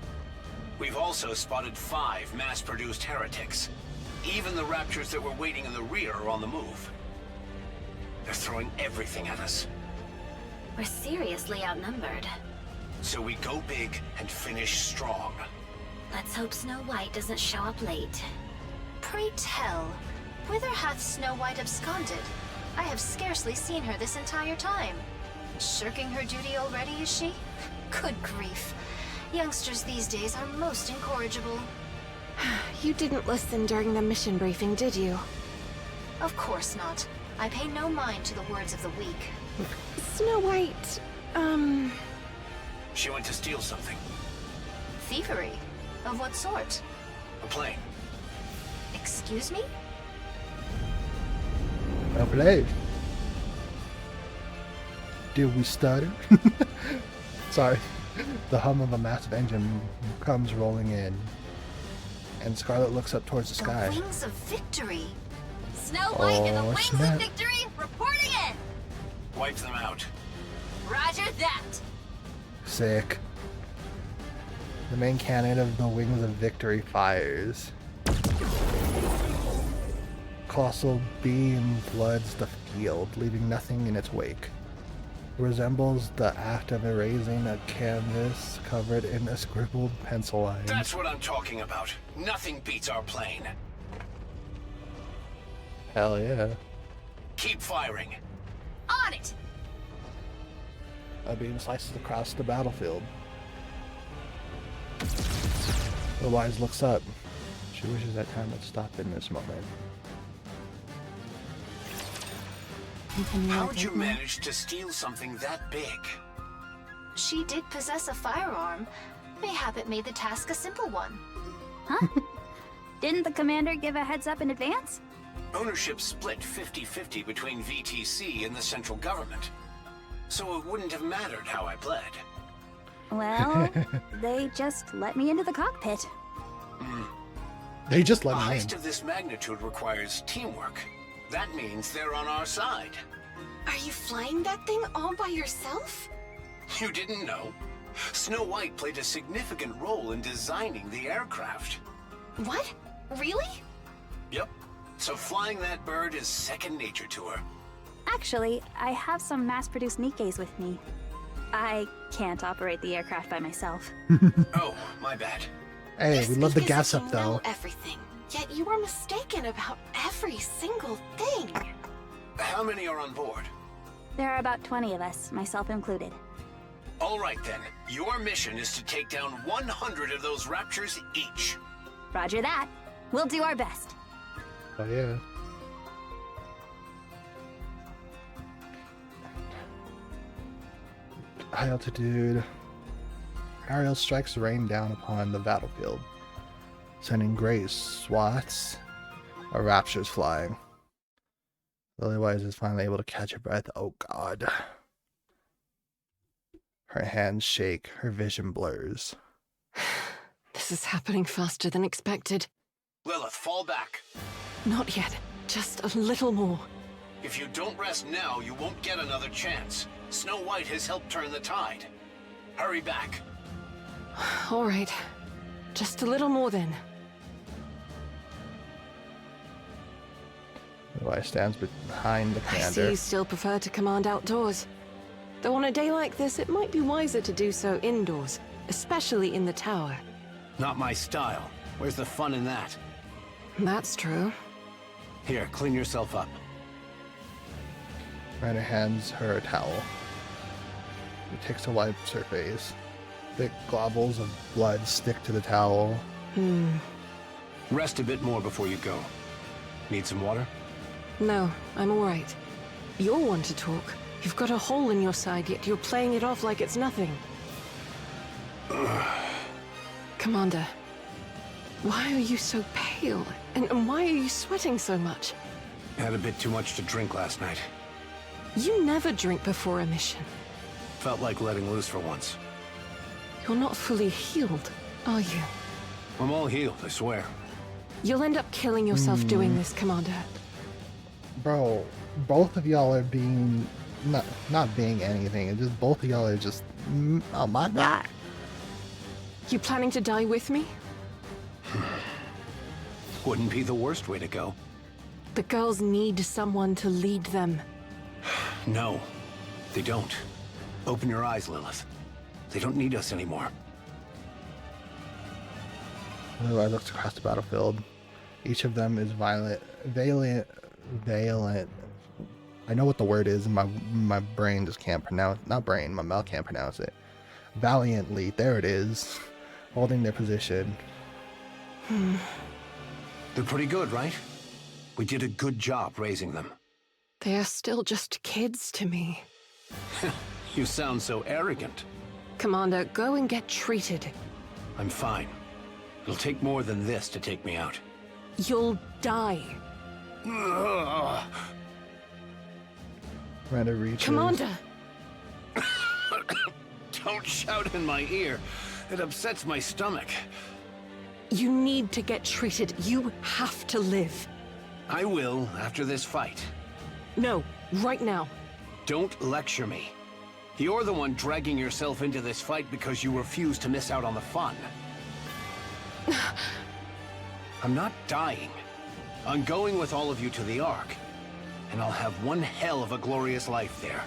We've also spotted 5 mass-produced heretics. Even the raptors that were waiting in the rear are on the move. They're throwing everything at us. We're seriously outnumbered. So we go big and finish strong. Let's hope Snow White doesn't show up late. Pray tell, whither hath Snow White absconded? I have scarcely seen her this entire time. Shirking her duty already, is she? Good grief. Youngsters these days are most incorrigible. You didn't listen during the mission briefing, did you? Of course not. I pay no mind to the words of the weak. Snow White, She went to steal something. Thievery? Of what sort? A plane. Excuse me? Well played. Did we stutter? Sorry. The hum of a massive engine comes rolling in. And Scarlet looks up towards the sky. The wings of victory. Snow White and the Oh, Wings snap. of Victory reporting in! Wipe them out. Roger that! Sick. The main cannon of the Wings of Victory fires. Colossal beam floods the field, leaving nothing in its wake. It resembles the act of erasing a canvas covered in scribbled pencil lines. That's what I'm talking about. Nothing beats our plane. Hell yeah. Keep firing. On it! A beam slices across the battlefield. The Wise looks up. She wishes that time had stopped in this moment. How'd you manage to steal something that big? She did possess a firearm. Mayhap it made the task a simple one. Huh? Didn't the commander give a heads up in advance? Ownership split 50-50 between VTC and the central government. So it wouldn't have mattered how I pled. Well, they just let me into the cockpit. They just A let me in. heist of this magnitude requires teamwork. That means they're on our side. Are you flying that thing all by yourself? You didn't know? Snow White played a significant role in designing the aircraft. What? Really? Yep. So flying that bird is second nature to her. Actually, I have some mass-produced NIKKEs with me. I can't operate the aircraft by myself. Oh, my bad. Hey, we love the Speak gas as up if you know though. everything. Yet you were mistaken about every single thing. How many are on board? There are about 20 of us, myself included. All right then. Your mission is to take down 100 of those Raptors each. Roger that. We'll do our best. Oh yeah. High altitude. Aerial strikes rain down upon the battlefield, sending great swaths of raptors flying. Lilywise is finally able to catch her breath. Oh god. Her hands shake, her vision blurs. This is happening faster than expected. Lilith, fall back. Not yet. Just a little more. If you don't rest now, you won't get another chance. Snow White has helped turn the tide. Hurry back. All right. Just a little more then. Lilywise stands behind the I see commander. you still prefer to command outdoors. Though on a day like this, it might be wiser to do so indoors, especially in the tower. Not my style. Where's the fun in that? That's true. Here, clean yourself up. Ryder hands her a towel. She takes to wipe her face. Thick globules of blood stick to the towel. Rest a bit more before you go. Need some water? No, I'm all right. You're one to talk. You've got a hole in your side, yet you're playing it off like it's nothing. Commander, why are you so pale? And why are you sweating so much? Had a bit too much to drink last night. You never drink before a mission. Felt like letting loose for once. You're not fully healed, are you? I'm all healed, I swear. You'll end up killing yourself doing this, Commander. Bro, both of y'all are being not being anything. It's just both of y'all are just oh my god. You planning to die with me? Wouldn't be the worst way to go. The girls need someone to lead them. No, they don't. Open your eyes, Lilith. They don't need us anymore. Lilywise looks across the battlefield. Each of them is valiant. I know what the word is, and my brain just can't pronounce. Not brain, my mouth can't pronounce it. Valiantly, there it is, holding their position. They're pretty good, right? We did a good job raising them. They are still just kids to me. You sound so arrogant. Commander, go and get treated. I'm fine. It'll take more than this to take me out. You'll die. Miranda reaches. Commander! Don't shout in my ear. It upsets my stomach. You need to get treated. You have to live. I will after this fight. No, right now. Don't lecture me. You're the one dragging yourself into this fight because you refuse to miss out on the fun. I'm not dying. I'm going with all of you to the Ark. And I'll have one hell of a glorious life there.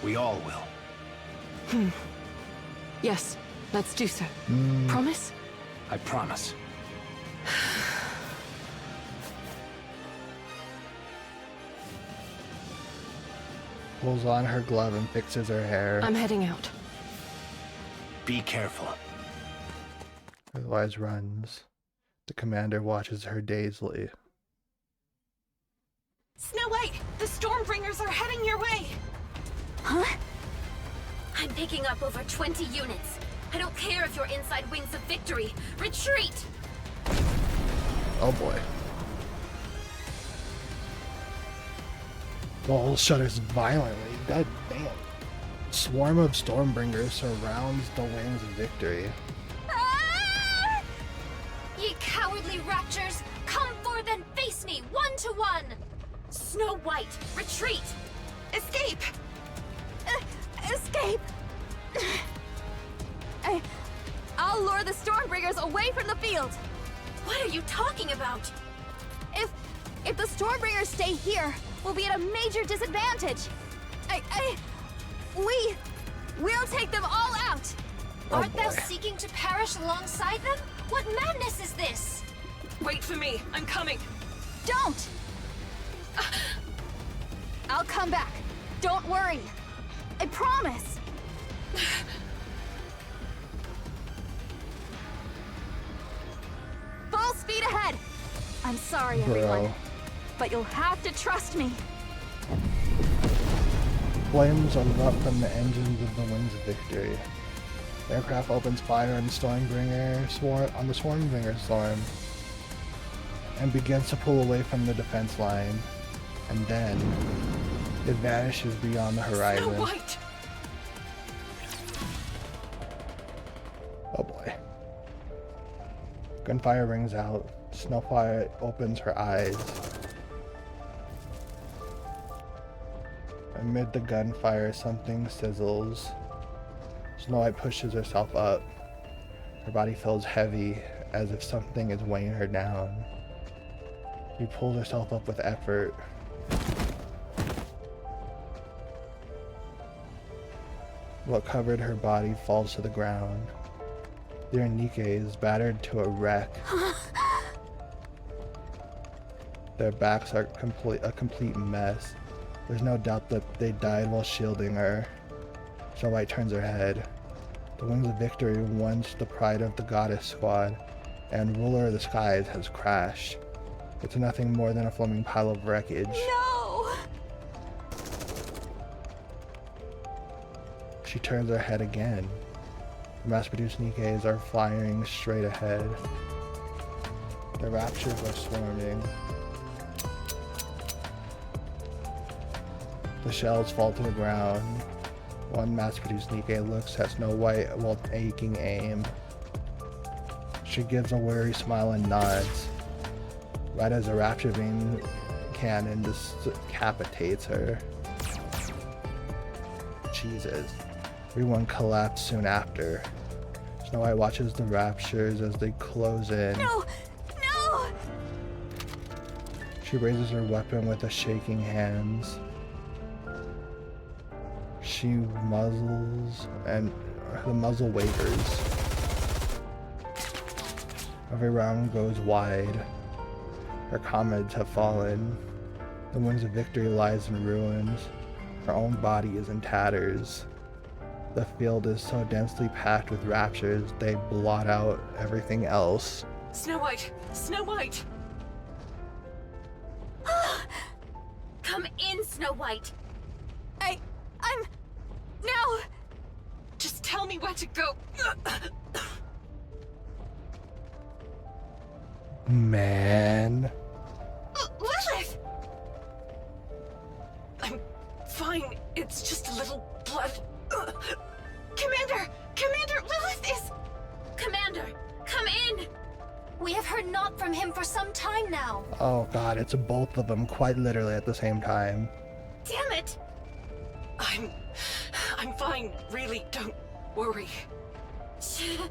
We all will. Yes, let's do so. Promise? I promise. Pulls on her glove and fixes her hair. I'm heading out. Be careful. Otherwise runs. The commander watches her dazedly. Snow White! The Stormbringers are heading your way! Huh? I'm picking up over 20 units. I don't care if you're inside Wings of Victory. Retreat! Oh boy. Wall shudders violently. God damn. Swarm of Stormbringers surrounds the Wings of Victory. Ah! Ye cowardly raptures, come forth and face me 1-to-1! Snow White, retreat! Escape! Escape! I'll lure the Stormbringers away from the field! What are you talking about? If the Stormbringers stay here, we'll be at a major disadvantage. We'll take them all out! Aren't thou seeking to perish alongside them? What madness is this? Wait for me, I'm coming. Don't! I'll come back. Don't worry. I promise. Full speed ahead. I'm sorry, everyone, but you'll have to trust me. Flames erupt from the engines of the Wings of Victory. The aircraft opens fire on the Stormbringer swarm and begins to pull away from the defense line. And then it vanishes beyond the horizon. Snow White! Oh boy. Gunfire rings out. Snowfire opens her eyes. Amid the gunfire, something sizzles. Snow White pushes herself up. Her body feels heavy, as if something is weighing her down. She pulls herself up with effort. What covered her body falls to the ground. Their NIKKE is battered to a wreck. Their backs are a complete mess. There's no doubt that they died while shielding her. Snow White turns her head. The Wings of Victory, once the pride of the Goddess Squad and ruler of the skies, has crashed. It's nothing more than a flaming pile of wreckage. No! She turns her head again. The mass-produced NIKKEs are flying straight ahead. The raptures are swarming. The shells fall to the ground. One mass-produced NIKKE looks at Snow White while taking aim. She gives a weary smile and nods, right as a rapture beam cannon decapitates her. Jesus. Everyone collapsed soon after. Snow White watches the raptures as they close in. No! No! She raises her weapon with a shaking hands. She muzzles, and the muzzle wavers. Every round goes wide. Her comrades have fallen. The Wings of Victory lies in ruins. Her own body is in tatters. The field is so densely packed with raptures, they blot out everything else. Snow White! Snow White! Come in, Snow White! I'm... No! Just tell me where to go! Man. Lilith! I'm fine. It's just a little blood. Commander! Commander, Lilith is... Commander, come in! We have heard naught from him for some time now. Oh god, it's both of them quite literally at the same time. Damn it! I'm fine, really, don't worry. Snow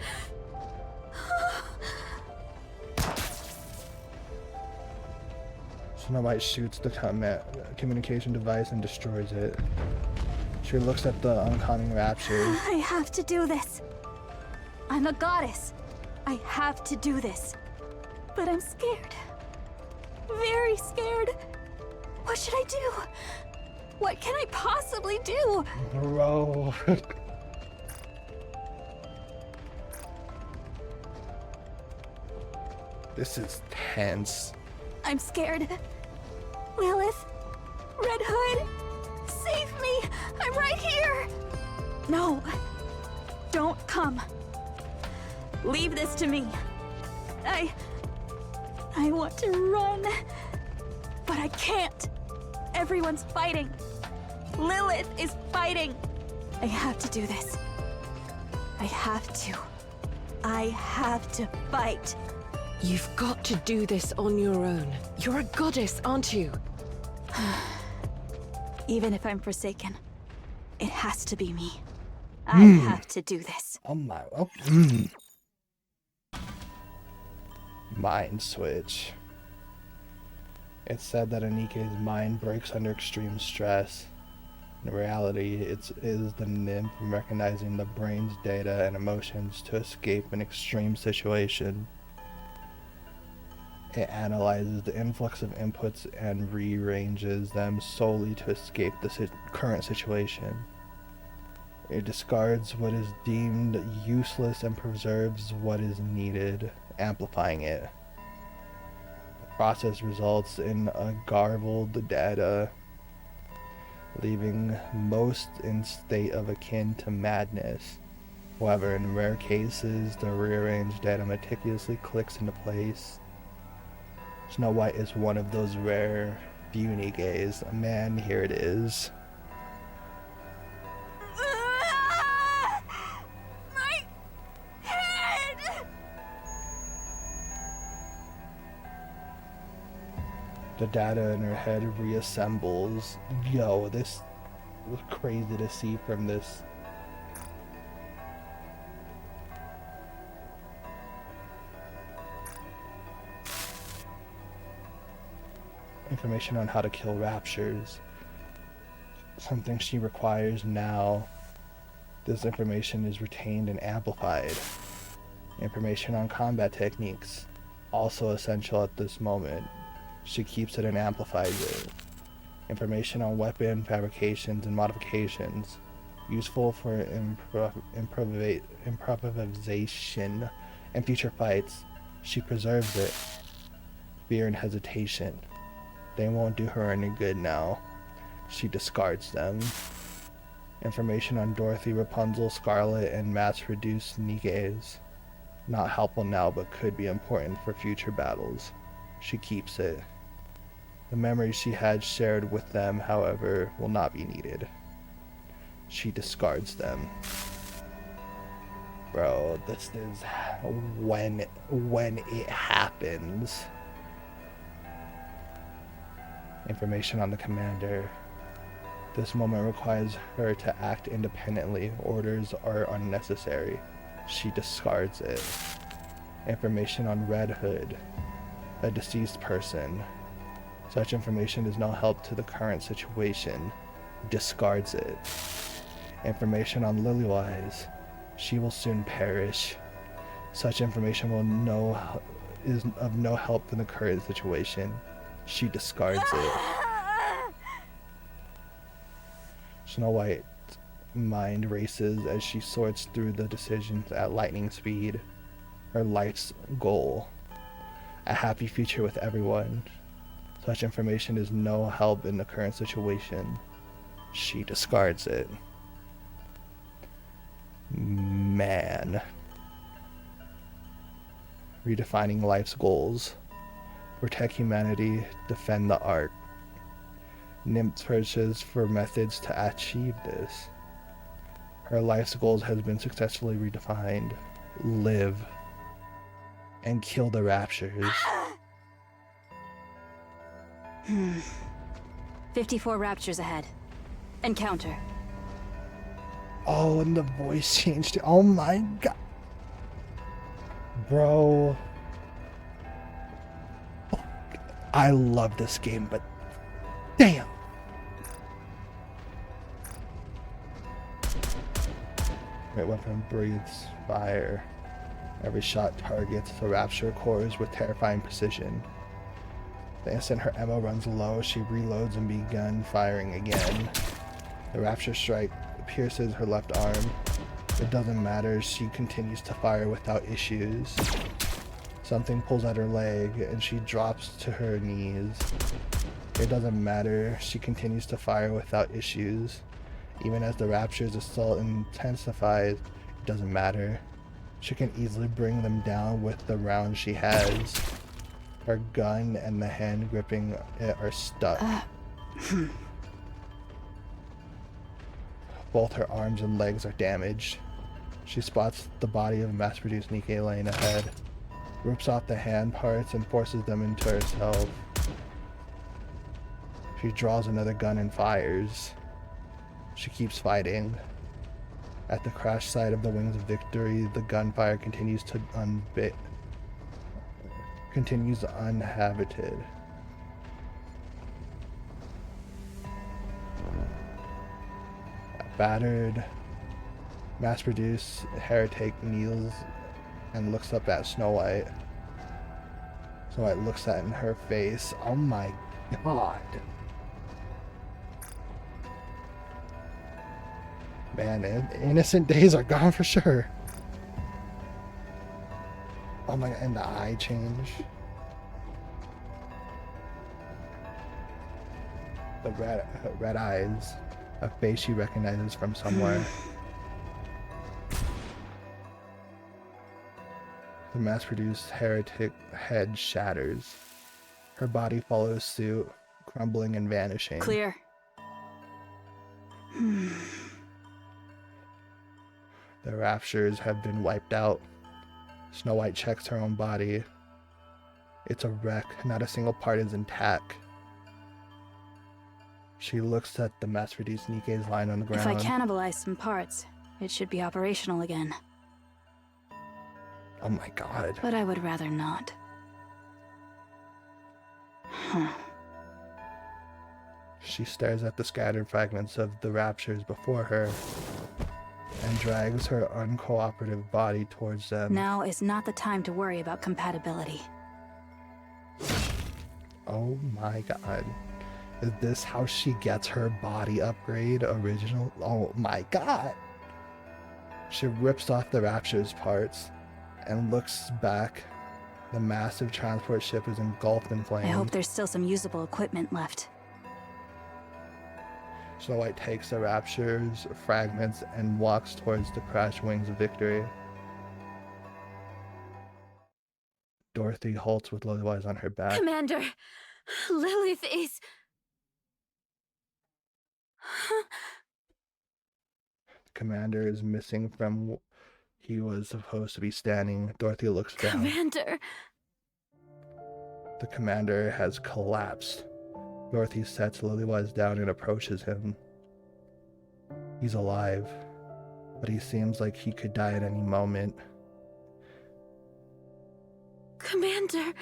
White shoots the communication device and destroys it. She looks at the oncoming raptures. I have to do this. I'm a goddess. I have to do this. But I'm scared. Very scared. What should I do? What can I possibly do? Bro. This is tense. I'm scared. Lilith, Red Hood, save me! I'm right here! No, don't come. Leave this to me. I want to run, but I can't. Everyone's fighting. Lilith is fighting. I have to do this. I have to fight. You've got to do this on your own. You're a goddess, aren't you? Even if I'm forsaken, it has to be me. I have to do this. Oh my. Oh. Mind switch. It's said that NIKKE's mind breaks under extreme stress. In reality, it is the nymph recognizing the brain's data and emotions to escape an extreme situation. It analyzes the influx of inputs and rearranges them solely to escape the current situation. It discards what is deemed useless and preserves what is needed, amplifying it. The process results in a garbled data, leaving most in state of akin to madness. However, in rare cases, the rearranged data meticulously clicks into place. Snow White is one of those rare few NIKKEs. Man, here it is. My head! The data in her head reassembles. Yo, this was crazy to see from this. Information on how to kill raptures. Something she requires now. This information is retained and amplified. Information on combat techniques. Also essential at this moment. She keeps it and amplifies it. Information on weapon fabrications and modifications. Useful for improvisation and future fights. She preserves it. Fear and hesitation. They won't do her any good now. She discards them. Information on Dorothy, Rapunzel, Scarlet, and mass-reduced NIKKEs. Not helpful now, but could be important for future battles. She keeps it. The memories she had shared with them, however, will not be needed. She discards them. Bro, this is when it happens. Information on the commander. This moment requires her to act independently. Orders are unnecessary. She discards it. Information on Red Hood, a deceased person. Such information is no help to the current situation. Discards it. Information on Lilywise. She will soon perish. Such information is of no help in the current situation. She discards it. Snow White's mind races as she sorts through the decisions at lightning speed. Her life's goal. A happy future with everyone. Such information is no help in the current situation. She discards it. Man. Redefining life's goals. Protect humanity, defend the art. Nymph searches for methods to achieve this. Her life's goals has been successfully redefined. Live. and kill the Raptures. 54 Raptures ahead. Encounter. Oh, and the voice changed. Oh my god. Bro. I love this game, but damn. Great weapon breathes fire. Every shot targets the Rapture cores with terrifying precision. The instant her ammo runs low, she reloads and begun firing again. The Rapture strike pierces her left arm. It doesn't matter, she continues to fire without issues. Something pulls at her leg and she drops to her knees. It doesn't matter, she continues to fire without issues. Even as the Rapture's assault intensifies, it doesn't matter. She can easily bring them down with the round she has. Her gun and the hand gripping it are stuck. Both her arms and legs are damaged. She spots the body of mass-produced NIKKE laying ahead, rips off the hand parts and forces them into herself. She draws another gun and fires. She keeps fighting. At the crash site of the Wings of Victory, the gunfire continues uninhabited. A battered, mass-produced heretic kneels and looks up at Snow White. Snow White looks at in her face. Oh my god. Man, innocent days are gone for sure. Oh my, and the eye change. The red eyes. A face she recognizes from somewhere. The mass-produced heretic head shatters. Her body follows suit, crumbling and vanishing. Clear. The Raptures have been wiped out. Snow White checks her own body. It's a wreck. Not a single part is intact. She looks at the mass-produced NIKKE's lying on the ground. If I cannibalize some parts, it should be operational again. Oh my god. But I would rather not. She stares at the scattered fragments of the Raptures before her and drags her uncooperative body towards them. Now is not the time to worry about compatibility. Oh my god. Is this how she gets her body upgrade original? Oh my god. She rips off the Rapture's parts and looks back. The massive transport ship is engulfed in flames. I hope there's still some usable equipment left. Snow White takes the Rapture's fragments and walks towards the crashed Wings of Victory. Dorothy halts with Lilywise on her back. Commander, Lilith is... The commander is missing from he was supposed to be standing. Dorothy looks down. Commander! The commander has collapsed. Dorothy sets Lilywise down and approaches him. He's alive, but he seems like he could die at any moment. Commander!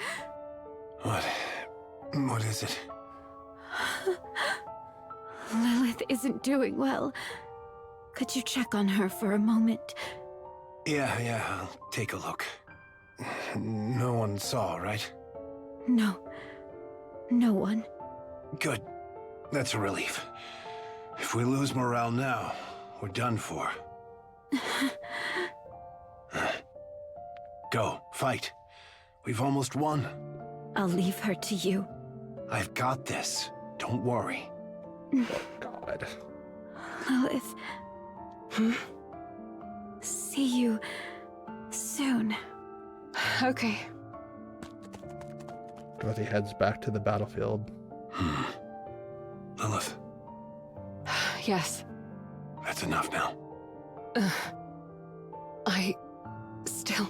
What is it? Lilith isn't doing well. Could you check on her for a moment? Yeah, I'll take a look. No one saw, right? No. No one. Good. That's a relief. If we lose morale now, we're done for. Go, fight. We've almost won. I'll leave her to you. I've got this. Don't worry. Oh, God. Lilith. See you soon. Okay. Dorothy heads back to the battlefield. Lilith. Yes. That's enough now. I still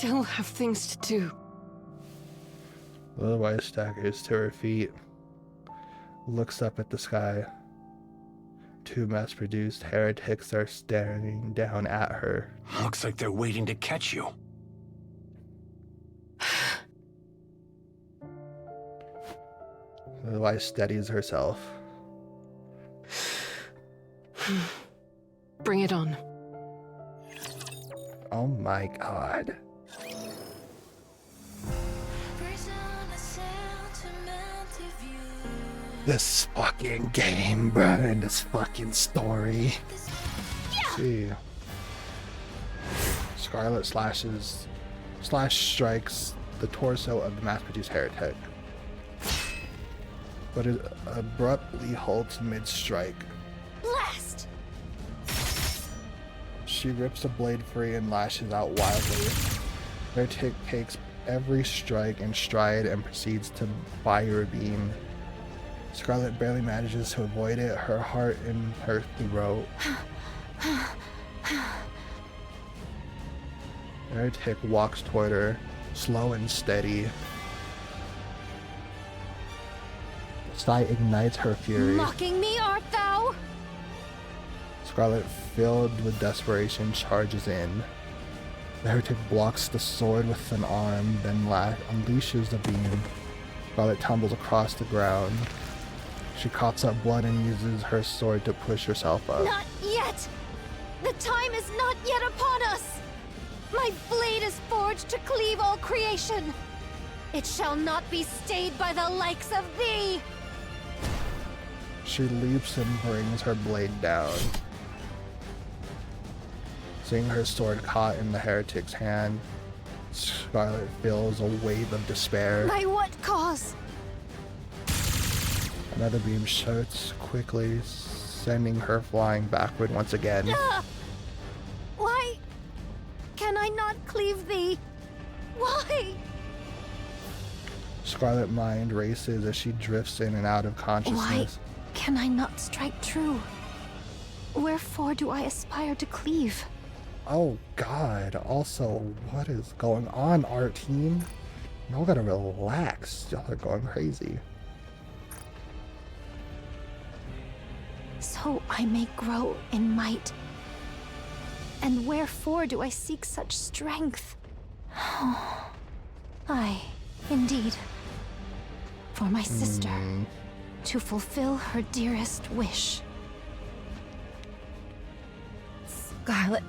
still have things to do. Otherwise staggers to her feet, looks up at the sky. Two mass-produced heretics are staring down at her. Looks like they're waiting to catch you. Otherwise steadies herself. Bring it on. Oh my god. This fucking game, bro, and this fucking story. Let's see. Scarlet strikes the torso of the mass-produced heretic, but it abruptly halts mid-strike. Blast! She rips the blade free and lashes out wildly. Heretic takes every strike in stride and proceeds to fire beam. Scarlet barely manages to avoid it, her heart in her throat. Heretic walks toward her, slow and steady. Sight ignites her fury. Mocking me, art thou? Scarlet, filled with desperation, charges in. The heretic blocks the sword with an arm, then unleashes the beam. Scarlet tumbles across the ground. She coughs up blood and uses her sword to push herself up. Not yet! The time is not yet upon us! My blade is forged to cleave all creation! It shall not be stayed by the likes of thee! She leaps and brings her blade down. Seeing her sword caught in the heretic's hand, Scarlet feels a wave of despair. By what cause? Another beam shoots quickly, sending her flying backward once again. Why can I not cleave thee? Why? Scarlet mind races as she drifts in and out of consciousness. Why can I not strike true? Wherefore do I aspire to cleave? Oh god, also, what is going on, art team? Y'all gotta relax. Y'all are going crazy. So I may grow in might. And wherefore do I seek such strength? Aye, indeed. For my sister, to fulfill her dearest wish. Scarlet.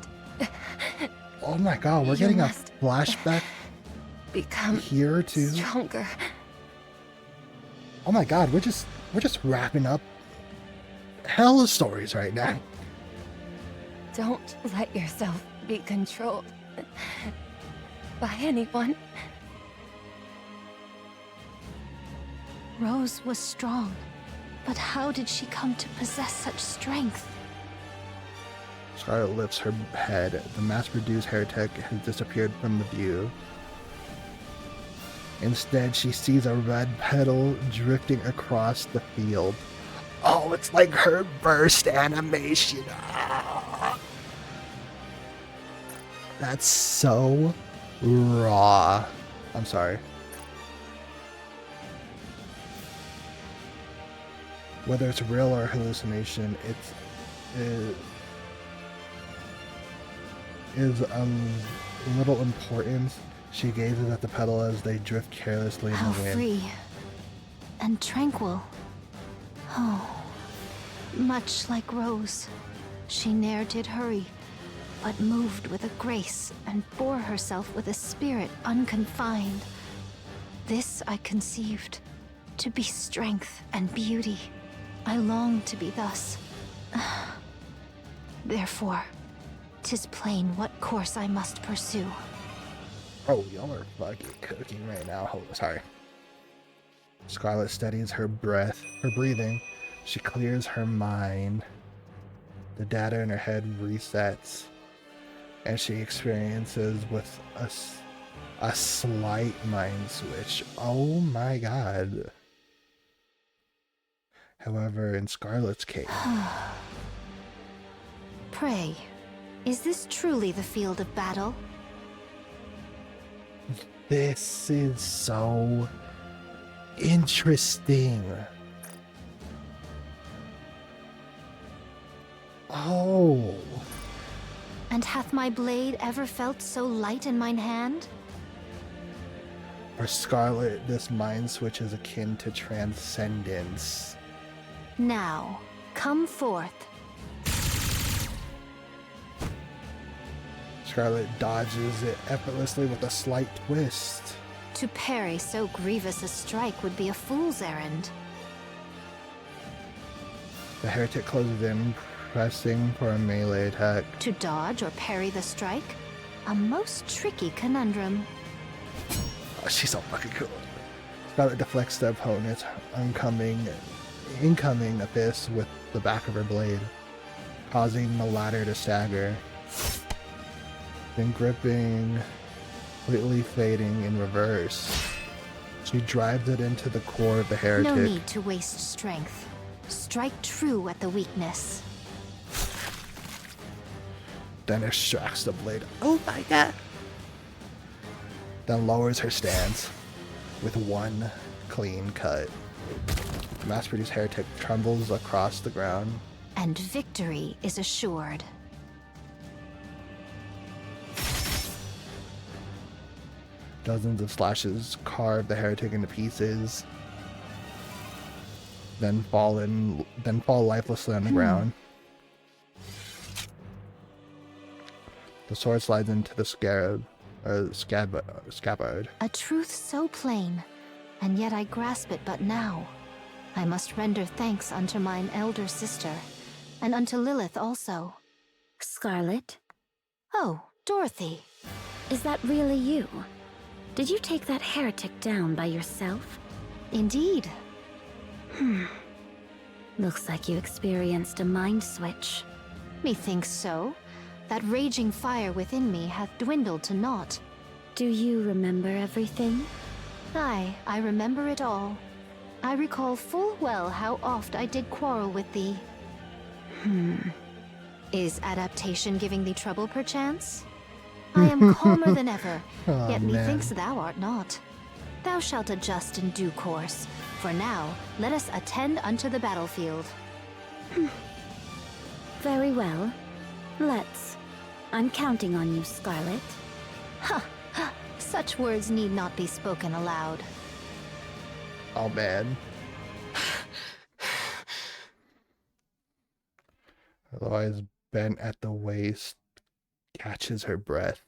Oh my god, we're getting a flashback become here too. Stronger. Oh my god, we're just wrapping up hella stories right now. Don't let yourself be controlled by anyone. Rose was strong, but how did she come to possess such strength? Scarlet lifts her head. The mass-produced heretic has disappeared from the view. Instead, she sees a red petal drifting across the field. Oh, it's like her burst animation. Ah. That's so raw. I'm sorry. Whether it's real or hallucination, it is little importance. She gazes at the petal as they drift carelessly in How the wind. free and tranquil. Oh, much like Rose, she ne'er did hurry, but moved with a grace and bore herself with a spirit unconfined. This I conceived to be strength and beauty. I long to be thus. Therefore, 'tis plain what course I must pursue. Oh, y'all are fucking cooking right now. Oh, sorry. Scarlet steadies her breathing. She clears her mind. The data in her head resets, and she experiences with a slight mind switch. Oh my god. However, in Scarlet's case... Pray, is this truly the field of battle? This is so interesting. Oh. And hath my blade ever felt so light in mine hand? For Scarlet, this mind switch is akin to transcendence. Now, come forth. Scarlet dodges it effortlessly with a slight twist. To parry so grievous a strike would be a fool's errand. The heretic closes in, pressing for a melee attack. To dodge or parry the strike? A most tricky conundrum. Oh, she's so fucking cool. Scarlet deflects the opponent's incoming abyss with the back of her blade, causing the latter to stagger. Then gripping, completely fading in reverse. She drives it into the core of the heretic. No need to waste strength. Strike true at the weakness. Then extracts the blade. Oh my god! Then lowers her stance with one clean cut. The mass-produced heretic trembles across the ground. And victory is assured. Dozens of slashes carve the heretic into pieces, then fall lifelessly on the ground. The sword slides into the scabbard. A truth so plain, and yet I grasp it but now. I must render thanks unto mine elder sister, and unto Lilith also. Scarlet? Oh, Dorothy. Is that really you? Did you take that heretic down by yourself? Indeed. Looks like you experienced a mind switch. Methinks so. That raging fire within me hath dwindled to naught. Do you remember everything? Aye, I remember it all. I recall full well how oft I did quarrel with thee. Is adaptation giving thee trouble, perchance? I am calmer than ever, yet methinks thou art not. Thou shalt adjust in due course. For now, let us attend unto the battlefield. Very well. Let's. I'm counting on you, Scarlet. Ha! Such words need not be spoken aloud. Oh man. Otherwise, bent at the waist, catches her breath.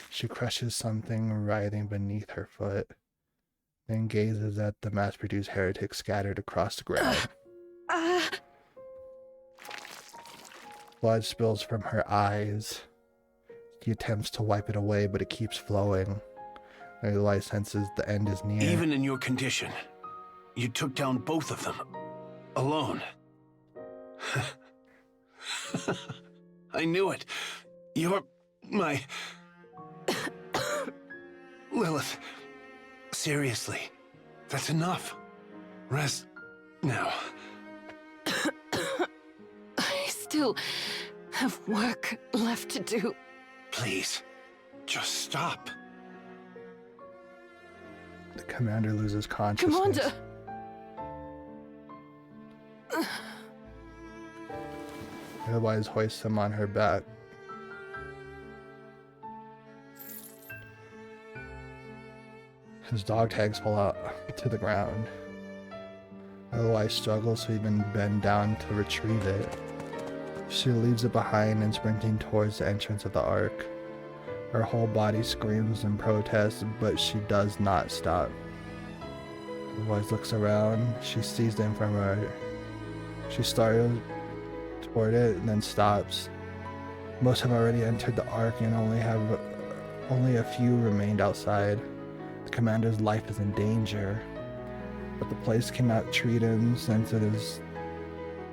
She crushes something writhing beneath her foot, then gazes at the mass-produced heretic scattered across the ground. Blood spills from her eyes. She attempts to wipe it away, but it keeps flowing. Eli senses the end is near. Even in your condition, you took down both of them. Alone. I knew it. You're my... Lilith, seriously, that's enough. Rest now. I still have work left to do. Please, just stop. The commander loses consciousness. Commander! Otherwise hoists him on her back. His dog tags fall out to the ground. Otherwise struggles to even bend down to retrieve it. She leaves it behind and sprinting towards the entrance of the Ark. Her whole body screams in protest, but she does not stop. Otherwise looks around. She sees them from her. She starts toward it and then stops. Most have already entered the Ark and only a few remained outside. The commander's life is in danger, but the place cannot treat him since it is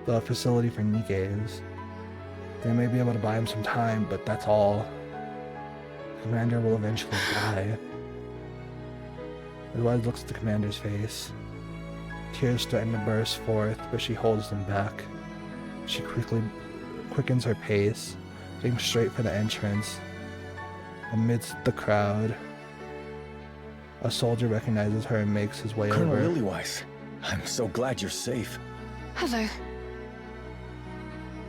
the facility for NIKKEs. They may be able to buy him some time, but that's all. The commander will eventually die. Otherwise looks at the commander's face. Tears threaten to burst forth, but she holds them back. She quickly quickens her pace, aims straight for the entrance. Amidst the crowd, a soldier recognizes her and makes his way Colonel over. Lillywise, I'm so glad you're safe. Hello.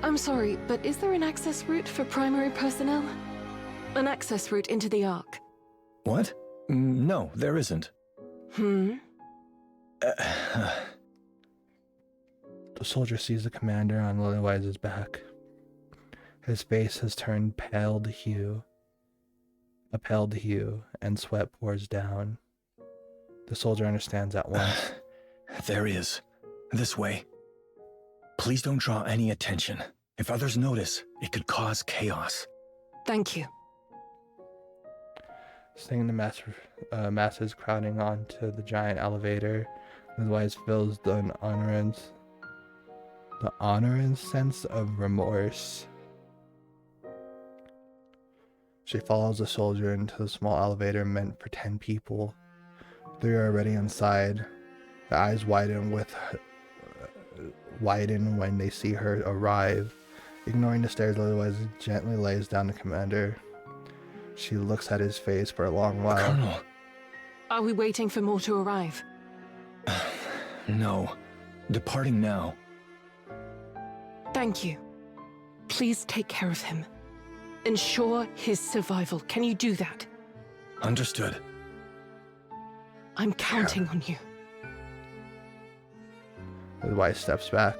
I'm sorry, but is there an access route for primary personnel? An access route into the Ark? What? No, there isn't. Hmm? The soldier sees the commander on Lillywise's back. His face has turned a pale hue, and sweat pours down. The soldier understands at once. There he is. This way. Please don't draw any attention. If others notice, it could cause chaos. Thank you. Seeing the masses crowding onto the giant elevator, Lilywise feels the honorant sense of remorse. She follows the soldier into the small elevator meant for 10 people. 3 are already inside. Their eyes widen when they see her arrive. Ignoring the stares, Lilywise gently lays down the commander. She looks at his face for a long while. Colonel. Are we waiting for more to arrive? No. Departing now. Thank you. Please take care of him. Ensure his survival. Can you do that? Understood. I'm counting on you. Lilywise steps back.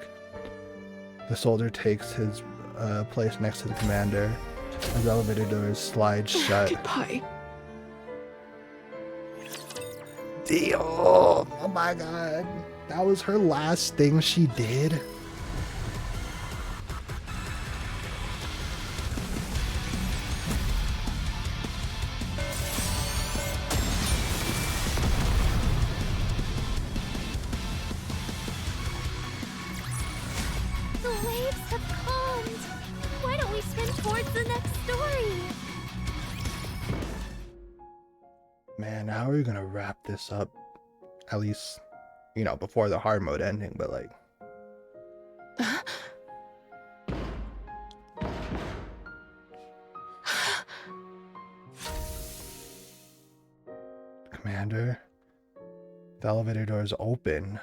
The soldier takes his place next to the commander as the elevator doors slide shut. Goodbye. Oh my god. That was her last thing she did. The waves have calmed. Why don't we swim towards the next story? Man, how are we gonna wrap this up? At least, you know, before the hard mode ending, but like... Commander, the elevator doors open.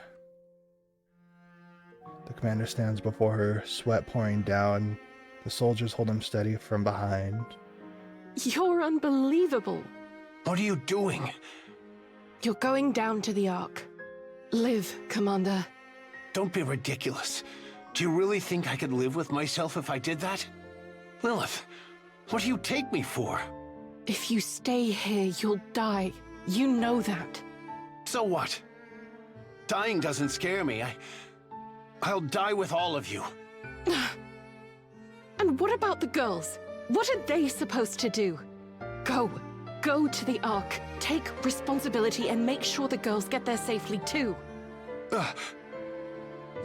The commander stands before her, sweat pouring down. The soldiers hold him steady from behind. You're unbelievable. What are you doing? You're going down to the Ark. Live, Commander. Don't be ridiculous. Do you really think I could live with myself if I did that? Lilith, what do you take me for? If you stay here, you'll die. You know that. So what? Dying doesn't scare me. I'll die with all of you. And what about the girls? What are they supposed to do? Go to the Ark. Take responsibility and make sure the girls get there safely too.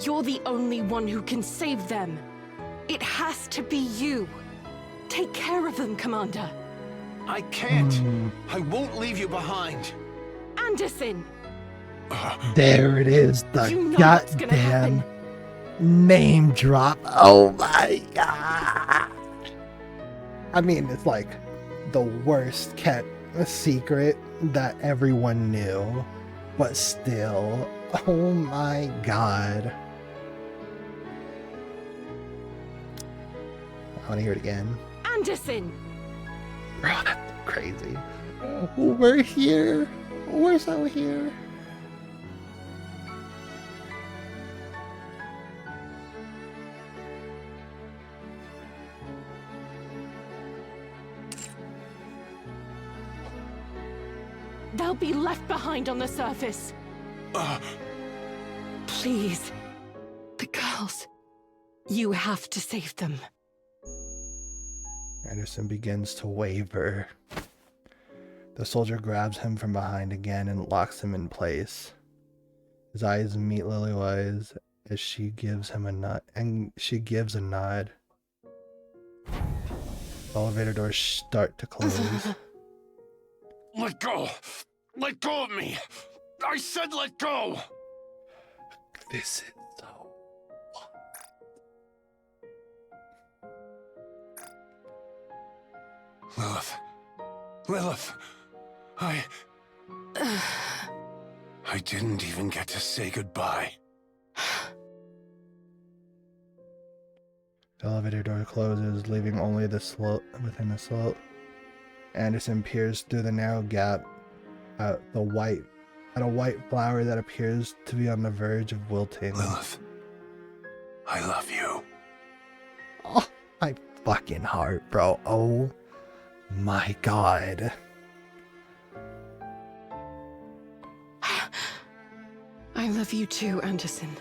You're the only one who can save them. It has to be you. Take care of them, Commander. I can't. I won't leave you behind. Anderson! There it is, the You know what's gonna goddamn happen. name drop. Oh my god. I mean, it's like the worst kept secret that everyone knew, but still, oh my god. I want to hear it again. Anderson! Bro, that's crazy. We're here. We're so here. They'll be left behind on the surface. Please. The girls. You have to save them. Anderson begins to waver. The soldier grabs him from behind again and locks him in place. His eyes meet Lilywise as she gives him a nod, and she gives a nod. The elevator doors start to close. Let go! Let go of me! I said let go! This is so... Lilith, Lilith, I didn't even get to say goodbye. The elevator door closes, leaving only the slope within the slope. Anderson peers through the narrow gap at a white flower that appears to be on the verge of wilting. Lilith, I love you. Oh, my fucking heart, bro. Oh my god. I love you too, Anderson.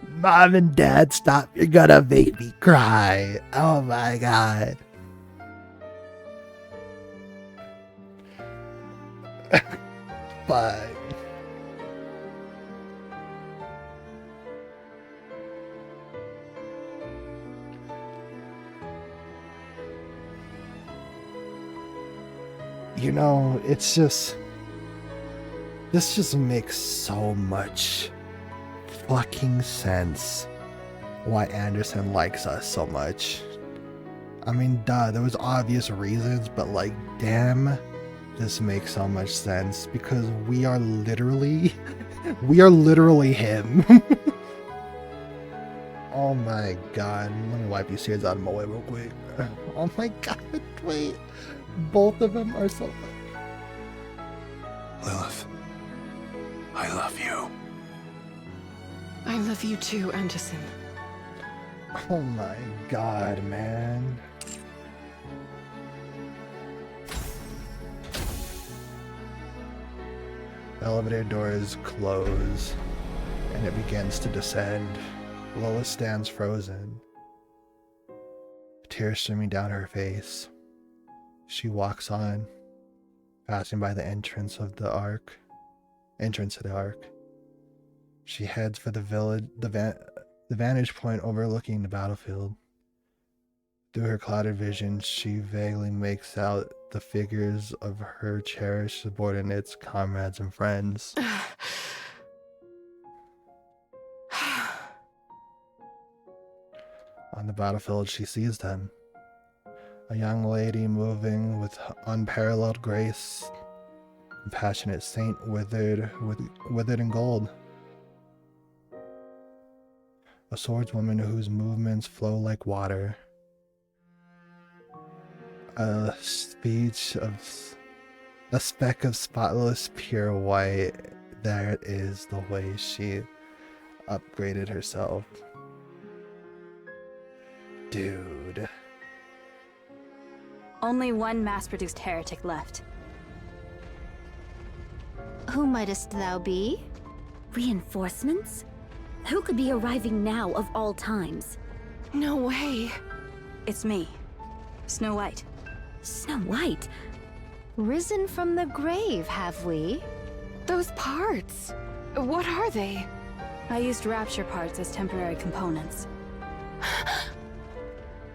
Mom and Dad, stop. You're gonna make me cry. Oh my god. But you know, it's just, this just makes so much fucking sense why Anderson likes us so much. I mean, duh, there was obvious reasons, but like, damn, this makes so much sense because we are literally him. Oh my god, let me wipe these tears out of my way real quick. Oh my god, wait, both of them are so Lilith, I love you. I love you too, Anderson. Oh my god, man. The elevator doors close, and it begins to descend. Lola stands frozen, tears streaming down her face. She walks on, passing by the entrance to the arc. She heads for the village, the vantage point overlooking the battlefield. Through her clouded vision, she vaguely makes out the figures of her cherished subordinates, comrades, and friends. On the battlefield, she sees them. A young lady moving with unparalleled grace, compassionate saint withered in gold. A swordswoman whose movements flow like water. A speck of spotless pure white. That is the way she upgraded herself. Dude. Only one mass-produced heretic left. Who mightest thou be? Reinforcements? Who could be arriving now of all times? No way. It's me, Snow White. Snow White? Risen from the grave, have we? Those parts. What are they? I used Rapture parts as temporary components.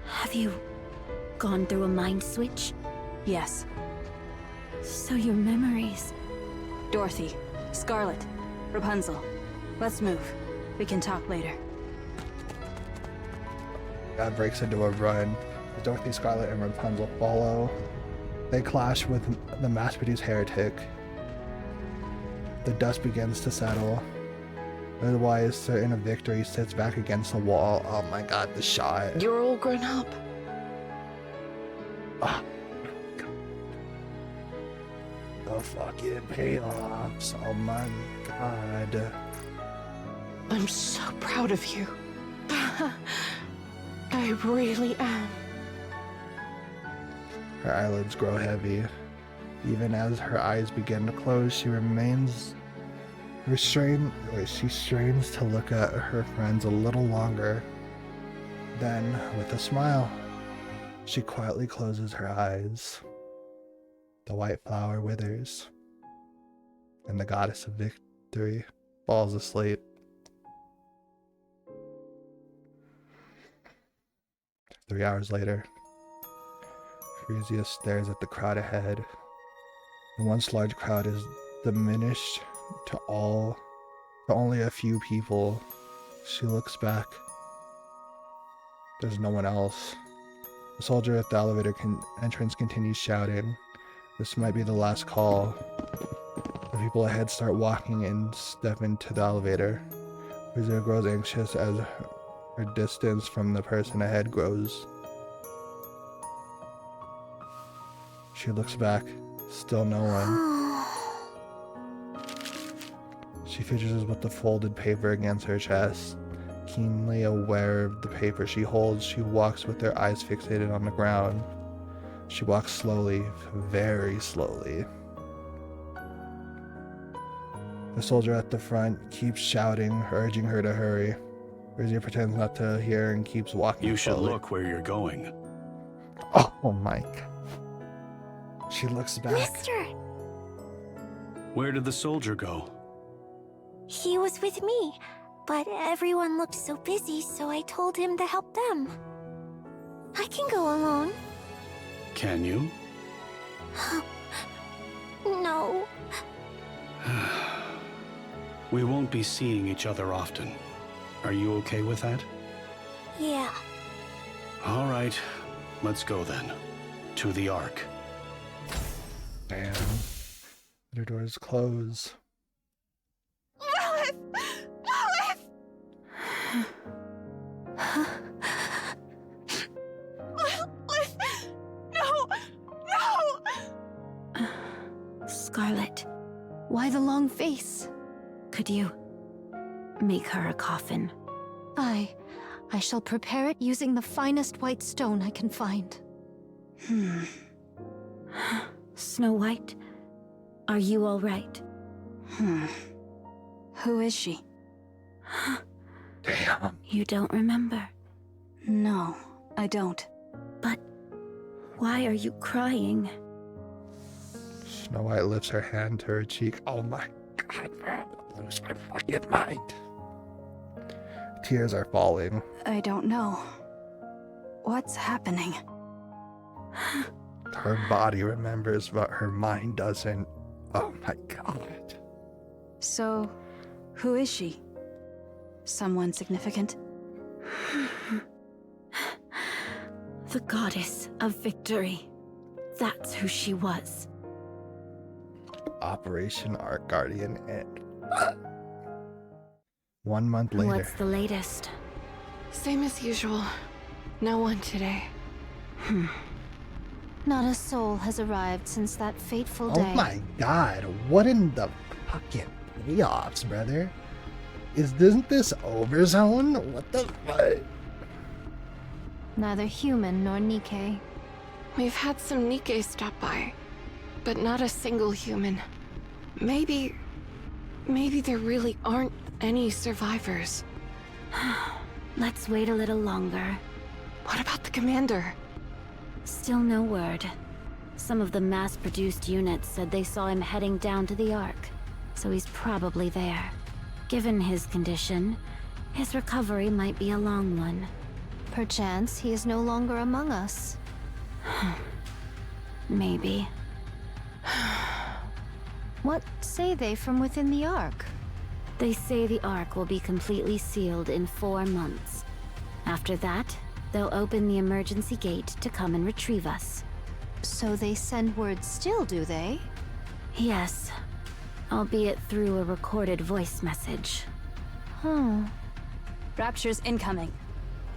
Have you gone through a mind switch? Yes. So your memories... Dorothy, Scarlet, Rapunzel. Let's move. We can talk later. God breaks into a run. Dorothy, Scarlet, and Rapunzel follow. They clash with the mass-produced heretic. The dust begins to settle. Otherwise, certain of victory sits back against the wall. Oh my god, the shot. You're all grown up. Oh, the fucking payoffs. Oh my god. I'm so proud of you. I really am. Her eyelids grow heavy. Even as her eyes begin to close, she remains restrained. She strains to look at her friends a little longer. Then, with a smile, she quietly closes her eyes. The white flower withers, and the goddess of victory falls asleep. Three hours later, Frisia stares at the crowd ahead. The once large crowd is diminished to only a few people. She looks back. There's no one else. The soldier at the elevator entrance continues shouting. This might be the last call. The people ahead start walking and step into the elevator. Rizzo grows anxious as her distance from the person ahead grows. She looks back. Still no one. She fidgets with the folded paper against her chest. Keenly aware of the paper she holds, she walks with her eyes fixated on the ground. She walks slowly, very slowly. The soldier at the front keeps shouting, urging her to hurry. Rizia pretends not to hear and keeps walking You should slowly. look where you're going. Oh my God. She looks back. Mister! Where did the soldier go? He was with me, but everyone looked so busy, so I told him to help them. I can go alone. Can you? No. We won't be seeing each other often. Are you okay with that? Yeah. All right, let's go then. To the Ark. Damn. The doors close. Alice! Alice! Alice! No! No! Scarlet, Why the long face? could you make her a coffin? I shall prepare it using the finest white stone I can find. Snow White, are you all right? Who is she? Damn. You don't remember? No, I don't. But why are you crying? Snow White lifts her hand to her cheek. Oh my God, man. I lose my fucking mind. Tears are falling. I don't know. What's happening? Her body remembers, but her mind doesn't. Oh my God. So, who is she? Someone significant? The goddess of victory. That's who she was. Operation Ark Guardian end. 1 month later. What's the latest? Same as usual. No one today. Not a soul has arrived since that fateful day. Oh my God. What in the fucking playoffs, brother? Isn't this Overzone? What the fuck? Neither human nor NIKKE. We've had some NIKKE stop by, but not a single human. Maybe there really aren't any survivors. Let's wait a little longer. What about the commander? Still no word. Some of the mass-produced units said they saw him heading down to the Ark, so he's probably there. Given his condition, his recovery might be a long one. Perchance he is no longer among us. Maybe. What say they from within the Ark? They say the Ark will be completely sealed in 4 months. After that, they'll open the emergency gate to come and retrieve us. So they send word still, do they? Yes. Albeit through a recorded voice message. Rapture's incoming.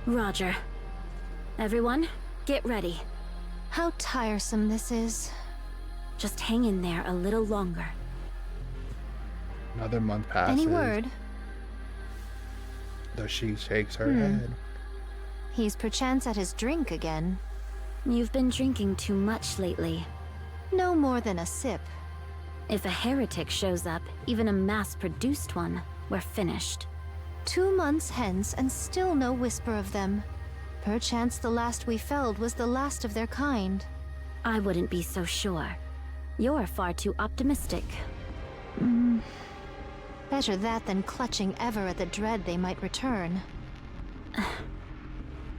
Roger. Everyone, get ready. How tiresome this is. Just hang in there a little longer. Another month passes. Any word? Though she shakes her head. He's perchance at his drink again. You've been drinking too much lately. No more than a sip. If a heretic shows up, even a mass-produced one, we're finished. 2 months hence and still no whisper of them. Perchance the last we felled was the last of their kind. I wouldn't be so sure. You're far too optimistic. Better that than clutching ever at the dread they might return.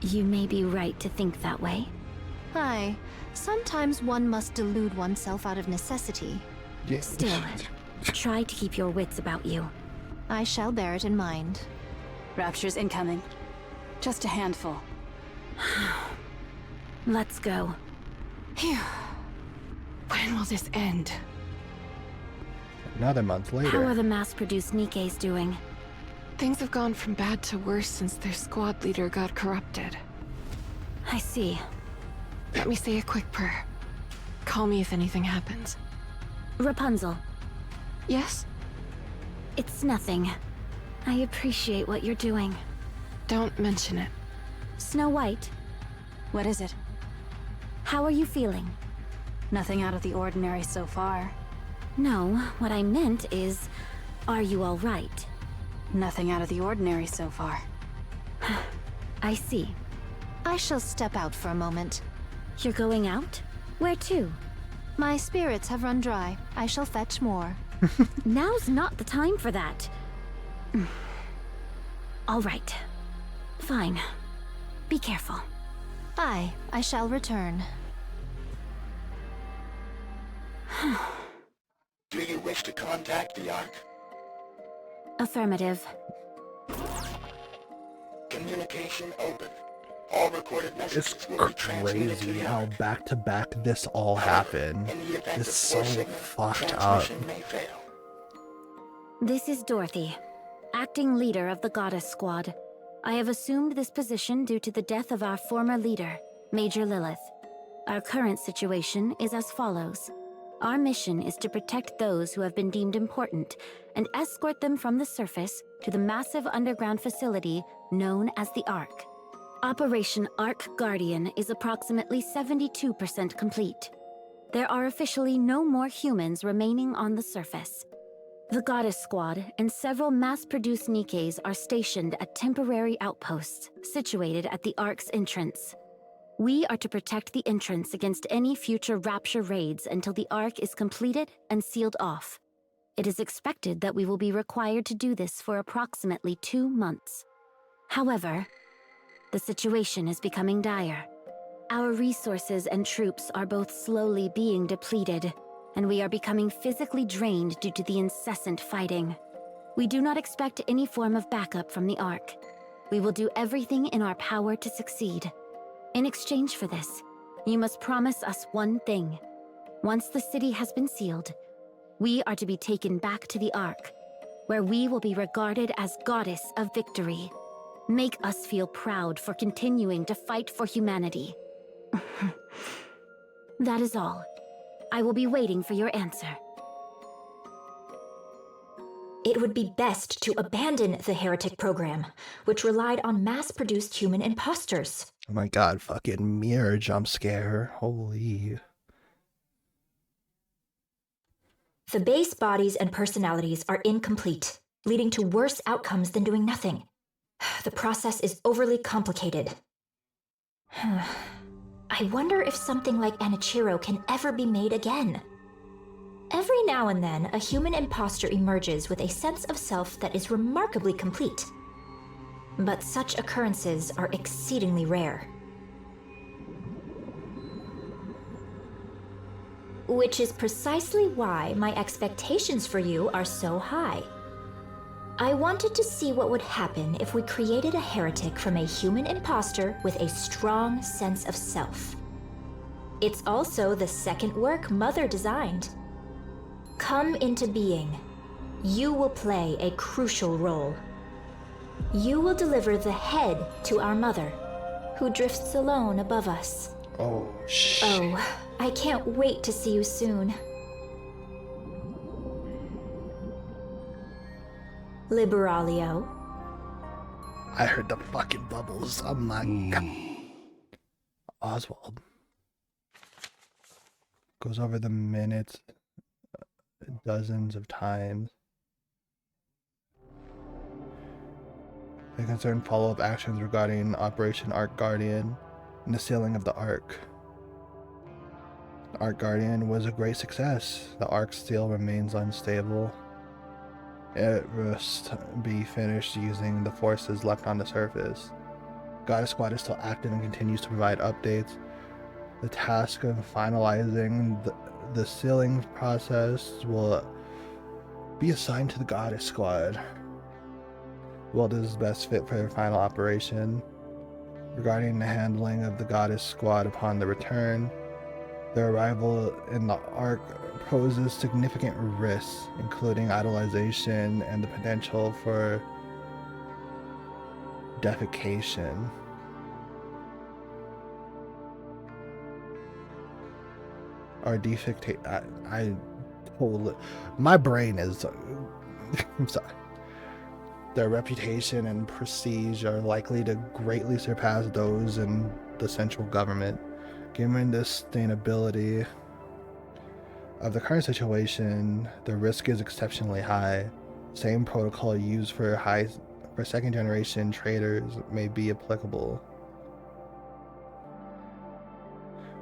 You may be right to think that way. Aye, sometimes one must delude oneself out of necessity. Yes. Still, try to keep your wits about you. I shall bear it in mind. Rapture's incoming. Just a handful. Let's go. Phew. When will this end? Another month later. How are the mass-produced NIKKEs doing? Things have gone from bad to worse since their squad leader got corrupted. I see. Let me say a quick prayer. Call me if anything happens. Rapunzel. Yes? It's nothing. I appreciate what you're doing. Don't mention it. Snow White. What is it? How are you feeling? Nothing out of the ordinary so far. No, what I meant is, are you all right? Nothing out of the ordinary so far. I see. I shall step out for a moment. You're going out? Where to? My spirits have run dry. I shall fetch more. Now's not the time for that. All right. Fine. Be careful. Aye, I shall return. Do you wish to contact the Ark? Affirmative. Communication open. All recorded messages It's will be transmitted to crazy the how Ark. back to back this all happened. In the event It's of so poor signal, fucked up. transmission may fail. This is Dorothy, acting leader of the Goddess Squad. I have assumed this position due to the death of our former leader, Major Lilith. Our current situation is as follows. Our mission is to protect those who have been deemed important and escort them from the surface to the massive underground facility known as the Ark. Operation Ark Guardian is approximately 72% complete. There are officially no more humans remaining on the surface. The Goddess Squad and several mass-produced NIKKEs are stationed at temporary outposts situated at the Ark's entrance. We are to protect the entrance against any future Rapture raids until the Ark is completed and sealed off. It is expected that we will be required to do this for approximately 2 months. However, the situation is becoming dire. Our resources and troops are both slowly being depleted, and we are becoming physically drained due to the incessant fighting. We do not expect any form of backup from the Ark. We will do everything in our power to succeed. In exchange for this, you must promise us one thing. Once the city has been sealed, we are to be taken back to the Ark, where we will be regarded as Goddess of Victory. Make us feel proud for continuing to fight for humanity. That is all. I will be waiting for your answer. It would be best to abandon the heretic program, which relied on mass-produced human imposters. Oh my god, fucking mirror jump scare. Holy. The base bodies and personalities are incomplete, leading to worse outcomes than doing nothing. The process is overly complicated. I wonder if something like Anichiro can ever be made again. Every now and then, a human imposter emerges with a sense of self that is remarkably complete. But such occurrences are exceedingly rare. Which is precisely why my expectations for you are so high. I wanted to see what would happen if we created a heretic from a human imposter with a strong sense of self. It's also the second work Mother designed. Come into being. You will play a crucial role. You will deliver the head to our mother, who drifts alone above us. Oh, shit. Oh, I can't wait to see you soon. Liberalio. I heard the fucking bubbles. Oh my god. Oswald. Goes over the minutes dozens of times. They concern follow-up actions regarding Operation Ark Guardian and the sealing of the Ark. Ark Guardian was a great success. The Ark still remains unstable. It must be finished using the forces left on the surface. Goddess Squad is still active and continues to provide updates. The task of finalizing the sealing process will be assigned to the Goddess Squad. Well, this is best fit for their final operation. regarding the handling of the Goddess Squad upon their return. Their arrival in the Ark poses significant risks, including idolization and the potential for defecation. Or defecate. I totally. My brain is. I'm sorry. Their reputation and prestige are likely to greatly surpass those in the central government. Given the sustainability of the current situation, the risk is exceptionally high. Same protocol used for second generation traders may be applicable.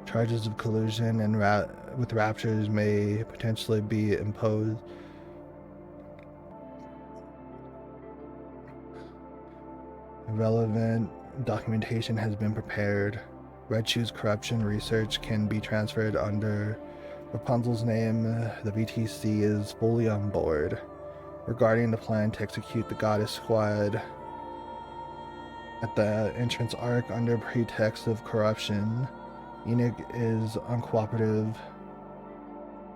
Charges of collusion and with raptures may potentially be imposed. Relevant documentation has been prepared. Red Shoe's corruption research can be transferred under Rapunzel's name. The VTC is fully on board. Regarding the plan to execute the Goddess Squad at the entrance arc under pretext of corruption, NIKKE is uncooperative.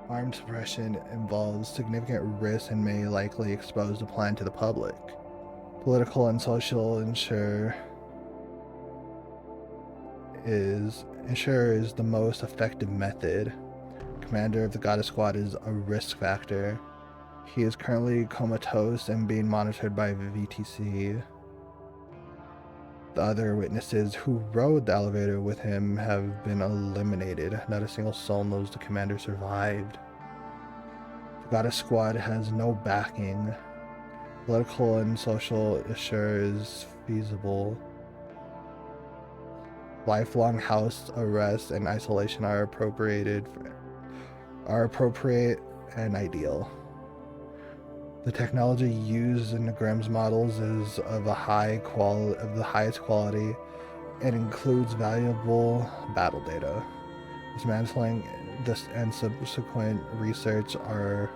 Armed suppression involves significant risk and may likely expose the plan to the public. Political and social ensure is the most effective method. Commander of the Goddess Squad is a risk factor. He is currently comatose and being monitored by VTC. The other witnesses who rode the elevator with him have been eliminated. Not a single soul knows the commander survived. The Goddess Squad has no backing. Political and social assure is feasible. Lifelong house arrest and isolation are appropriate and ideal. The technology used in the Grimm's models is of the highest quality and includes valuable battle data. Dismantling this and subsequent research are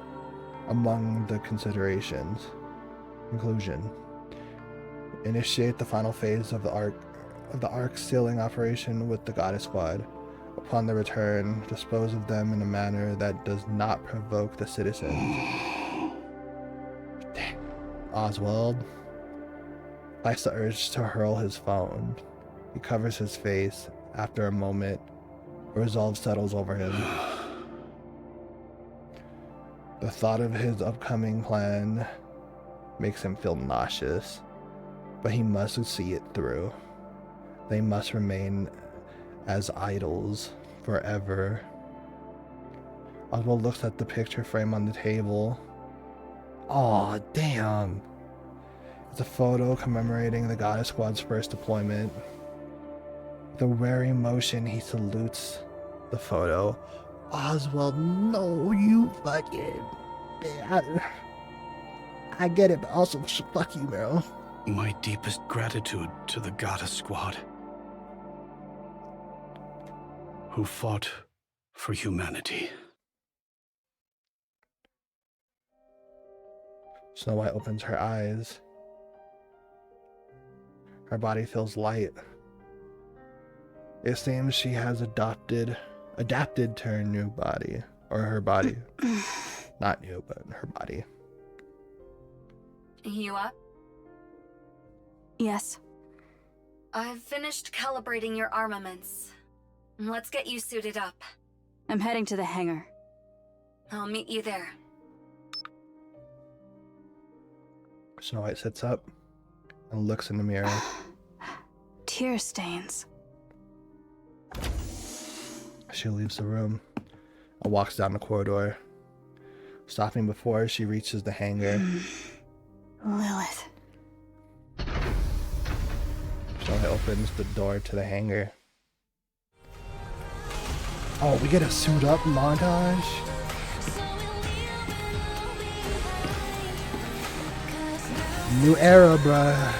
among the considerations. Conclusion. Initiate the final phase of the Ark sealing operation with the Goddess Squad. Upon their return, dispose of them in a manner that does not provoke the citizens. Oswald fights the urge to hurl his phone. He covers his face. After a moment, resolve settles over him. The thought of his upcoming plan makes him feel nauseous, but he must see it through. They must remain as idols forever. Oswald looks at the picture frame on the table. Aw, damn. It's a photo commemorating the Goddess Squad's first deployment. With a wary motion, he salutes the photo. Oswald, no, you fucking... I get it, but also fuck you, bro. My deepest gratitude to the Goddess Squad, who fought for humanity. Snow White opens her eyes. Her body feels light. It seems she has adapted to her new body. Or her body. Not new, but her body. You up? Yes. I've finished calibrating your armaments. Let's get you suited up. I'm heading to the hangar. I'll meet you there. Snow White sits up and looks in the mirror. Tear stains. She leaves the room and walks down the corridor, stopping before she reaches the hangar. Lilith. Snow White opens the door to the hangar. Oh, we get a suit up montage? New era, bruh.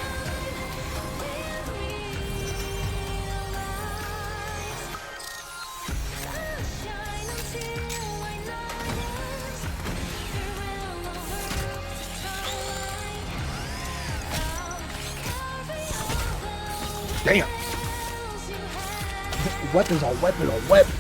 Damn. weapons on weapons on weapons.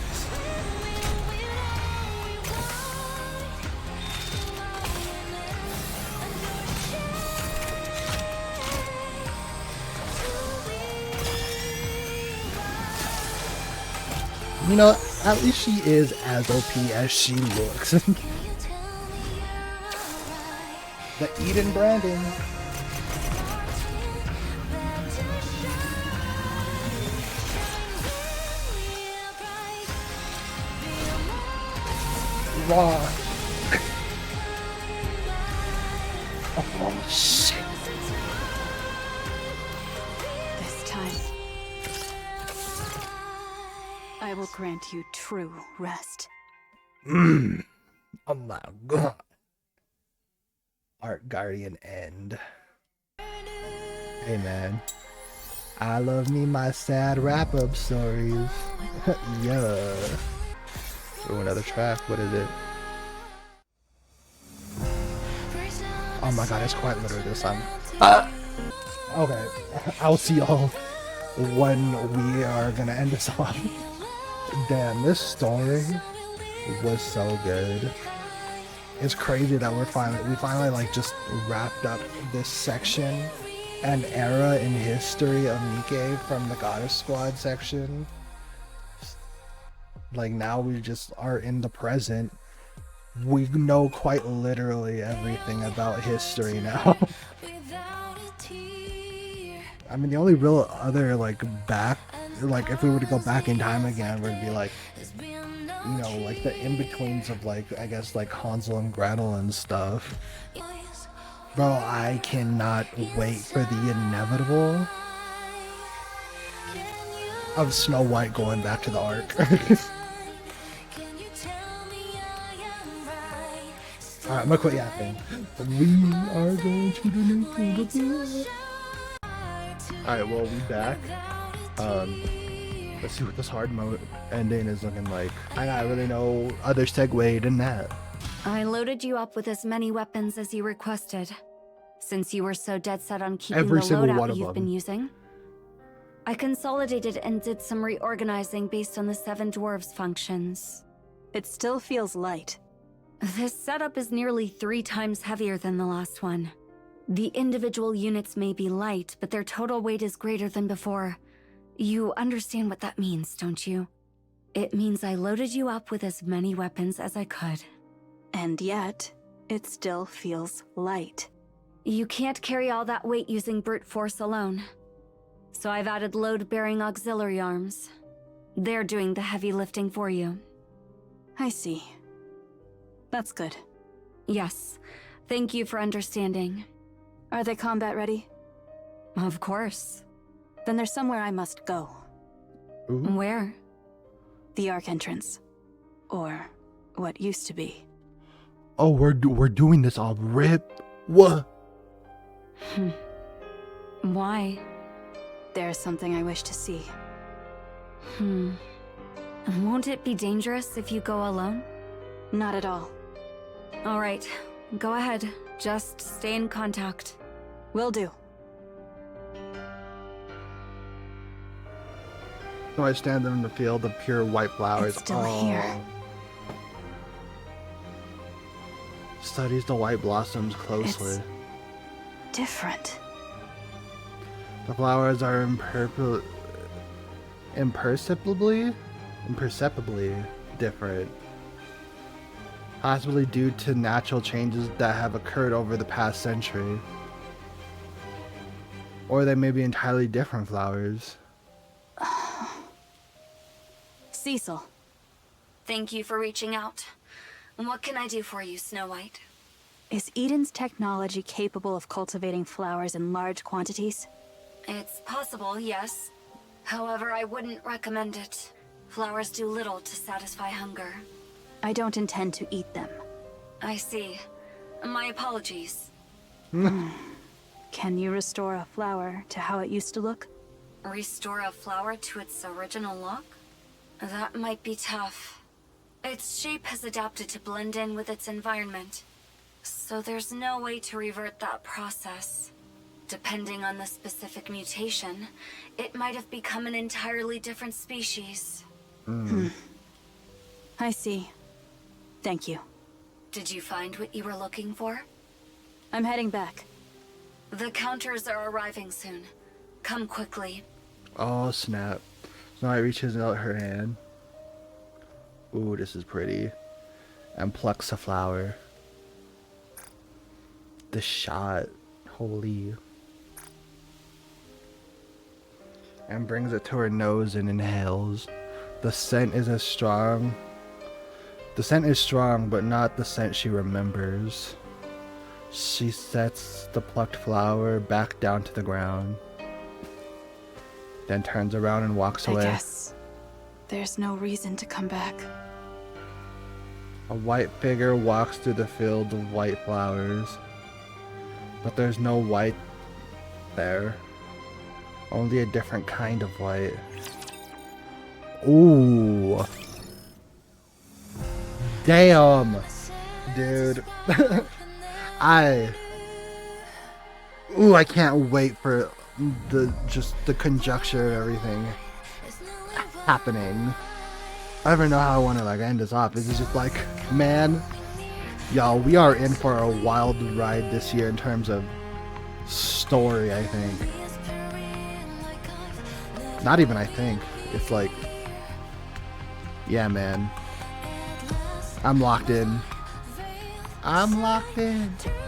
You know, at least she is as OP as she looks. The Eden branding. Raw. Oh shit. This time, I will grant you true rest. Oh my god. Art Guardian end. Hey man. I love me my sad wrap-up stories. Yeah. Oh, another track. What is it? Oh my god, it's quite literally this time. Okay. I'll see y'all when we are gonna end this off. Damn, this story was so good. It's crazy that we finally like just wrapped up this section, an era in history of NIKKE from the Goddess Squad section. Like now we just are in the present. We know quite literally everything about history now. I mean, the only real other like if we were to go back in time again, would be like, you know, like the in-betweens of like, I guess like Hansel and Gretel and stuff. Bro, I cannot wait for the inevitable of Snow White going back to the Ark. Alright, I'm gonna quit yapping. We are going to the new. Alright, well, we back. Let's see what this hard mode ending is looking like. I got really no other segue than that. I loaded you up with as many weapons as you requested, since you were so dead set on keeping Every the single one loadout of you've been them. using. I consolidated and did some reorganizing based on the 7 dwarves' functions. It still feels light. This setup is nearly 3 times heavier than the last one. The individual units may be light, but their total weight is greater than before. You understand what that means, don't you? It means I loaded you up with as many weapons as I could. And yet, it still feels light. You can't carry all that weight using brute force alone. So I've added load-bearing auxiliary arms. They're doing the heavy lifting for you. I see. That's good. Yes. Thank you for understanding. Are they combat ready? Of course. Then there's somewhere I must go. Ooh. Where? The Ark entrance. Or what used to be. Oh, we're doing this off rip. What? Why? There's something I wish to see. Won't it be dangerous if you go alone? Not at all. All right. Go ahead. Just stay in contact. Will do. So I stand in the field of pure white flowers. It's still here. Studies the white blossoms closely. It's different. The flowers are imperceptibly different. Possibly due to natural changes that have occurred over the past century. Or they may be entirely different flowers. Cecil. Thank you for reaching out. What can I do for you, Snow White? Is Eden's technology capable of cultivating flowers in large quantities? It's possible, yes. However, I wouldn't recommend it. Flowers do little to satisfy hunger. I don't intend to eat them. I see. My apologies. Can you restore a flower to how it used to look? Restore a flower to its original look? That might be tough. Its shape has adapted to blend in with its environment, so there's no way to revert that process. Depending on the specific mutation, it might have become an entirely different species. I see. Thank you. Did you find what you were looking for? I'm heading back. The counters are arriving soon. Come quickly. Oh, snap. Snow White reaches out her hand. Ooh, this is pretty. And plucks a flower. The shot. Holy. And brings it to her nose and inhales. The scent is strong, but not the scent she remembers. She sets the plucked flower back down to the ground. Then turns around and walks away. I guess there's no reason to come back. A white figure walks through the field of white flowers. But there's no white there. Only a different kind of white. Ooh. Damn. Dude. I can't wait for the conjecture of everything happening. I don't even know how I want to like end this off. Is it just like, man, y'all, we are in for a wild ride this year in terms of story, I think. Not even I think. It's like, yeah, man. I'm locked in. I'm locked in.